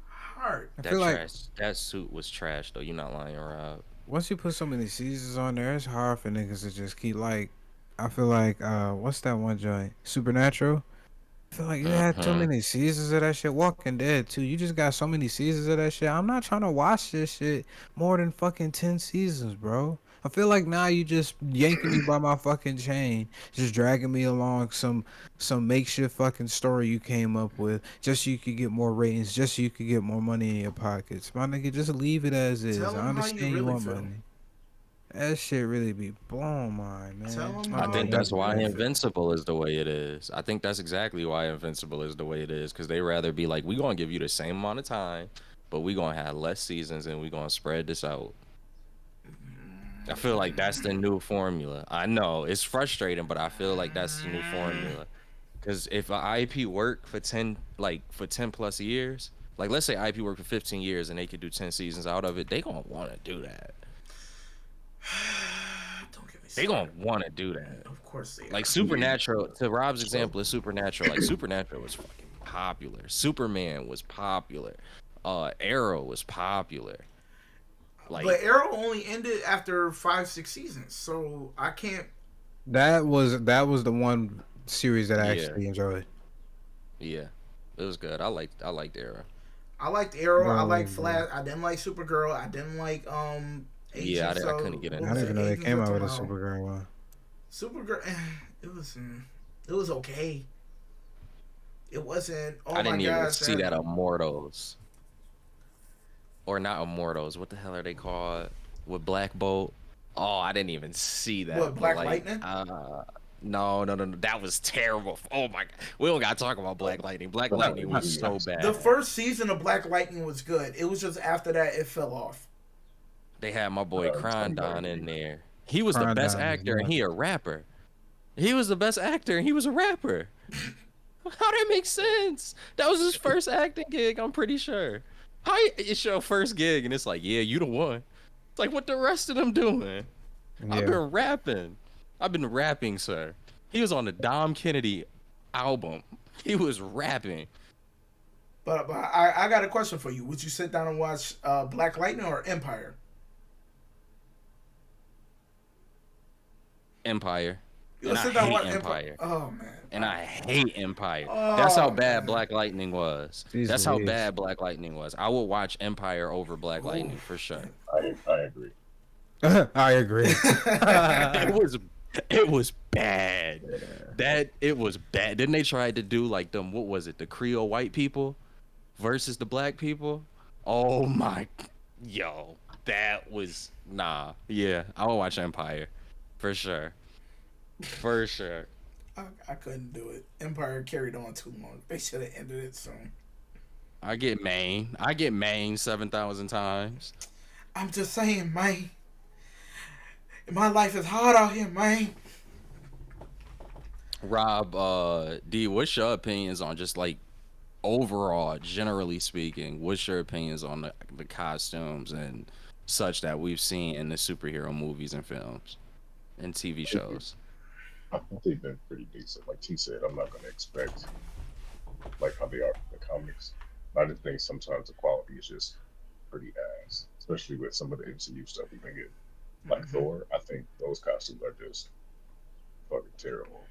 Hard. I That feel like trash. That suit was trash, though. You're not lying, Rob. once you put so many seasons on there, it's hard for niggas to just keep like. I feel like what's that one joint? Supernatural. I feel like you had too Mm-hmm. many seasons of that shit. Walking Dead too. You just got so many seasons of that shit. I'm not trying to watch this shit more than fucking 10 seasons, bro. I feel like now you just yanking me by my fucking chain, just dragging me along some makeshift fucking story you came up with, just so you could get more ratings, just so you could get more money in your pockets. My nigga, just leave it as is. Tell I him how you understand you really want feel. money. That shit really be blowing mine, man. Tell him I how think you that's why really feel. Invincible is the way it is. I think that's exactly why Invincible is the way it is, because they rather be like, we gonna give you the same amount of time, but we gonna have less seasons and we gonna spread this out. I feel like that's the new formula. I know it's frustrating, but I feel like that's the new formula. Because if an IP work for 10 plus years, like let's say IP worked for 15 years and they could do 10 seasons out of it, they gonna want to do that. Don't get me They started. gonna want to do that. Of course they are. Like Supernatural, to Rob's example, is Supernatural. Like Supernatural was fucking popular. Superman was popular. Arrow was popular. Like, But Arrow only ended after 5-6 seasons, so I can't. That was the one series that I Yeah. actually enjoyed. yeah, it was good. I liked Arrow. I liked Arrow. I Bro, liked bro. Flash. I didn't like Supergirl. I didn't like Yeah, Agents I of- couldn't get what into I was didn't even it? know they Agents came of out with a Tomorrow. Supergirl one. Supergirl. It was okay. It wasn't. Oh I didn't my even gosh! see that Immortals. Or not Immortals. What the hell are they called? With Black Bolt. Oh, I didn't even see that. What, but, Black like, Lightning? No. That was terrible. Oh my god. We don't gotta talk about Black Lightning. Black Lightning was so bad. The first season of Black Lightning was good. It was just after that it fell off. They had my boy Crondon in there. He was the Crondon best is actor and nuts. he a rapper. He was the best actor and he was a rapper. How that make sense? That was his first acting gig, I'm pretty sure. How it's your first gig and it's like, yeah, you the one. It's like, what the rest of them doing? I've Yeah. been rapping. I've been rapping, sir. He was on the Dom Kennedy album. He was rapping. But I got a question for you. Would you sit down and watch Black Lightning or Empire? Empire. You And would I sit down and hate watch Empire. Oh man. And I hate Empire. Oh, That's how bad man. Black Lightning was. Jeez That's how Louise. bad Black Lightning was. I would watch Empire over Black Lightning for sure. I agree. I agree. It was bad. It was bad. Then they tried to do like them, what was it, the Creole white people versus the black people? Oh my, yo, that was nah. Yeah, I would watch Empire for sure. For sure. I couldn't do it. Empire carried on too long. They should have ended it soon. I get Maine 7,000 times. I'm just saying, man. My life is hard out here, man. Rob, D, what's your opinions on just like overall, generally speaking, what's your opinions on the costumes and such that we've seen in the superhero movies and films and TV shows? I think they've been pretty decent. Like T said, I'm not going to expect like how they are in the comics. I just think sometimes the quality is just pretty ass, especially with some of the MCU stuff we've been getting. Like Thor, I think those costumes are just fucking terrible.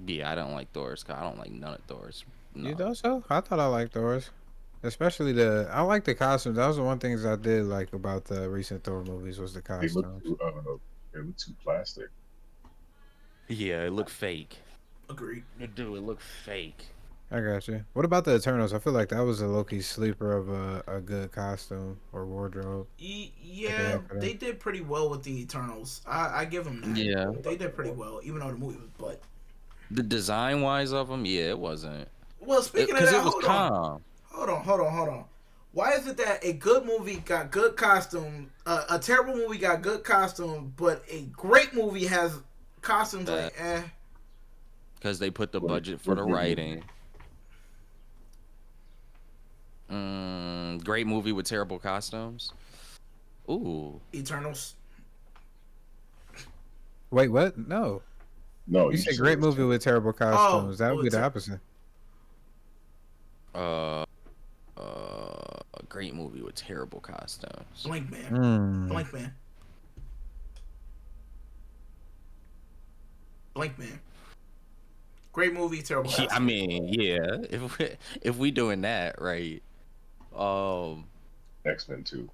Yeah, I don't like Thor's. I don't like none of Thor's. No. You know so? I thought I liked Thor's. Especially I like the costumes. That was the one things I did like about the recent Thor movies was the They look costumes. they look too plastic. Yeah, it looked fake. Agreed. Dude, it looked fake. I got you. What about the Eternals? I feel like that was a low-key sleeper of a good costume or wardrobe. Yeah, they did pretty well with the Eternals. I give them that. Yeah. They did pretty well, even though the movie was butt. The design wise of them, yeah, it wasn't. Well, speaking of Because that, it was calm. hold on. Why is it that a good movie got good costume, a terrible movie got good costume, but a great movie has costumes like Because they put the budget for the writing. Great movie with terrible costumes. Ooh. Eternals. Wait, what? No. No, You said great movie with terrible costumes. That would be the opposite. A great movie with terrible costumes. Blank Man. Blank Man. Blank Man. Great movie, terrible costume. I mean, yeah. If we doing that, right? X-Men 2.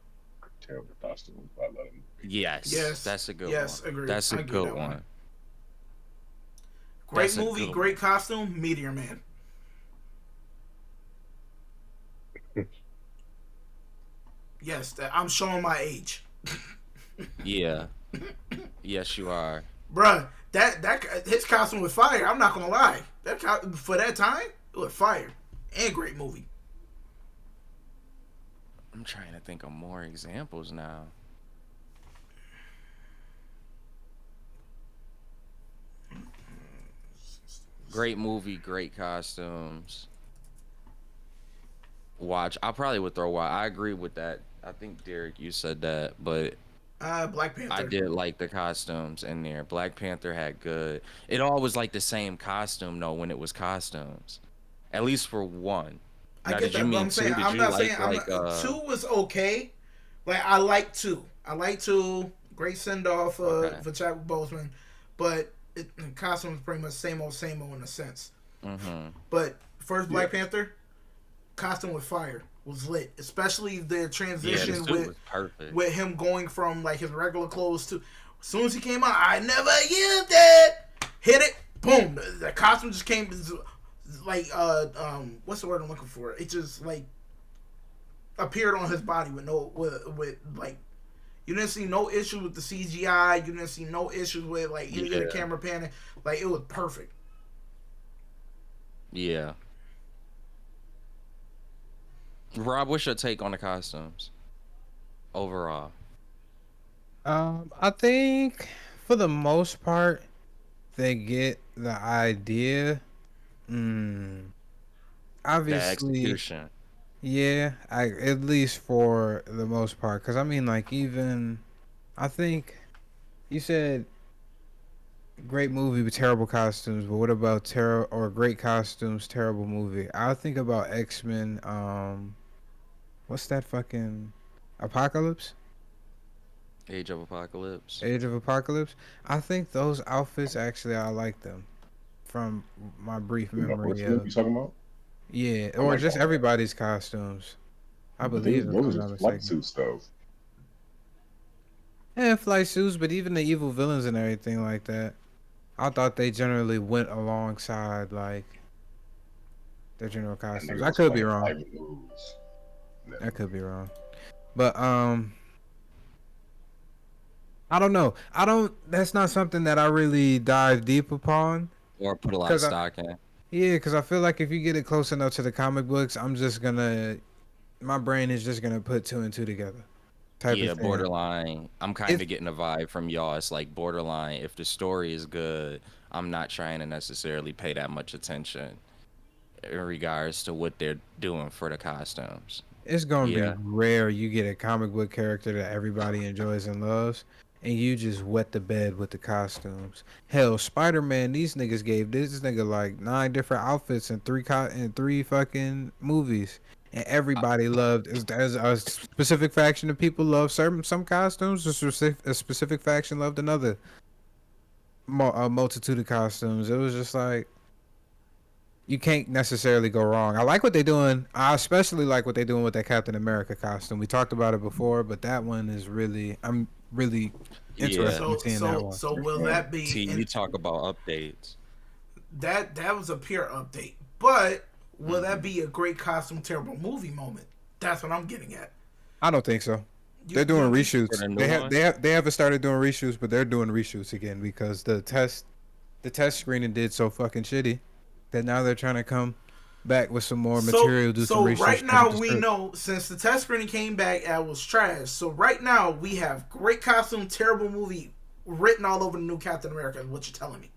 Terrible costume. I love him. Yes. That's a good one. Yes, agreed. That's a good one. Great movie, great costume, Meteor Man. Yes, I'm showing my age. Yeah. Yes, you are. Bruh, that his costume was fire. I'm not gonna lie. For that time, it was fire. And great movie. I'm trying to think of more examples now. Great movie, great costumes. Watch. I probably would throw Watch. I agree with that. I think Derek, you said that, but Black Panther. I did like the costumes in there. Black Panther had good. It all was like the same costume though when it was costumes, at least for one. Now, I get that, but I'm saying I'm not saying two was okay. Like I like two. Two. Great send off for Chadwick Boseman, but the costume was pretty much same old in a sense. But first Black Panther costume was fire. Was lit, especially the transition with him going from like his regular clothes to as soon as he came out, I never used it. Hit it, boom. The costume just came like what's the word I'm looking for? It just like appeared on his body with like you didn't see no issues with the CGI. You didn't see no issues with like the camera panning. Like it was perfect. Yeah. Rob, what's your take on the costumes overall? I think for the most part, they get the idea. Obviously, the execution. Yeah, at least for the most part, because I mean, like I think you said great movie with terrible costumes, but what about great costumes, terrible movie? I think about X-Men. What's that fucking Apocalypse? Age of Apocalypse. Age of Apocalypse. I think those outfits actually I like them from my brief memory. Which movie you talking about? Yeah, or just everybody's costumes. I believe those are just flight suits though. Yeah, flight suits, but even the evil villains and everything like that, I thought they generally went alongside like their general costumes. I could be wrong. I could be wrong, but I don't know. That's not something that I really dive deep upon or put a lot of stock in. Yeah, because I feel like if you get it close enough to the comic books, my brain is just gonna put two and two together. Yeah, borderline. I'm kind of getting a vibe from y'all. It's like borderline. If the story is good, I'm not trying to necessarily pay that much attention in regards to what they're doing for the costumes. It's gonna be rare you get a comic book character that everybody enjoys and loves, and you just wet the bed with the costumes. Hell, Spider-Man, these niggas gave this nigga like 9 different outfits in three fucking movies, and everybody loved. As a specific faction of people love some costumes, a specific faction loved another. A multitude of costumes. It was just like you can't necessarily go wrong. I like what they're doing. I especially like what they're doing with that Captain America costume. We talked about it before, but that one is I'm really interested in seeing that one. So will that be? You talk about updates. That was a pure update, but will that be a great costume terrible movie moment? That's what I'm getting at. I don't think so. They're doing reshoots. They haven't started doing reshoots, but they're doing reshoots again because the test screening did so fucking shitty that now they're trying to come back with some more material, do some research. Right now we know, since the test screening came back and was trash, so right now we have great costume, terrible movie written all over the new Captain America. Is what you're telling me?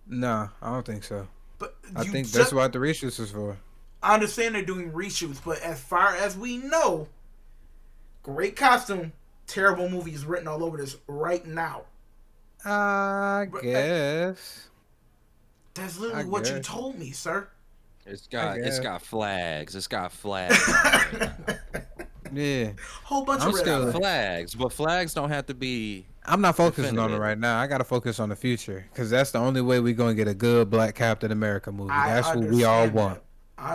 Nah, I don't think so. But I think that's what the reshoots is for. I understand they're doing reshoots, but as far as we know, great costume, terrible movies written all over this right now. I guess. That's literally what you told me, sir. It's got flags. It's got flags. Yeah. Whole bunch of red flags, but flags don't have to be. I'm not focusing on it right now. I gotta focus on the future because that's the only way we're gonna get a good Black Captain America movie. That's what we all want.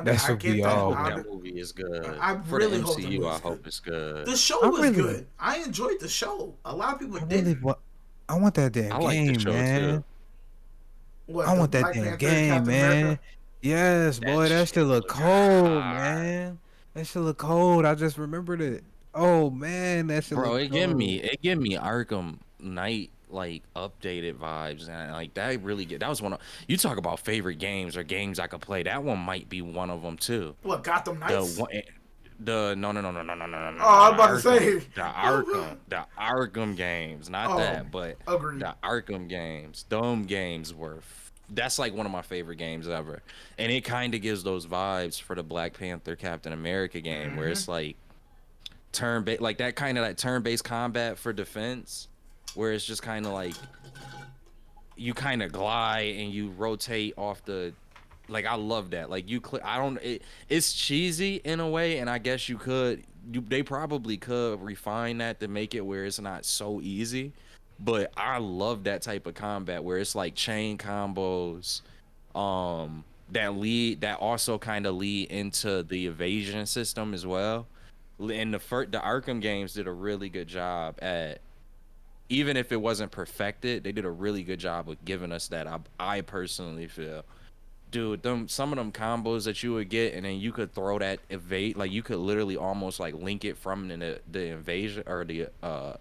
That's what we all want. That movie is good. I really hope the MCU, I hope it's good. The show was good. I enjoyed the show. A lot of people didn't. I want that damn game, man. I want that damn game, man. Yes, boy, that shit look cold, man. That shit look cold. I just remembered it. Oh man, that shit look cold. It give me Arkham Knight like updated vibes, and like that was one of, you talk about favorite games or games I could play. That one might be one of them too. What, Gotham Knights? No. Oh, I'm about to say the Arkham games, not that, but agreed. The Arkham games. Those games were. That's like one of my favorite games ever, and it kind of gives those vibes for the Black Panther Captain America game, where it's like turn-based, like that turn-based combat for defense, where it's just kind of like you kind of glide and you rotate off the. Like I love that. Like you click. It's cheesy in a way, and I guess they probably could refine that to make it where it's not so easy. But I love that type of combat where it's like chain combos, that also kind of lead into the evasion system as well. And the Arkham games did a really good job at, even if it wasn't perfected, they did a really good job of giving us that. I personally feel. Dude, some of them combos that you would get, and then you could throw that evade, like you could literally almost like link it from the invasion or the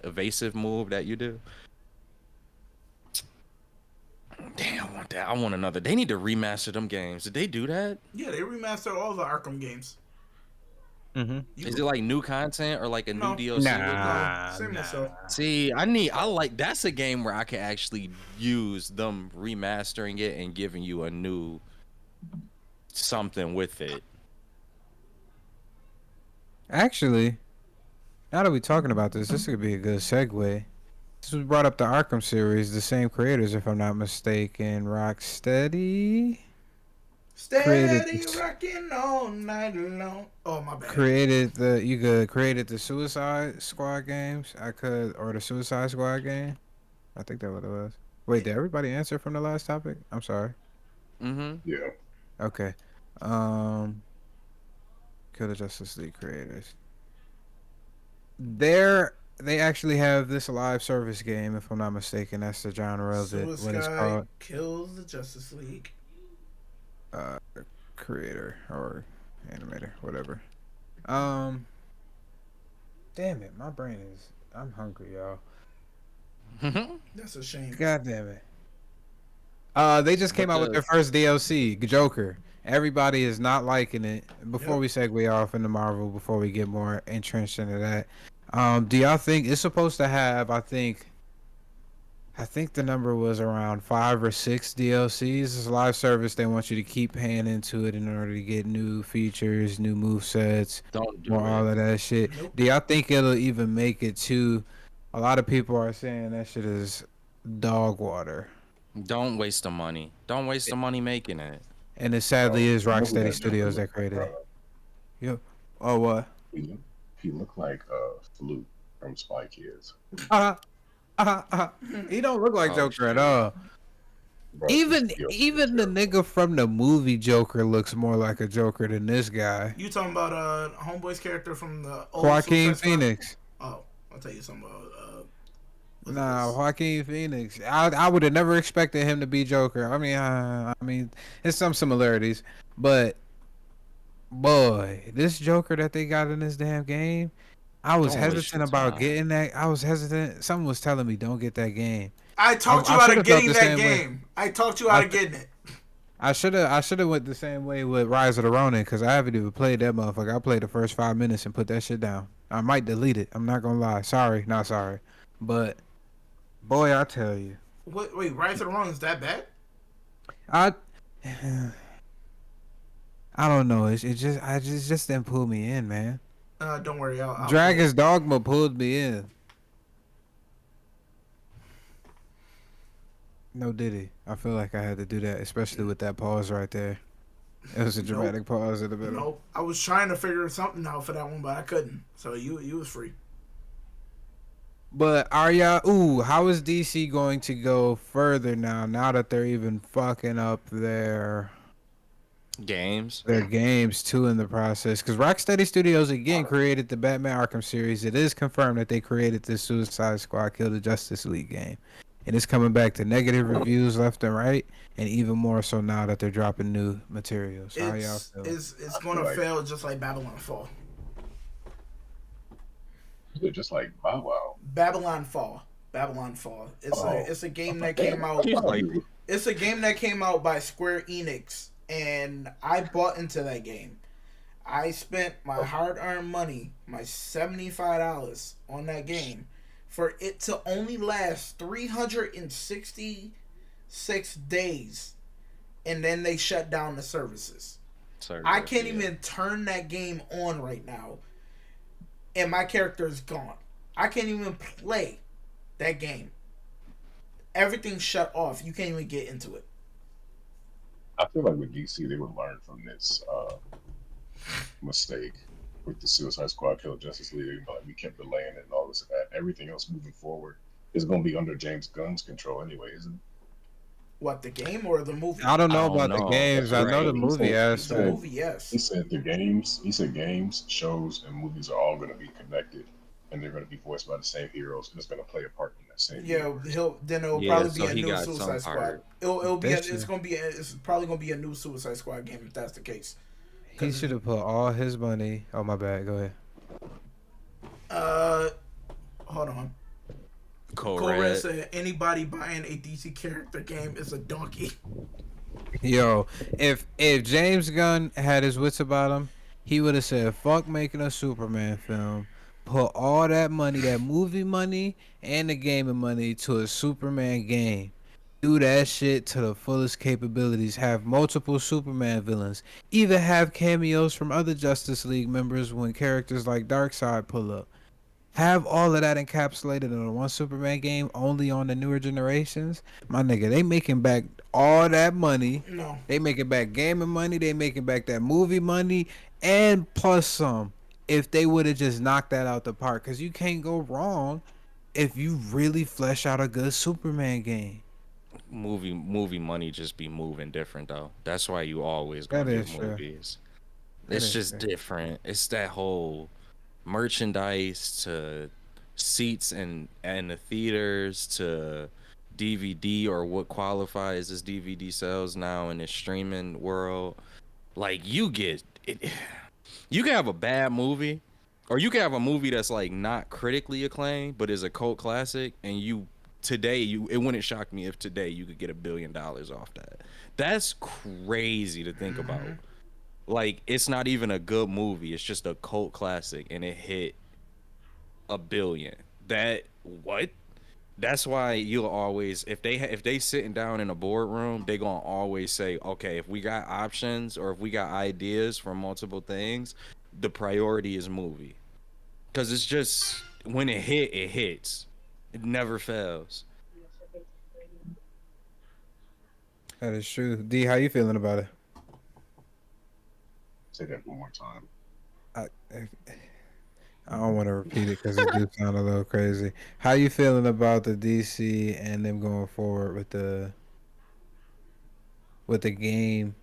evasive move that you do. Damn, I want that. I want another. They need to remaster them games. Did they do that? Yeah, they remastered all the Arkham games. Mm-hmm. Is it like new content or like a new DLC? Nah. See, that's a game where I can actually use them remastering it and giving you a new something with it. Actually, now that we're talking about this could be a good segue. This was brought up the Arkham series, the same creators, if I'm not mistaken, Rocksteady. Steady rocking all night long. Oh my bad. Created the Suicide Squad games. Or the Suicide Squad game. I think that's what it was. Wait, did everybody answer from the last topic? I'm sorry. Yeah. Okay. Kill the Justice League creators. They actually have this live service game, if I'm not mistaken. That's the genre of it. What it's called? Kills the Justice League. Creator or animator, whatever. Damn it, my brain is. I'm hungry, y'all. That's a shame. God damn it. They just came out with their first DLC, Joker. Everybody is not liking it. Before we segue off into Marvel, before we get more entrenched into that, do y'all think it's supposed to have? I think the number was around 5 or 6 DLCs. It's a live service. They want you to keep paying into it in order to get new features, new movesets, all of that shit. Nope. Do y'all think it'll even make it to? A lot of people are saying that shit is dog water. Don't waste the money. Don't waste the money making it. And it sadly is Rocksteady Studios that created it. Yep. Oh, what? He looked like Flute from Spy Kids. He don't look like Joker at all. Bro, even the nigga from the movie Joker looks more like a Joker than this guy. You talking about Homeboy's character from the old Joaquin Phoenix? Oh, I'll tell you something about. Joaquin Phoenix. I would have never expected him to be Joker. I mean, there's some similarities, but boy, this Joker that they got in this damn game, I was hesitant about getting that. I was hesitant. Someone was telling me don't get that game. I talked you out of getting that game. I talked you out of getting it. I should have went the same way with Rise of the Ronin because I haven't even played that motherfucker. I played the first 5 minutes and put that shit down. I might delete it. I'm not gonna lie. Sorry, not sorry, but boy, I tell you, Wait, Rise of the Wrong is that bad? I I don't know. It just didn't pull me in, man. Don't worry, I'll play Dragon's it. Dogma pulled me in. No Diddy. I feel like I had to do that, especially with that pause right there. It was a Nope. dramatic pause in the middle. Nope. I was trying to figure something out for that one, but I couldn't. So you was free. But are y'all? Ooh, how is DC going to go further now? Now that they're even fucking up Games. their games too in the process, because Rocksteady Studios again created the Batman Arkham series. It is confirmed that they created the Suicide Squad Kill the Justice League game, and it's coming back to negative reviews left and right, and even more so now that they're dropping new materials. How y'all It's feel? it's gonna fail just like Babylon Fall. They're just like Bow Wow. Babylon Fall. Babylon Fall. It's a game that came out. He's like, It's a game that came out by Square Enix, and I bought into that game. I spent my hard-earned money, my $75 on that game, for it to only last 366 days, and then they shut down the services. sorry, I can't yeah. even turn that game on right now, and my character is gone. I can't even play that game. Everything's shut off. You can't even get into it. I feel like with DC, they would learn from this mistake with the Suicide Squad, Kill Justice League. You know, like we kept delaying it and all this and that. Everything else moving forward is going to be under James Gunn's control anyway, isn't it? What, the game or the movie? I don't know I don't about the know. games. I know the Right. movie He The aspect. movie, yes. He said the games. He said games, shows, and movies are all going to be connected, and they're going to be voiced by the same heroes, and it's going to play a part in that same. Yeah, universe. it'll Yeah, probably so be a he new got some Suicide Squad. part. It's probably gonna be a new Suicide Squad game if that's the case. He should have put all his money. Oh my bad. Go ahead. Hold on. Code Corey Red. said anybody buying a DC character game is a donkey. Yo, if James Gunn had his wits about him, he would have said, "Fuck making a Superman film. Put all that money, that movie money, and the gaming money to a Superman game. Do that shit to the fullest capabilities. Have multiple Superman villains. Even have cameos from other Justice League members when characters like Darkseid pull up. Have all of that encapsulated in one Superman game only on the newer generations. My nigga, they making back all that money. No. They making back gaming money. They making back that movie money and plus some. If they would have just knocked that out the park, because you can't go wrong if you really flesh out a good Superman game. Movie money just be moving different though. That's why you always That gonna is get true. movies. That It's is just true. different. It's that whole merchandise to seats and the theaters to DVD or what qualifies as DVD sales now in the streaming world. Like you get it, you can have a bad movie or you can have a movie that's like not critically acclaimed but is a cult classic and it wouldn't shock me if today you could get $1 billion off that. That's crazy to think about. Like it's not even a good movie, it's just a cult classic and it hit $1 billion. That's why you'll always if they sitting down in a boardroom, they gonna always say, okay, if we got options or if we got ideas for multiple things, the priority is movie, because it's just when it hits, it never fails. That is true. D, how you feeling about it? Say that one more time. I don't want to repeat it because it do sound a little crazy. How you feeling about the DC and them going forward with the game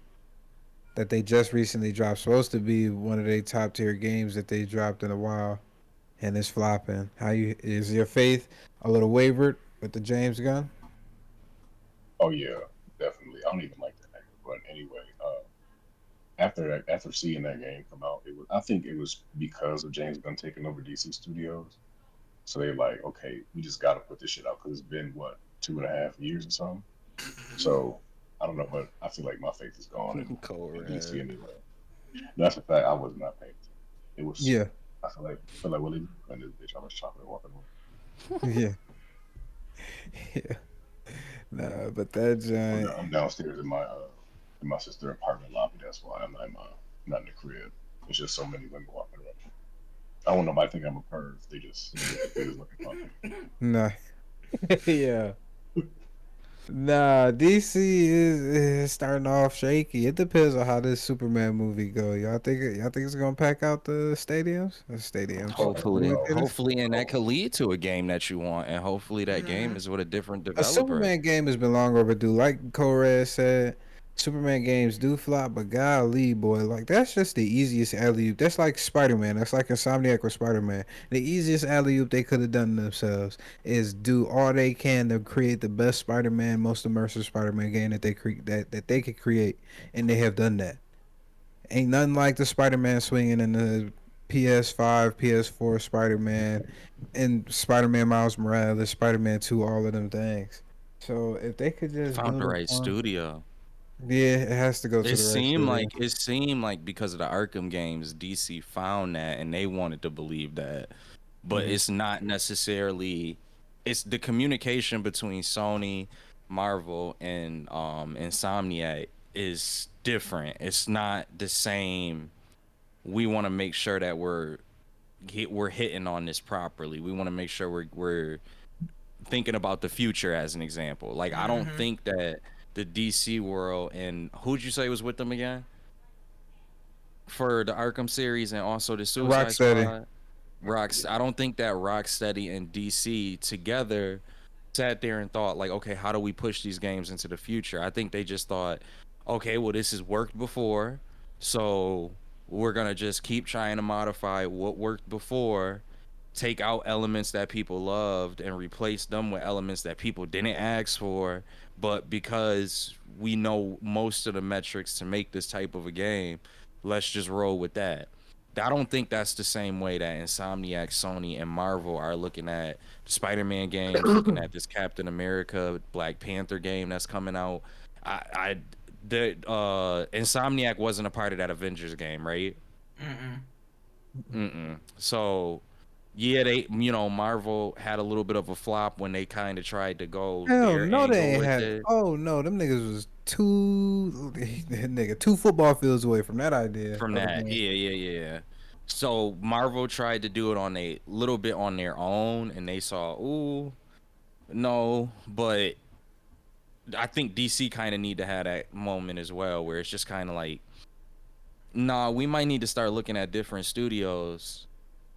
that they just recently dropped? Supposed to be one of their top tier games that they dropped in a while, and it's flopping. Is your faith a little wavered with the James Gunn? Oh yeah, definitely. I don't even like that name, but anyway, after seeing that game come out, I think it was because of James Gunn taking over DC Studios. So they're like, okay, we just got to put this shit out because it's been what 2.5 years or something. So I don't know, but I feel like my faith is gone in DC Correct. anyway. That's a fact. I was not paying attention. It was. Yeah, I feel like Willie and this bitch. I was chocolate walking away. yeah, yeah. Nah, but that giant. I'm downstairs in my sister's apartment lobby. That's why I'm not in the crib. There's just so many women walking around. I don't want nobody think I'm a perv. They just looking funny. Nah, yeah. Nah, DC is starting off shaky. It depends on how this Superman movie go. Y'all think it's gonna pack out the stadiums? The stadiums. Hopefully, No, hopefully, and that no. could lead to a game that you want, and hopefully that Mm-hmm. game is with a different A developer. Superman game has been long overdue. Like Corez said, Superman games do flop, but golly, boy, like that's just the easiest alley oop. That's like Spider Man. That's like Insomniac with Spider Man. The easiest alley oop they could have done themselves is do all they can to create the best Spider Man, most immersive Spider Man game that that they could create, and they have done that. Ain't nothing like the Spider Man swinging in the PS5, PS4 Spider Man, and Spider Man Miles Morales, Spider Man 2, all of them things. So if they could just Found the build right upon, studio. yeah, it has to go to It the right seemed studio. like it seemed like because of the Arkham games, DC found that and they wanted to believe that, but Mhm. it's not necessarily. It's the communication between Sony, Marvel, and Insomniac is different. It's not the same. We want to make sure that we're hitting on this properly. We want to make sure we're thinking about the future as an example. Like I don't Mm-hmm. think that the DC world and who'd you say was with them again for the Arkham series and also the Suicide Rocksteady. Squad? I don't think that Rocksteady and DC together sat there and thought like, okay, how do we push these games into the future? I think they just thought, okay, well this has worked before, so we're gonna just keep trying to modify what worked before, take out elements that people loved and replace them with elements that people didn't ask for, but because we know most of the metrics to make this type of a game, let's just roll with that. I don't think that's the same way that Insomniac, Sony, and Marvel are looking at Spider-Man games, looking at this Captain America, Black Panther game that's coming out. I the Insomniac wasn't a part of that Avengers game, right? Mm-mm. So yeah, Marvel had a little bit of a flop when they kind of tried to go Hell their no, angle they ain't with had. it Oh no, them niggas was two football fields away from that idea from of a that. game. Yeah. So Marvel tried to do it on a little bit on their own, and they saw, ooh, no, but I think DC kind of need to have that moment as well, where it's just kind of like, nah, we might need to start looking at different studios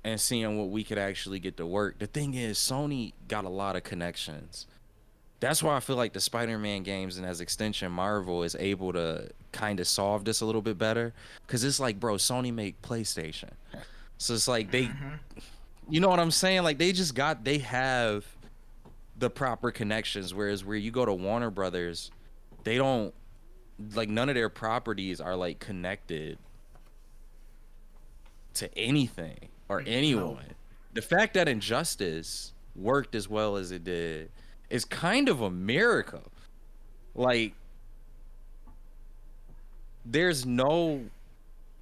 and seeing what we could actually get to work. The thing is, Sony got a lot of connections. That's why I feel like the Spider-Man games and as extension Marvel is able to kind of solve this a little bit better, because it's like, bro, Sony make PlayStation, so it's like Mm-hmm. you know what I'm saying, like they have the proper connections, whereas where you go to Warner Brothers, they don't, like, none of their properties are like connected to anything or No. anyone. The fact that Injustice worked as well as it did is kind of a miracle. Like, there's no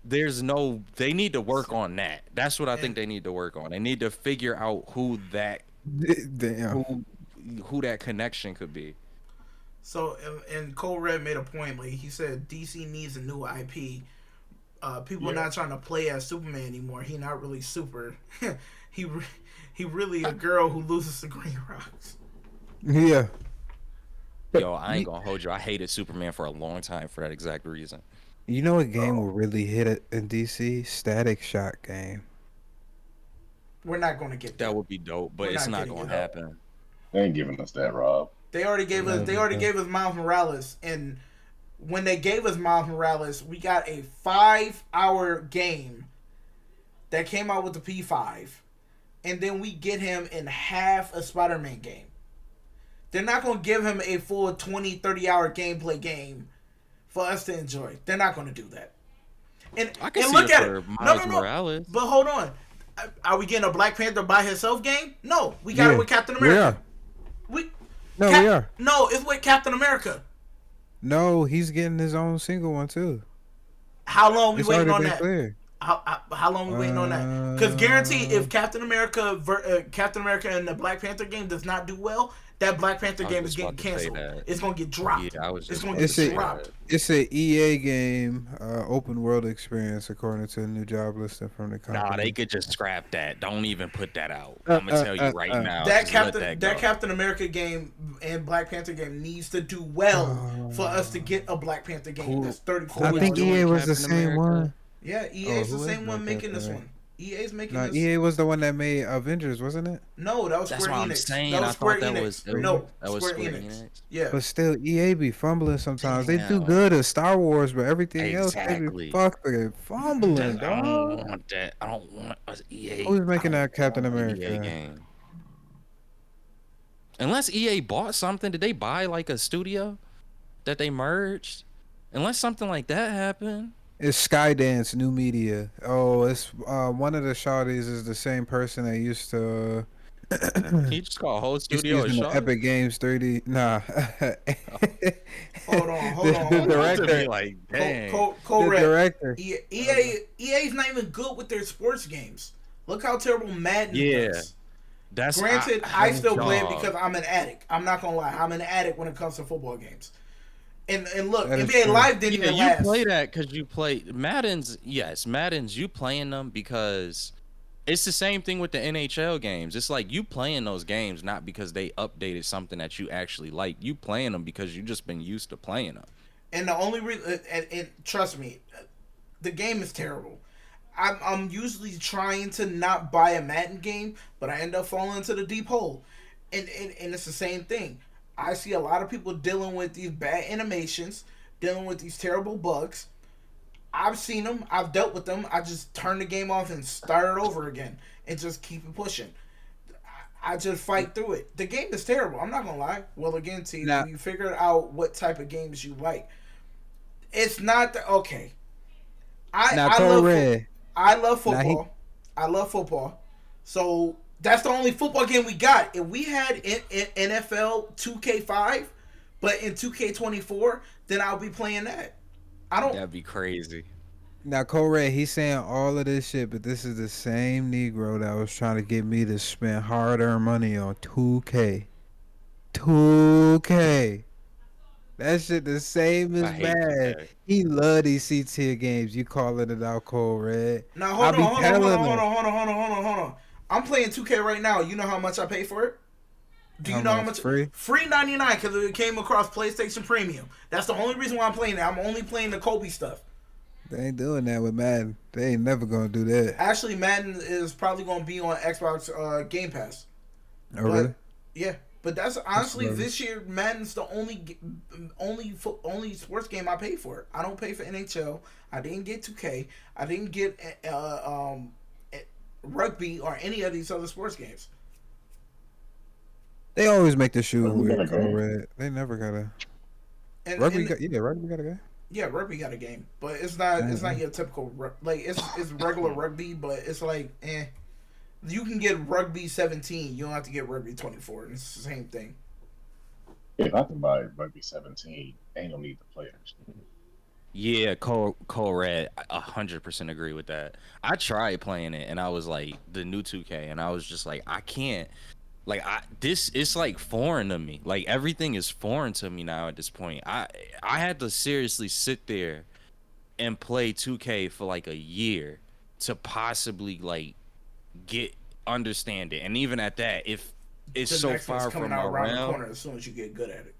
they need to work on that. That's what I think And they need to work on. They need to figure out Damn. who that connection could be. so, and Cole Red made a point. Like he said, DC needs a new IP. People are not trying to play as Superman anymore. He not really super. he he really a girl who loses to green rocks. Yeah. Yo, I ain't gonna hold you. I hated Superman for a long time for that exact reason. You know what game will really hit it in DC? Static Shock game. We're not going to get That that. would be dope, but We're it's not not getting gonna it. happen. They ain't giving us that, Rob. They already gave us. They already gave us Miles Morales, and when they gave us Miles Morales, we got a 5-hour game that came out with the P5, and then we get him in half a Spider-Man game. They're not going to give him a full 20, 30-hour gameplay game for us to enjoy. They're not going to do that. And, I can and see look it at for it. Miles No. Morales. But hold on. Are we getting a Black Panther by himself game? No. We got it Yeah, with Captain we America. are. We No, we are. No, it's with Captain America. No, he's getting his own single one too. How long we It's waiting already on been that? cleared. How long we waiting on that? Because guaranteed, if Captain America and the Black Panther game does not do well, that Black Panther I was game is just getting about to say canceled. that. It's gonna get Yeah, dropped. I was It's just gonna about get to say dropped. that. It's a EA game, open world experience, according to the new job listing from the company. Nah, they could just scrap that. Don't even put that out. Uh, I'm gonna tell you right now. Just let that go. That Captain America game and Black Panther game needs to do well for us to get a Black Panther game that's $34. I think doing EA was the Captain same America? one. Yeah, Oh, EA's the who is same one Black making this Panther? one. EA's making No, this. EA was the one that made Avengers, wasn't it? No, that was That's Square what I'm Enix. saying. That was I Square thought that Enix. was No, that was Square Square Enix. Enix. Yeah. But still, EA be fumbling sometimes. They do Damn. good at Star Wars, but everything else they be Exactly. fucking fumbling, I dog. don't want that. I don't want a EA. Who's making I that don't Captain want an America? EA game. Unless EA bought something, did they buy like a studio that they merged? Unless something like that happened. It's Skydance New Media. Oh, it's one of the shawties is the same person that used to Can you just call a whole he's studio a using the shot? Epic Games 3D. Nah. Hold on, hold on. The hold on. director, Like, dang. the Correct. director. EA's not even good with their sports games. Look how terrible Madden Yeah. does. That's Granted, I still play it job. because I'm an addict. I'm not gonna lie, I'm an addict when it comes to football games. And look, That is NBA true. Live didn't Yeah, even you last. play that because you play Madden's. Yes, Madden's. You playing them because it's the same thing with the NHL games. It's like you playing those games not because they updated something that you actually like. You playing them because you just been used to playing them. And the only reason, and trust me, the game is terrible. I'm usually trying to not buy a Madden game, but I end up falling into the deep hole. And it's the same thing. I see a lot of people dealing with these bad animations, dealing with these terrible bugs. I've seen them. I've dealt with them. I just turn the game off and start it over again and just keep it pushing. I just fight through it. The game is terrible. I'm not going to lie. Well, again, T, Now- you figured out what type of games you like. It's not the... Okay. Now, I Code love Red. I love Now, football. I love football. So that's the only football game we got. If we had NFL 2K5, but in 2K24, then I'll be playing that. I don't. That'd be crazy. Now, Code Red, he's saying all of this shit, but this is the same Negro that was trying to get me to spend hard-earned money on 2K. 2K. That shit the same I as hate bad. 2K. He love these C-tier games. You calling it out, Code Red. Now I be telling him. hold on. I'm playing 2K right now. You know how much I pay for it? Do you know how much? Free? Free 99 because it came across PlayStation Premium. That's the only reason why I'm playing it. I'm only playing the Kobe stuff. They ain't doing that with Madden. They ain't never gonna do that. Actually, Madden is probably going to be on Xbox Game Pass. Oh, really? Yeah, but that's honestly lovely. this year Madden's the only sports game I pay for. I don't pay for NHL. I didn't get 2K. I didn't get rugby or any of these other sports games. They always make the shoe Rugby got weird, a Code game? Red. They never got a And, rugby. and- Rugby got a guy. yeah, rugby got a game, but it's not your typical like it's regular rugby, but it's like you can get rugby 17. You don't have to get rugby 24. And it's the same thing. If I can buy Rugby 17, ain't no need the players. Yeah, Cole Red, I 100% agree with that. I tried playing it, and I was like the new 2K, and I was just like, I can't. Like this is like foreign to me. Like everything is foreign to me now at this point. I had to seriously sit there and play 2K for like a year to possibly like understand it. And even at that, if it's The so next one's far coming from out around the around, corner as soon as you get good at it.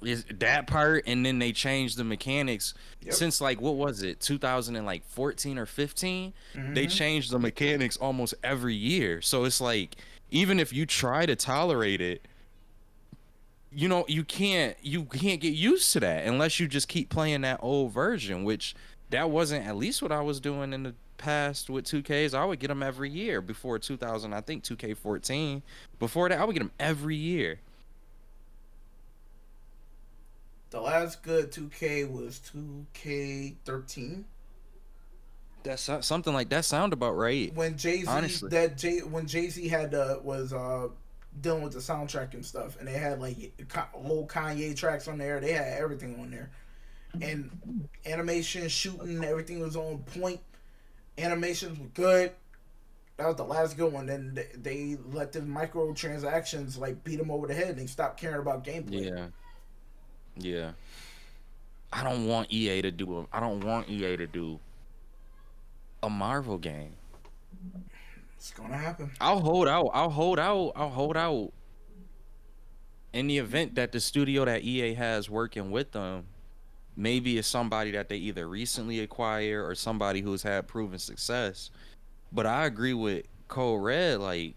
is that part, and then they changed the mechanics Yep. since like what was it 2014 or 15. They changed the mechanics almost every year, so it's like even if you try to tolerate it, you know, you can't get used to that unless you just keep playing that old version, which that wasn't at least what I was doing in the past with 2Ks. I would get them every year before 2000, I think 2K14. Before that I would get them every year. The last good 2K was 2K13. That's something like that sound about right. When Jay-Z Honestly. when Jay-Z had was dealing with the soundtrack and stuff, and they had like old Kanye tracks on there. They had everything on there, and animation, shooting, everything was on point. Animations were good. That was the last good one. Then they let the microtransactions like beat them over the head, and they stopped caring about gameplay. Yeah. Yeah. I don't want EA to do a Marvel game. It's gonna happen. I'll hold out. In the event that the studio that EA has working with them, maybe it's somebody that they either recently acquire or somebody who's had proven success. But I agree with Code Red, like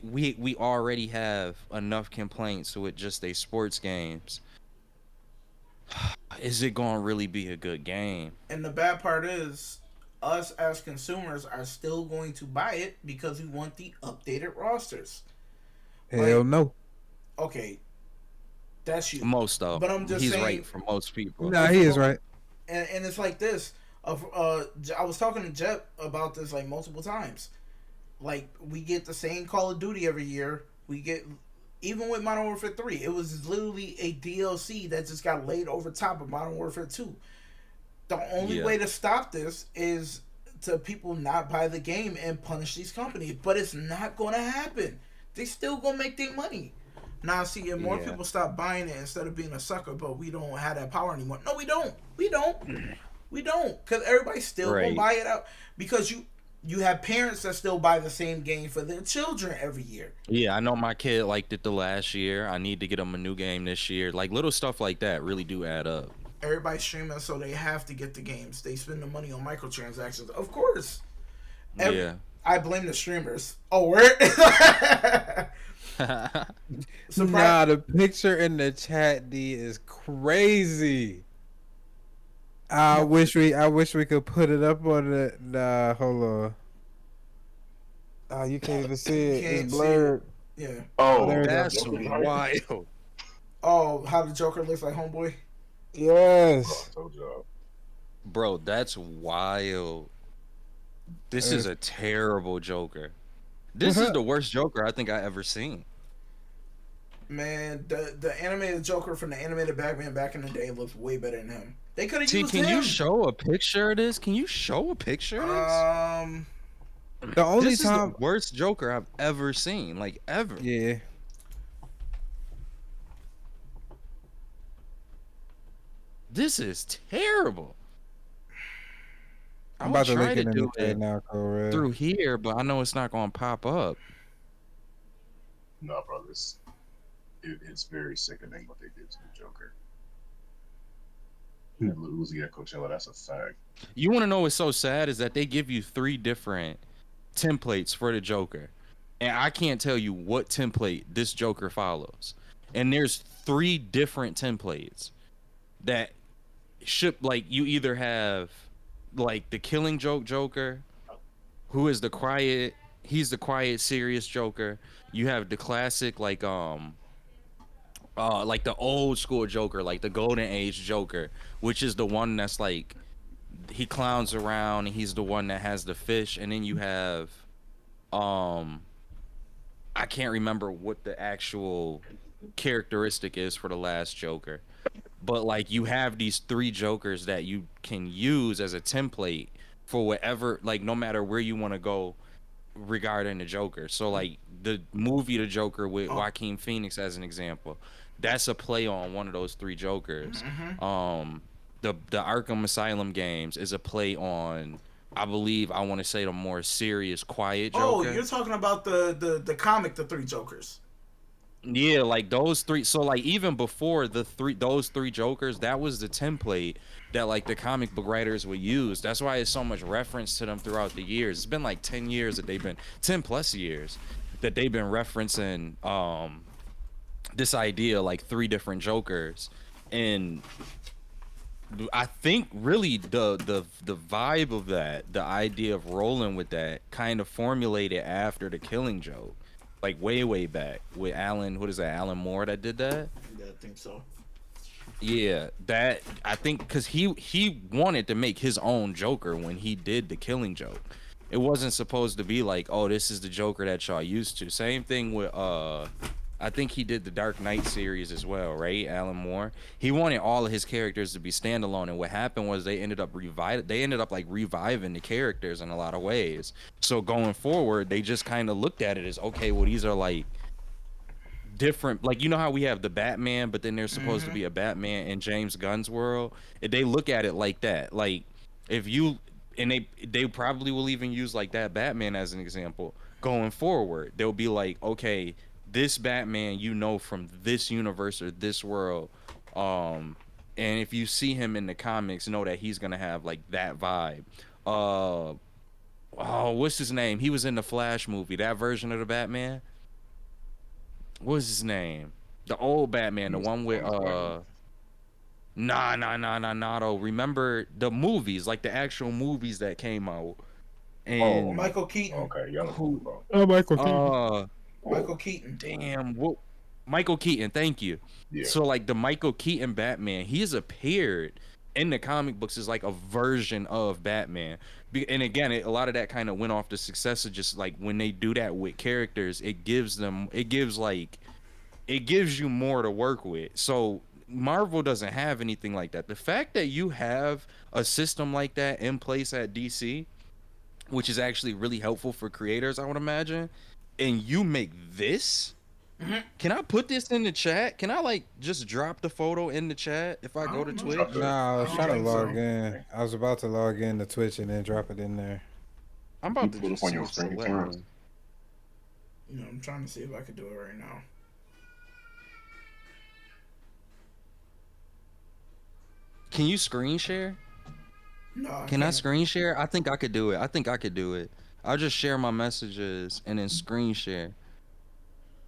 we already have enough complaints with just their sports games. Is it gonna really be a good game? And the bad part is, us as consumers are still going to buy it because we want the updated rosters. Hell no. Okay, that's you. Most of, but I'm just he's saying, right for most people. Nah, he is right. And it's like this. I was talking to Jet about this like multiple times. Like, we get the same Call of Duty every year. We get, even with Modern Warfare 3, it was literally a DLC that just got laid over top of Modern Warfare 2. The only way to stop this is to people not buy the game and punish these companies. But it's not going to happen. They still going to make their money. Now, see, if more people stop buying it instead of being a sucker, but we don't have that power anymore. No, we don't. We don't. Because everybody's still going to buy it out. Because you have parents that still buy the same game for their children every year. Yeah, I know my kid liked it the last year. I need to get him a new game this year. Like, little stuff like that really do add up. Everybody's streaming, so they have to get the games. They spend the money on microtransactions. Of course. I blame the streamers. Oh, word? Nah, the picture in the chat, D, is crazy. I wish we could put it up on the. Nah, hold on. Oh, you can't even see it. It's blurred. Yeah. Oh, that's wild. Oh, how the Joker looks like Homeboy? Yes. Bro, that's wild. This is a terrible Joker. This is the worst Joker I think I ever seen. Man, the animated Joker from the animated Batman back in the day looks way better than him. They could have used him. Can you show a picture of this? The only this time is the worst Joker I've ever seen, like ever. Yeah. This is terrible. I'm about to look it in the now, through here, but I know it's not going to pop up. No, brothers. It's very sickening what they did to the Joker. Uzi at Coachella, that's a fact. You want to know what's so sad is that they give you 3 different templates for the Joker, and I can't tell you what template this Joker follows. And there's 3 different templates that should, like, you either have like the Killing Joke Joker, who is he's the quiet, serious Joker. You have the classic, like the old school Joker, like the Golden Age Joker, which is the one that's like, he clowns around and he's the one that has the fish. And then you have, I can't remember what the actual characteristic is for the last Joker. But like, you have these 3 Jokers that you can use as a template for whatever, like, no matter where you want to go regarding the Joker. So like the movie The Joker with Joaquin Phoenix as an example, that's a play on one of those 3 Jokers. The Arkham Asylum games is a play on, I want to say, the more serious, quiet Joker. Oh, you're talking about the comic, The 3 Jokers. Yeah, like those 3. So like, even before those 3 Jokers, that was the template that like the comic book writers would use. That's why it's so much reference to them throughout the years. It's been like 10 years that 10 plus years that they've been referencing this idea, like 3 different Jokers. And I think really the vibe of that, the idea of rolling with that, kind of formulated after the Killing Joke. Like way back with Alan Moore that did that? Yeah, I think so. Yeah, that, I think, because he wanted to make his own Joker when he did the Killing Joke. It wasn't supposed to be like, oh, this is the Joker that y'all used to. Same thing with I think he did the Dark Knight series as well, right? Alan Moore. He wanted all of his characters to be standalone, and what happened was they ended up like reviving the characters in a lot of ways. So going forward, they just kind of looked at it as, okay, well, these are like different, like, you know how we have the Batman, but then there's supposed to be a Batman in James Gunn's world. They look at it like that. Like, if you, and they probably will even use like that Batman as an example going forward. They'll be like, okay, this Batman, you know, from this universe or this world, and if you see him in the comics, know that he's gonna have like that vibe. Oh, what's his name? He was in the Flash movie, that version of the Batman. What's his name? The old Batman, the one with nah, though. Remember the movies, like the actual movies that came out. And Michael Keaton. Okay, y'all know about. Oh, Michael Keaton. Michael Keaton. Damn, what? Michael Keaton, thank you. Yeah. So like the Michael Keaton Batman, he's appeared in the comic books as like a version of Batman. And again, a lot of that kind of went off the success of just like when they do that with characters, it gives you more to work with. So Marvel doesn't have anything like that. The fact that you have a system like that in place at DC, which is actually really helpful for creators, I would imagine, and you make this. Can I put this in the chat? Can I like just drop the photo in the chat if I go to Twitch? Nah, I was trying to log so. in. I was about to log in to Twitch and then drop it in there. I'm about to Put it just on your screen. You know, I'm trying to see if I could do it right now. Can you screen share? No, I Can I can't. screen share? I think I could do it. I'll just share my messages and then screen share.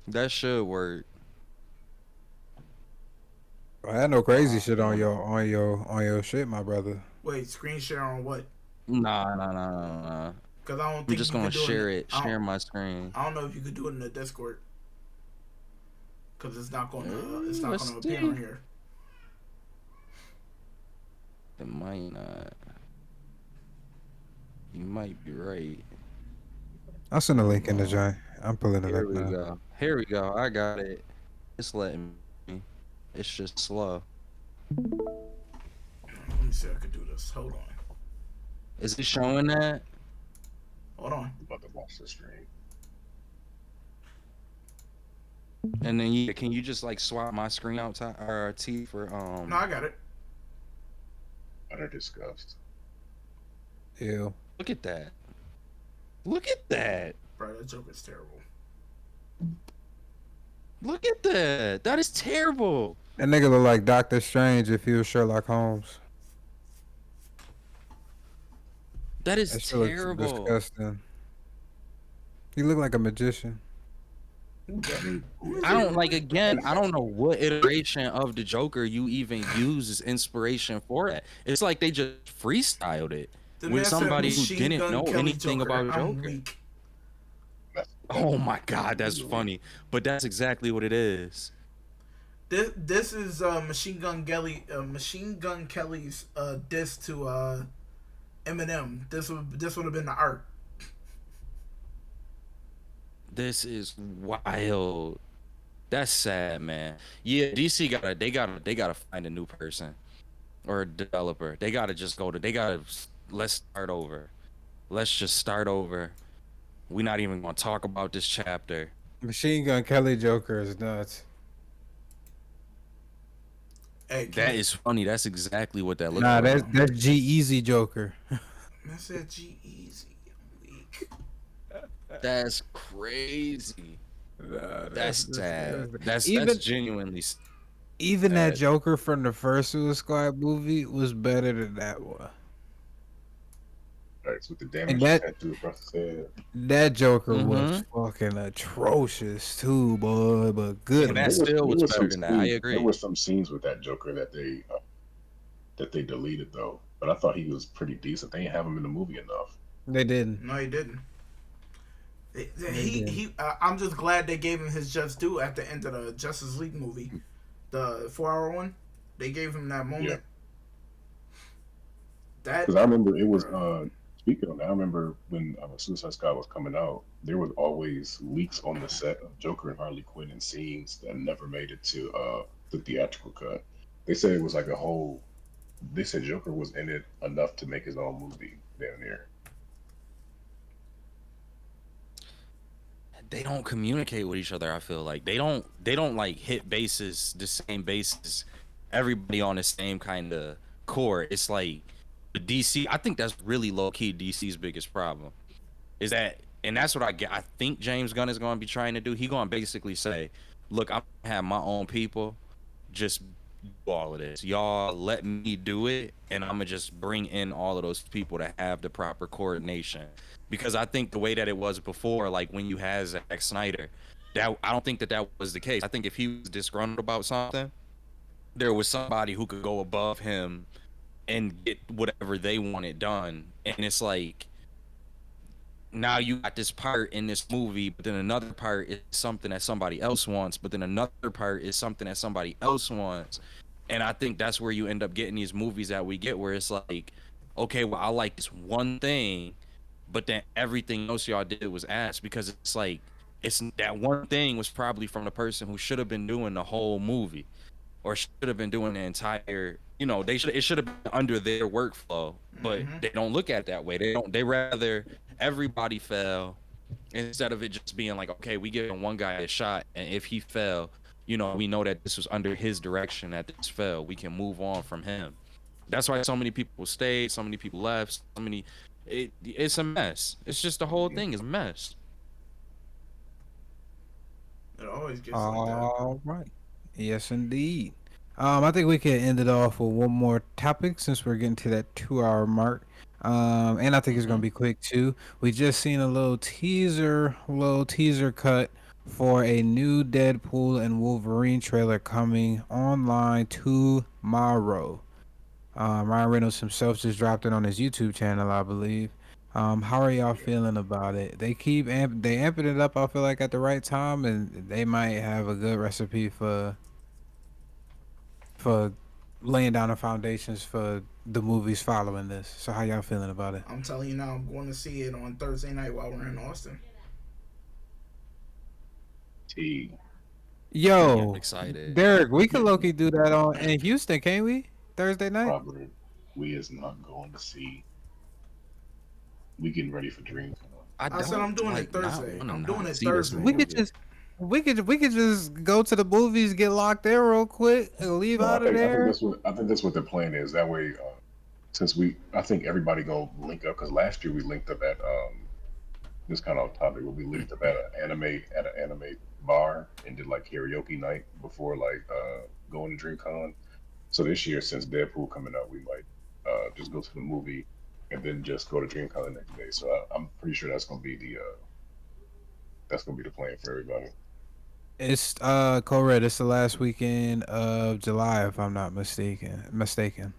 That should work. I had no crazy shit on your shit, my brother. Wait, screen share on what? Nah. Because I don't I'm think just you gonna could do share it. share my screen. I don't know if you could do it in the Discord. Because it's not gonna Let's appear see. on here. It might not. You might be right. I'll send a link in the joint. I'm pulling it Here up we now. go. Here we go. I got it. It's letting me. It's just slow. Let me see if I could do this. Hold on. Is it showing that? Hold on. I'm about to watch the stream. And then can you just like swap my screen out or T for No, I got it. What I discussed. Ew. Look at that. Look at that. Bro, that joke is terrible. Look at that. That is terrible. That nigga look like Doctor Strange if he was Sherlock Holmes. That is That shit looks terrible. disgusting. He look like a magician. I don't I don't know what iteration of the Joker you even use as inspiration for that. It's like they just freestyled it The with man said somebody who Machine didn't Gun know Kelly anything Joker. about I'm Joker. weak. Oh my god, that's funny. But that's exactly what it is. This is Machine Gun Kelly's diss to Eminem. This would have been the art. This is wild. That's sad, man. Yeah, DC gotta find a new person or a developer. They gotta let's start over. Let's just start over. We're not even gonna talk about this chapter. Machine Gun Kelly Joker is nuts. Hey, That is funny. That's exactly what that looks Nah, like. that's G-Eazy Joker. I said G-Eazy. I'm weak. That's crazy. That's sad. That's Even genuinely sad. even that Joker from the first Suicide Squad movie was better than that one. Alright, so with the damage And that- tattoo across his head. That Joker was fucking atrocious too, boy. But good. And that There still was there better than that. I agree. There were some scenes with that Joker that they deleted though, but I thought he was pretty decent. They didn't have him in the movie enough. They didn't. No, he didn't. I'm just glad they gave him his just due at the end of the Justice League movie, the 4-hour one. They gave him that moment. Yeah. Because I remember it was Speaking of that, I remember when Suicide Squad was coming out, there was always leaks on the set of Joker and Harley Quinn and scenes that never made it to the theatrical cut. They said it was like a whole. They said Joker was in it enough to make his own movie down there. They don't communicate with each other. I feel like they don't like hit bases the same bases. Everybody on the same kind of core. It's like the DC. I think that's really low key DC's biggest problem. Is that, and that's what I get. I think James Gunn is going to be trying to do. He going to basically say, "Look, I'm gonna have my own people. Just do all of this. Y'all let me do it, and I'm gonna just bring in all of those people to have the proper coordination." Because I think the way that it was before, like when you had Zack Snyder, that I don't think that that was the case. I think if he was disgruntled about something, there was somebody who could go above him and get whatever they wanted done. And it's like, now you got this part in this movie, but then another part is something that somebody else wants, but then another part is something that somebody else wants. And I think that's where you end up getting these movies that we get where it's like, okay, well, I like this one thing, but then everything else y'all did was ass, because it's like, it's that one thing was probably from the person who should have been doing the whole movie, or should have been doing the entire, it should have been under their workflow, but they don't look at it that way. They rather everybody fail instead of it just being like, okay, we giving one guy a shot, and if he fell, we know that this was under his direction that this fell. We can move on from him. That's why so many people stayed, so many people left, it's a mess. It's just the whole thing is a mess. It always gets like that. All right. Yes, indeed. I think we can end it off with one more topic since we're getting to that 2 hour mark. And I think it's gonna be quick too. We just seen a little teaser cut for a new Deadpool and Wolverine trailer coming online tomorrow. Ryan Reynolds himself just dropped it on his YouTube channel, I believe. How are y'all feeling about it? They amping it up, I feel like, at the right time, and they might have a good recipe for laying down the foundations for the movies following this. So how y'all feeling about it? I'm telling you now, I'm going to see it on Thursday night while we're in Austin. T. Yo, I'm excited. Derek, we could low-key do that in Houston, can't we? Thursday night? Probably we is not going to see. We getting ready for DreamCon. I said I'm doing it Thursday. I'm doing it Thursday. We could just go to the movies, get locked in real quick, and leave out of there. I think that's what the plan is. That way, since I think everybody gonna link up, because last year we linked up at this kind of topic, where we linked up at an anime bar and did like karaoke night before like going to DreamCon. So this year, since Deadpool coming out, we might just go to the movie and then just go to DreamCon the next day. So I'm pretty sure that's gonna be the plan for everybody. It's co-red. It's the last weekend of July, if I'm not mistaken.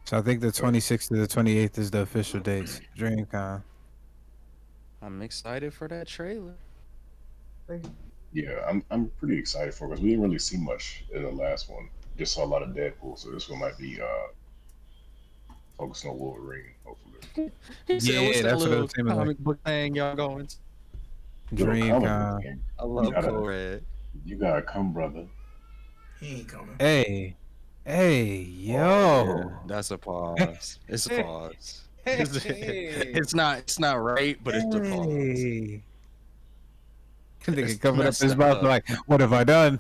So I think the 26th to the 28th is the official dates. DreamCon. I'm excited for that trailer. Yeah, I'm pretty excited for it because we didn't really see much in the last one. Just saw a lot of Deadpool, so this one might be focusing on Wolverine, hopefully. Yeah, that's what it was comic book thing y'all going to. DreamCon. I love Co-Red. You gotta come, brother. He ain't coming. Hey, yo. Yeah, that's a pause. It's a pause. It's not right, but it's a pause. I think it coming up his mouth like, what have I done?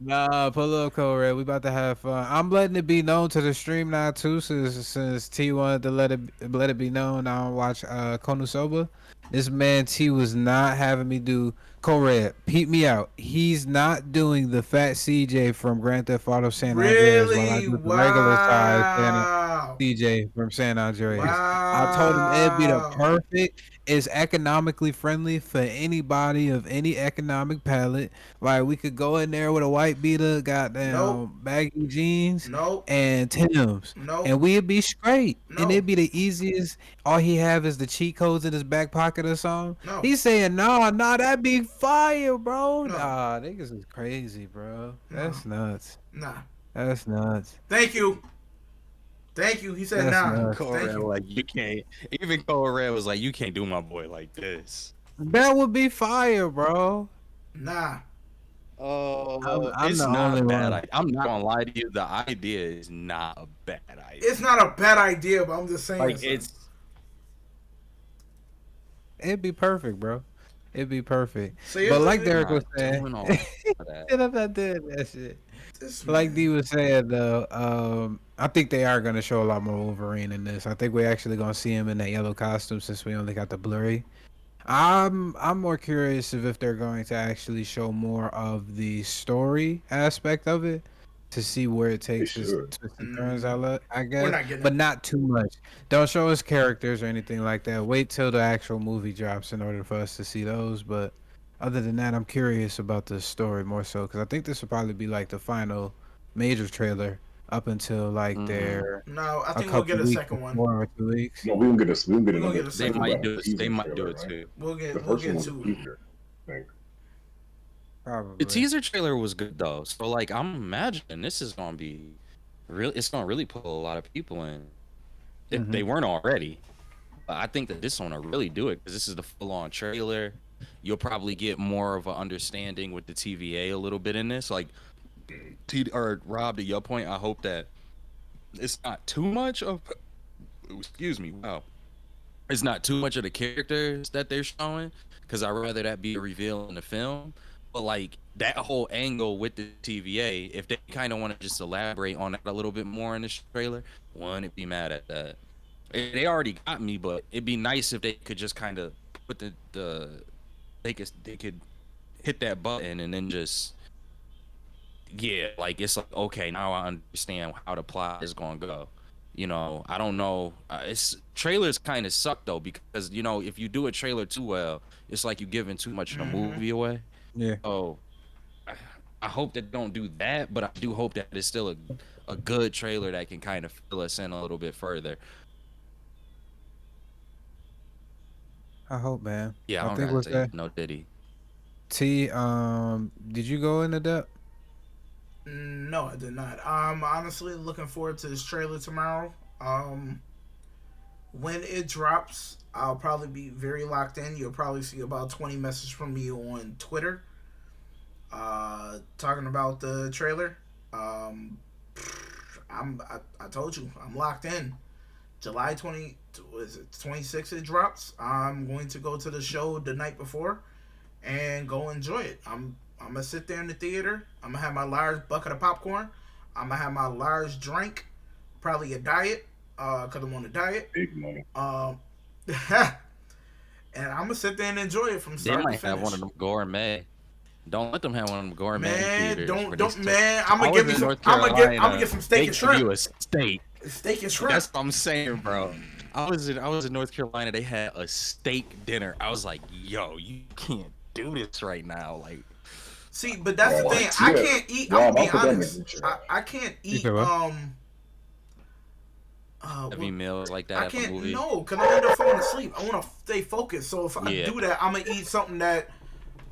Nah, pull up, Co-Red. We about to have fun. I'm letting it be known to the stream now too, since T wanted to let it be known. I don't watch Konosuba. This man T was not having me do Co-Red. Peep me out. He's not doing the fat CJ from Grand Theft Auto San Andreas while I do the regular size CJ from San Andreas. Wow. I told him it'd be the perfect. It's economically friendly for anybody of any economic palette. Like, we could go in there with a white beater, goddamn baggy jeans, and Timbs, and we'd be straight. And it'd be the easiest. All he have is the cheat codes in his back pocket or something. He's saying, nah, that'd be fire, bro. Nah, niggas is crazy, bro. That's nuts. Nah. That's nuts. Thank you. Thank you. He said That's nah. nuts. Cole Thank Red, you. like, you can't. Even Cole Red was like, you can't do my boy like this. That would be fire, bro. Nah. Oh, I'm it's the not only a bad one. idea. I'm not gonna lie to you. The idea is not a bad idea. It's not a bad idea, but I'm just saying. Like, son. it's It'd be perfect, bro. It'd be perfect. So But like you're Derek was not saying, doing all of that. I'm not doing that shit. this Like man. D was saying though, I think they are gonna show a lot more Wolverine in this. I think we're actually gonna see him in that yellow costume since we only got the blurry. I'm more curious if they're going to actually show more of the story aspect of it to see where it They takes its should. twists and turns. I We're guess, not getting but it. not too much. Don't show us characters or anything like that. Wait till the actual movie drops in order for us to see those. But other than that, I'm curious about the story more so because I think this will probably be like the final major trailer up until like their No, I a think we'll couple get a weeks second one. before or 2 weeks. No, we don't get a. We don't get We're gonna another. get a They second We might got a do it. They teaser might do trailer, it right? too. We'll The get first one was a two. teaser. I think. The Probably. teaser trailer was good though. So like, I'm imagining this is gonna be really. It's gonna really pull a lot of people in if they weren't already. But I think that this one will really do it because this is the full-on trailer. You'll probably get more of an understanding with the TVA a little bit in this. Like, or Rob, to your point, I hope that it's not too much of. Excuse me. Wow. It's not too much of the characters that they're showing because I'd rather that be a reveal in the film. But like that whole angle with the TVA, if they kind of want to just elaborate on that a little bit more in this trailer, wouldn't be mad at that. They already got me, but it'd be nice if they could just kind of put they could hit that button and then just like it's like okay, now I understand how the plot is gonna go. I don't know. It's trailers kind of suck though because if you do a trailer too well, it's like you giving too much of the movie away. Yeah. Oh, I hope that they don't do that, but I do hope that it's still a good trailer that can kind of fill us in a little bit further. I hope, man. Yeah, I I don't think gotta what's say that? no Diddy. T. Did you go into depth? No, I did not. I'm honestly looking forward to this trailer tomorrow. When it drops, I'll probably be very locked in. You'll probably see about 20 messages from me on Twitter, talking about the trailer. I told you, I'm locked in. July 26th it drops. I'm going to go to the show the night before and go enjoy it. I'm gonna sit there in the theater. I'm gonna have my large bucket of popcorn. I'm gonna have my large drink, probably a diet, cause I'm on a diet. Big money. And I'm gonna sit there and enjoy it from They start to might finish. have one of them gourmet. Don't let them have one of them gourmet Man, theaters. don't man. I'm I gonna was get me in some. North I'm gonna Carolina. get some They steak and give shrimp. you a steak. Steak and shrimp. That's what I'm saying, bro. I was in North Carolina. They had a steak dinner. I was like, yo, you can't do this right now. Like, See, but that's the What? thing. I Yeah. can't eat. Rob, I'm gonna I'll be put that in the honest. group chat. I can't eat. said what? heavy meals like that I at the can't. movie. No, cause I end up falling asleep. I want to stay focused. So if I Yeah. do that, I'm gonna eat something that,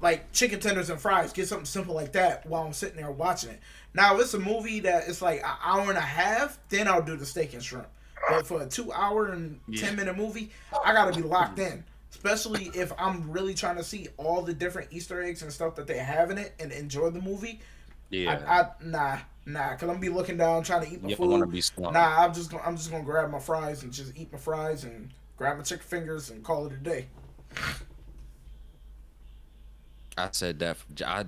like chicken tenders and fries. Get something simple like that while I'm sitting there watching it. Now, if it's a movie that it's like an hour and a half, then I'll do the steak and shrimp. But for a 2 hour and 10 minute movie, I gotta be locked in. Especially if I'm really trying to see all the different Easter eggs and stuff that they have in it and enjoy the movie. Yeah. Nah, cause I'm gonna be looking down trying to eat my You food. don't want to be slow. Nah, I'm just gonna grab my fries and just eat my fries and grab my chicken fingers and call it a day. I said that.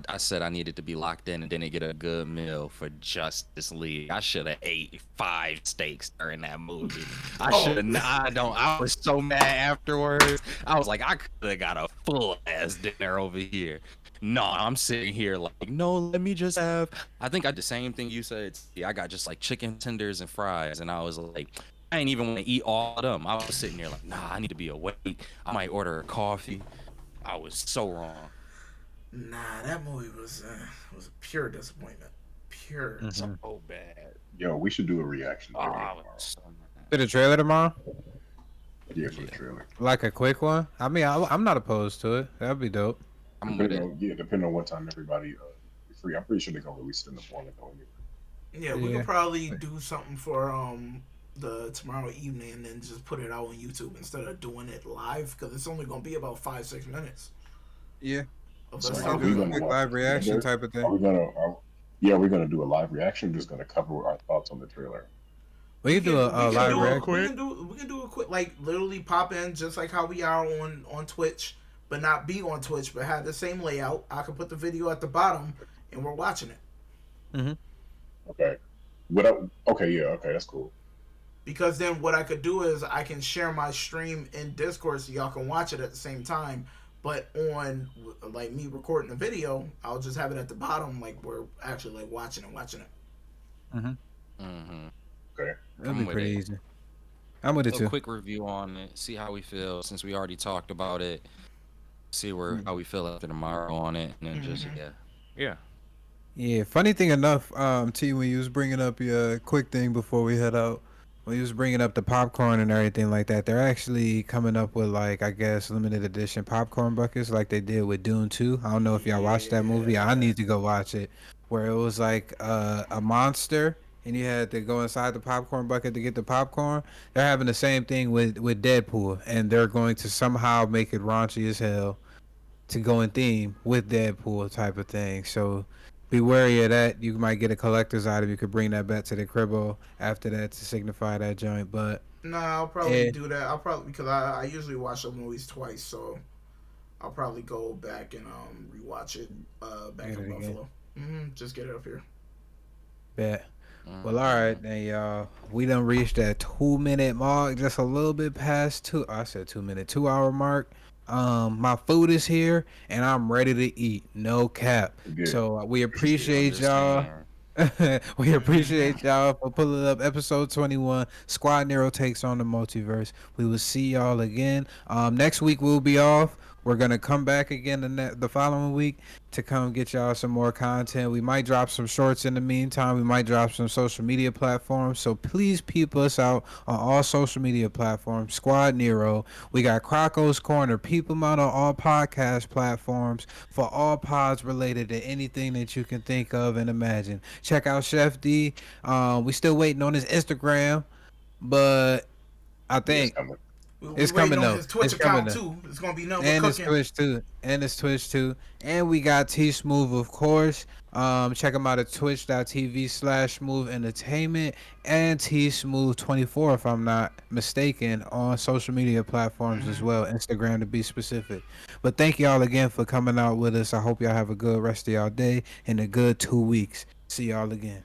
I said I needed to be locked in and didn't get a good meal for Justice League. I should have ate 5 steaks during that movie. I should have. I don't. I was so mad afterwards. I was like, I could have got a full ass dinner over here. No, I'm sitting here like, no, let me just have. I think I did the same thing you said. I got just like chicken tenders and fries, and I was like, I ain't even want to eat all of them. I was sitting there like, nah, I need to be awake. I might order a coffee. I was so wrong. Nah, that movie was a pure disappointment. Pure. So bad. Yo, we should do a reaction Oh, video I tomorrow. was so mad. To the trailer tomorrow? Yeah, for the trailer. Like a quick one? I mean, I'm not opposed to it. That'd be dope. I'm with it. Depending on what time everybody is free. I'm pretty sure they're gonna release it in the morning though. Anyway. Yeah, we Yeah. could probably do something for the tomorrow evening and then just put it out on YouTube instead of doing it live because it's only gonna be about 5-6 minutes. Yeah. Of So us are talking we Do a about gonna it. quick watch live it reaction together? type of thing. Are we gonna? Yeah, we're gonna do a live reaction. Just gonna cover our thoughts on the trailer. We can do a live reaction. We can do a quick like literally pop in just like how we are on Twitch, but not be on Twitch, but have the same layout. I can put the video at the bottom and we're watching it. Mm-hmm. Okay. Okay. Yeah. Okay. That's cool. Because then what I could do is I can share my stream in Discord so y'all can watch it at the same time. But on like me recording the video, I'll just have it at the bottom like we're actually like watching it. Okay. That'd be pretty easy. I'm with it A too. quick review on it. See how we feel since we already talked about it. See how we feel after tomorrow on it, and then just yeah. Yeah, funny thing enough, T, when you was bringing up your quick thing before we head out, when you was bringing up the popcorn and everything like that, they're actually coming up with like I guess limited edition popcorn buckets like they did with Dune 2. I don't know if y'all watched that movie. I need to go watch it. Where it was like a monster and you had to go inside the popcorn bucket to get the popcorn. They're having the same thing with Deadpool, and they're going to somehow make it raunchy as hell to go in theme with Deadpool type of thing. So be wary of that. You might get a collector's item. You could bring that back to the cribbo after that to signify that joint. But Nah, I'll probably do that. I'll probably because I usually watch the movies twice, so I'll probably go back and rewatch it back in Buffalo. Just get it up here. Yeah. Well, all right, then, y'all. We done reached that 2-minute mark, just a little bit past two. I said 2-minute, 2-hour mark. My food is here, and I'm ready to eat. No cap. Good. So we appreciate y'all. We appreciate y'all for pulling up episode 21. Squad Nero takes on the multiverse. We will see y'all again. Next week we'll be off. We're gonna come back again the following week to come get y'all some more content. We might drop some shorts in the meantime. We might drop some social media platforms. So please peep us out on all social media platforms. Squad Nero. We got Croco's Corner. Peep them out on all podcast platforms for all pods related to anything that you can think of and imagine. Check out Chef D. We still waiting on his Instagram, but I think it's coming on though. his Twitch It's coming account though. too. It's gonna be nothing And but it's cooking. Twitch too. And we got T Smooth, of course. Check him out at twitch.tv/Smooth Entertainment and T Smooth 24 if I'm not mistaken on social media platforms as well, Instagram to be specific. But thank y'all again for coming out with us. I hope y'all have a good rest of y'all day and a good 2 weeks. See y'all again.